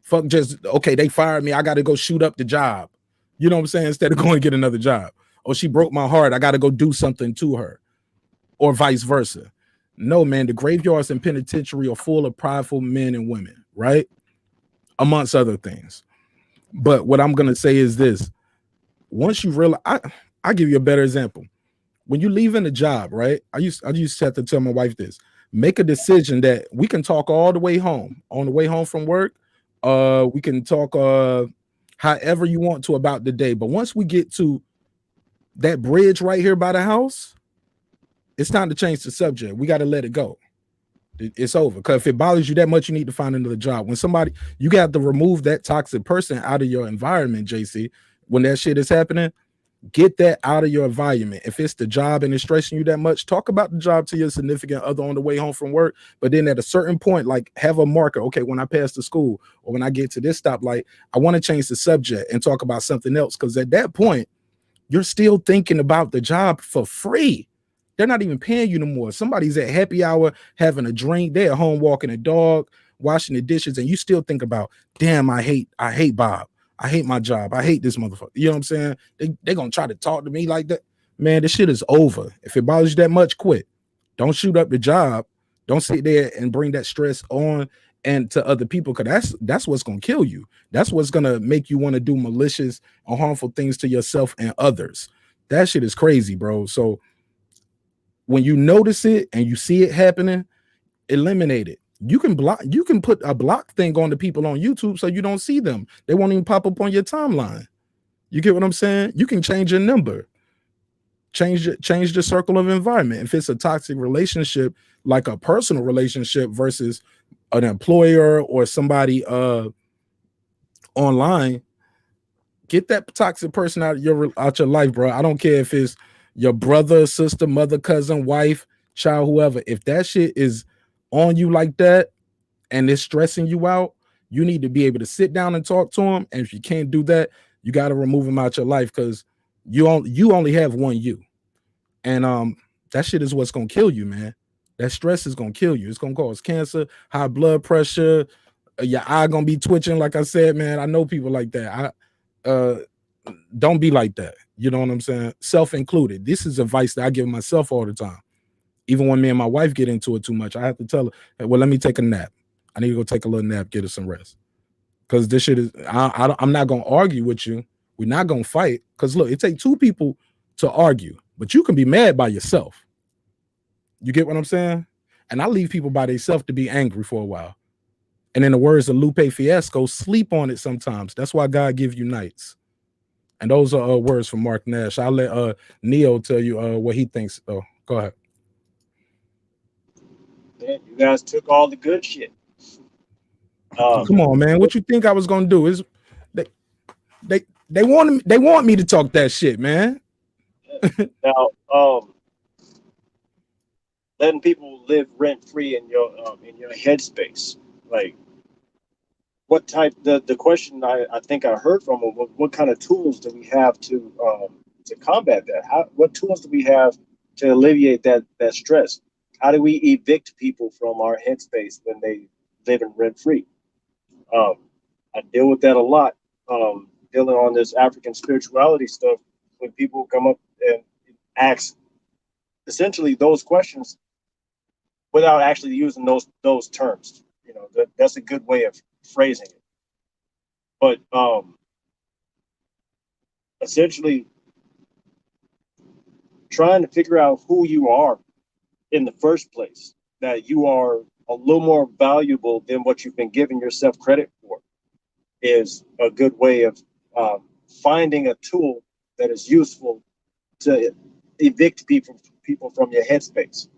Fuck, okay, they fired me. I got to go shoot up the job. You know what I'm saying? Instead of going to get another job. Or she broke my heart. I got to go do something to her. Or vice versa. No, man, the graveyards and penitentiary are full of prideful men and women, right? Amongst other things. But what I'm going to say is this. Once you realize, I'll give you a better example. When you leave in a job, right? I used to have to tell my wife this. Make a decision that we can talk all the way home. On the way home from work, we can talk however you want to about the day. But once we get to that bridge right here by the house, it's time to change the subject. We got to let it go. It's over. Because if it bothers you that much, you need to find another job. When you got to remove that toxic person out of your environment, JC, when that shit is happening, get that out of your environment. If it's the job and it's stressing you that much, talk about the job to your significant other on the way home from work. But then at a certain point, like, have a marker. Okay, when I pass the school or when I get to this stoplight, I want to change the subject and talk about something else. Because at that point, you're still thinking about the job for free. They're not even paying you no more. Somebody's at happy hour having a drink. They're at home walking a dog, washing the dishes, and you still think about, damn, I hate Bob. I hate my job. I hate this motherfucker. You know what I'm saying? They're going to try to talk to me like that. Man, this shit is over. If it bothers you that much, quit. Don't shoot up the job. Don't sit there and bring that stress on and to other people, because that's what's going to kill you. That's what's going to make you want to do malicious or harmful things to yourself and others. That shit is crazy, bro. So when you notice it and you see it happening, eliminate it. You can put a block thing on the people on YouTube so you don't see them. They won't even pop up on your timeline. You get what I'm saying? You can change your number. Change the circle of environment. If it's a toxic relationship, like a personal relationship versus an employer or somebody online, get that toxic person out your life, bro. I don't care if it's your brother, sister, mother, cousin, wife, child, whoever. If that shit is on you like that and it's stressing you out, you need to be able to sit down and talk to them. And if you can't do that, you got to remove them out your life, because you only have one you. And that shit is what's gonna kill you, man. That stress is gonna kill you. It's gonna cause cancer, high blood pressure, your eye gonna be twitching. Like I said, man, I know people like that. Don't be like that. You know what I'm saying? Self included. This is advice that I give myself all the time. Even when me and my wife get into it too much, I have to tell her, hey, well, let me take a nap. I need to go take a little nap, get her some rest. Because this shit is, I'm not going to argue with you. We're not going to fight. Because look, it takes two people to argue, but you can be mad by yourself. You get what I'm saying? And I leave people by themselves to be angry for a while. And in the words of Lupe Fiasco, sleep on it sometimes. That's why God give you nights. And those are words from Mark Nash. I'll let Neo tell you what he thinks. Oh, go ahead. Man, you guys took all the good shit. Come on, man. What you think I was gonna do? Is they want me to talk that shit, man. Now, letting people live rent free in your headspace, like what type? The question I think I heard from him, what kind of tools do we have to combat that? What tools do we have to alleviate that stress? How do we evict people from our headspace when they live in rent free? I deal with that a lot, dealing on this African spirituality stuff. When people come up and ask essentially those questions without actually using those terms, you know, that's a good way of phrasing it. But essentially trying to figure out who you are in the first place, that you are a little more valuable than what you've been giving yourself credit for, is a good way of finding a tool that is useful to evict people from your headspace.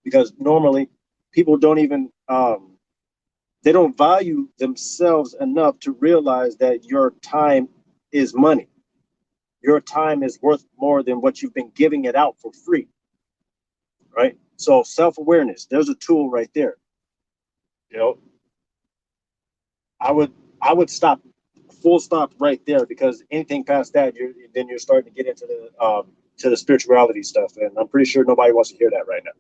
Because normally people don't even they don't value themselves enough to realize that your time is money. Your time is worth more than what you've been giving it out for free, right? So self-awareness, there's a tool right there. You know, I would stop, full stop right there, because anything past that, you're starting to get into the spirituality stuff, and I'm pretty sure nobody wants to hear that right now.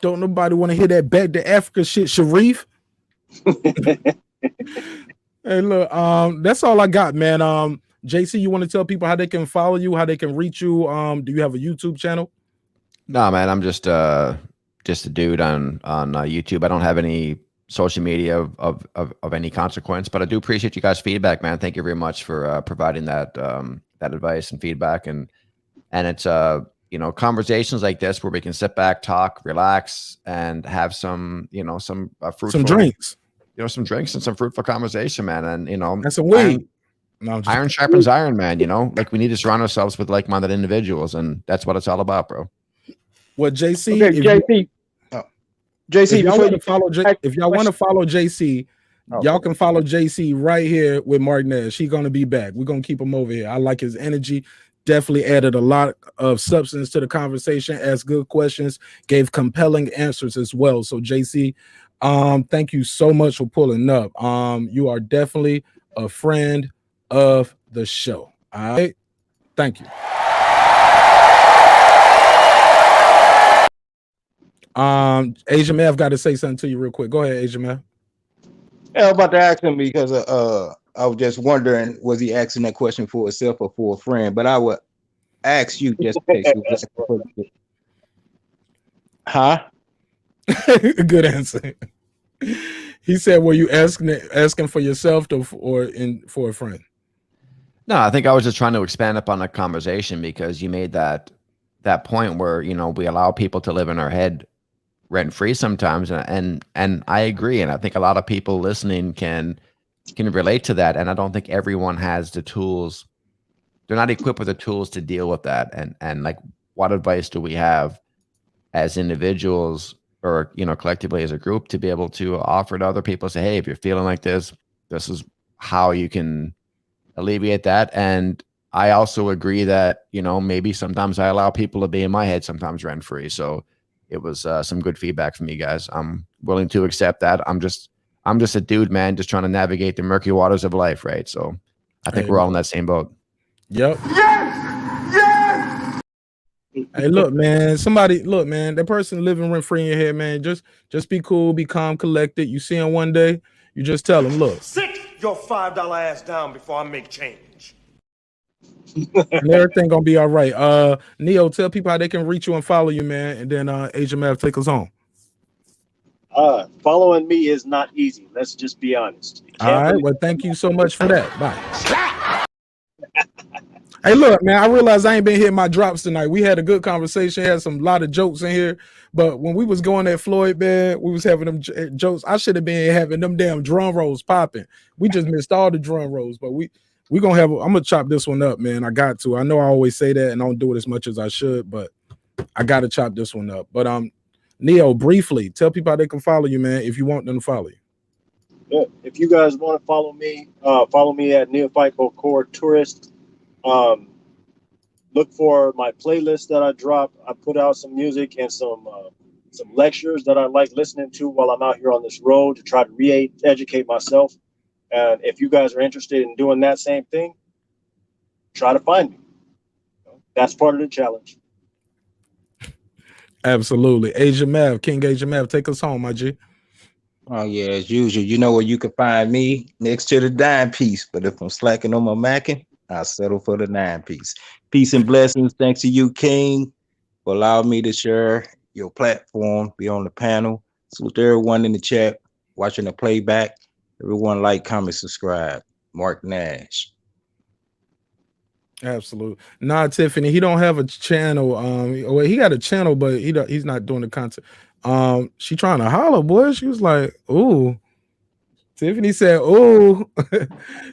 Don't nobody want to hear that back to Africa shit, Sharif. Hey, look, that's all I got, man. JC, you want to tell people how they can follow you, how they can reach you? Do you have a YouTube channel? No, man, I'm just a dude on YouTube. I don't have any social media of any consequence, but I do appreciate you guys' feedback, man. Thank you very much for providing that advice and feedback, and it's you know, conversations like this where we can sit back, talk, relax, and have some fruitful, some drinks. You know, some drinks and some fruitful conversation, man. And you know, that's a weed. Iron sharpens iron, man. You know, like we need to surround ourselves with like-minded individuals, and that's what it's all about, bro. Well, JC, okay, JC, if y'all want to follow JC, y'all can follow JC right here with Mark Nash. He's gonna be back. We're gonna keep him over here. I like his energy. Definitely added a lot of substance to the conversation, asked good questions, gave compelling answers as well. So JC, thank you so much for pulling up. You are definitely a friend of the show. All right, thank you. Asia May, I've got to say something to you real quick. Go ahead, Asia May. Yeah, I was about to ask him because I was just wondering, was he asking that question for himself or for a friend? But I would ask you just in case. Huh? Good answer. He said, "Were you asking for yourself or for a friend?" No, I think I was just trying to expand upon the conversation because you made that point where, you know, we allow people to live in our head rent free sometimes, and I agree, and I think a lot of people listening can relate to that, and I don't think everyone has the tools. They're not equipped with the tools to deal with that, and like, what advice do we have as individuals or, you know, collectively as a group to be able to offer to other people? Say, hey, if you're feeling like this is how you can alleviate that. And I also agree that, you know, maybe sometimes I allow people to be in my head sometimes rent free. So it was some good feedback from you guys. I'm willing to accept that. I'm just a dude, man, just trying to navigate the murky waters of life, right? So I think we're all in that same boat. Yep. Yes. Hey, look, man. That person living rent free in your head, man. Just be cool, be calm, collected. You see him one day, you just tell him, look, sit your $5 ass down before I make change. And everything gonna be all right. Neo, tell people how they can reach you and follow you, man. And then Asia Mav, take us home. Following me is not easy. Let's just be honest. All right. Well, thank you so much for that. Bye. Hey, look, man, I realized I ain't been hitting my drops tonight. We had a good conversation, had some lot of jokes in here. But when we was going at Floyd, man, we was having them jokes. I should have been having them damn drum rolls popping. We just missed all the drum rolls, but we gonna have. I'm gonna chop this one up, man. I got to. I know I always say that, and I don't do it as much as I should, but I gotta chop this one up. But Neo, briefly tell people how they can follow you, man, if you want them to follow you. Yeah, if you guys want to follow me at Neophyte Core Tourist. Look for my playlist that I drop. I put out some music and some lectures that I like listening to while I'm out here on this road to try to re-educate myself. And if you guys are interested in doing that same thing, try to find me. That's part of the challenge. Absolutely. Asia Mav, King Asia Mav, take us home, my G. Oh yeah, as usual. You know where you can find me, next to the dime piece. But if I'm slacking on my macking, I'll settle for the 9-piece. Peace and blessings. Thanks to you, King, for allowing me to share your platform, be on the panel. Salute to everyone in the chat, watching the playback. Everyone like, comment, subscribe. Mark Nash. Absolutely. Nah, Tiffany, he don't have a channel. Well, he got a channel, but he's not doing the content. She trying to holler, boy. She was like, ooh. Tiffany said, ooh.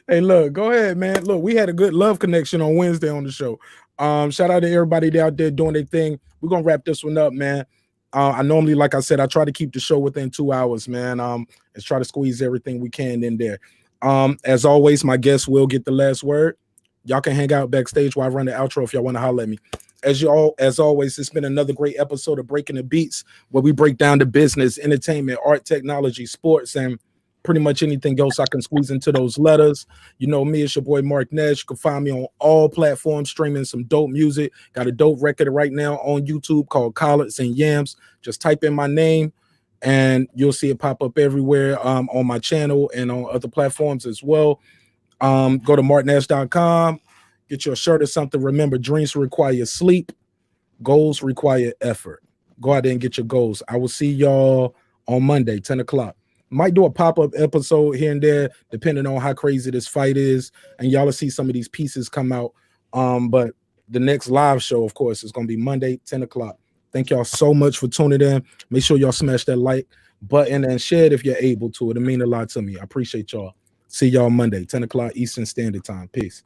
Hey, look, go ahead, man. Look, we had a good love connection on Wednesday on the show. Shout out to everybody out there doing their thing. We're gonna wrap this one up, man. I normally, like I said, I try to keep the show within 2 hours, man. Let's try to squeeze everything we can in there. As always, my guests will get the last word. Y'all can hang out backstage while I run the outro if y'all want to holler at me. As always, it's been another great episode of Breaking the Beats, where we break down the business, entertainment, art, technology, sports, and pretty much anything else I can squeeze into those letters. You know me, it's your boy Mark Nash. You can find me on all platforms, streaming some dope music. Got a dope record right now on YouTube called COLLARDS and YAMS. Just type in my name and you'll see it pop up everywhere on my channel and on other platforms as well. Go to marknash.com, get your shirt or something. Remember, dreams require sleep, goals require effort. Go out there and get your goals. I will see y'all on Monday, 10 o'clock. Might do a pop-up episode here and there, depending on how crazy this fight is, and y'all will see some of these pieces come out. But the next live show, of course, is going to be Monday, 10 o'clock. Thank y'all so much for tuning in. Make sure y'all smash that like button and share it if you're able to. It'll mean a lot to me. I appreciate y'all. See y'all Monday, 10 o'clock Eastern Standard Time. Peace.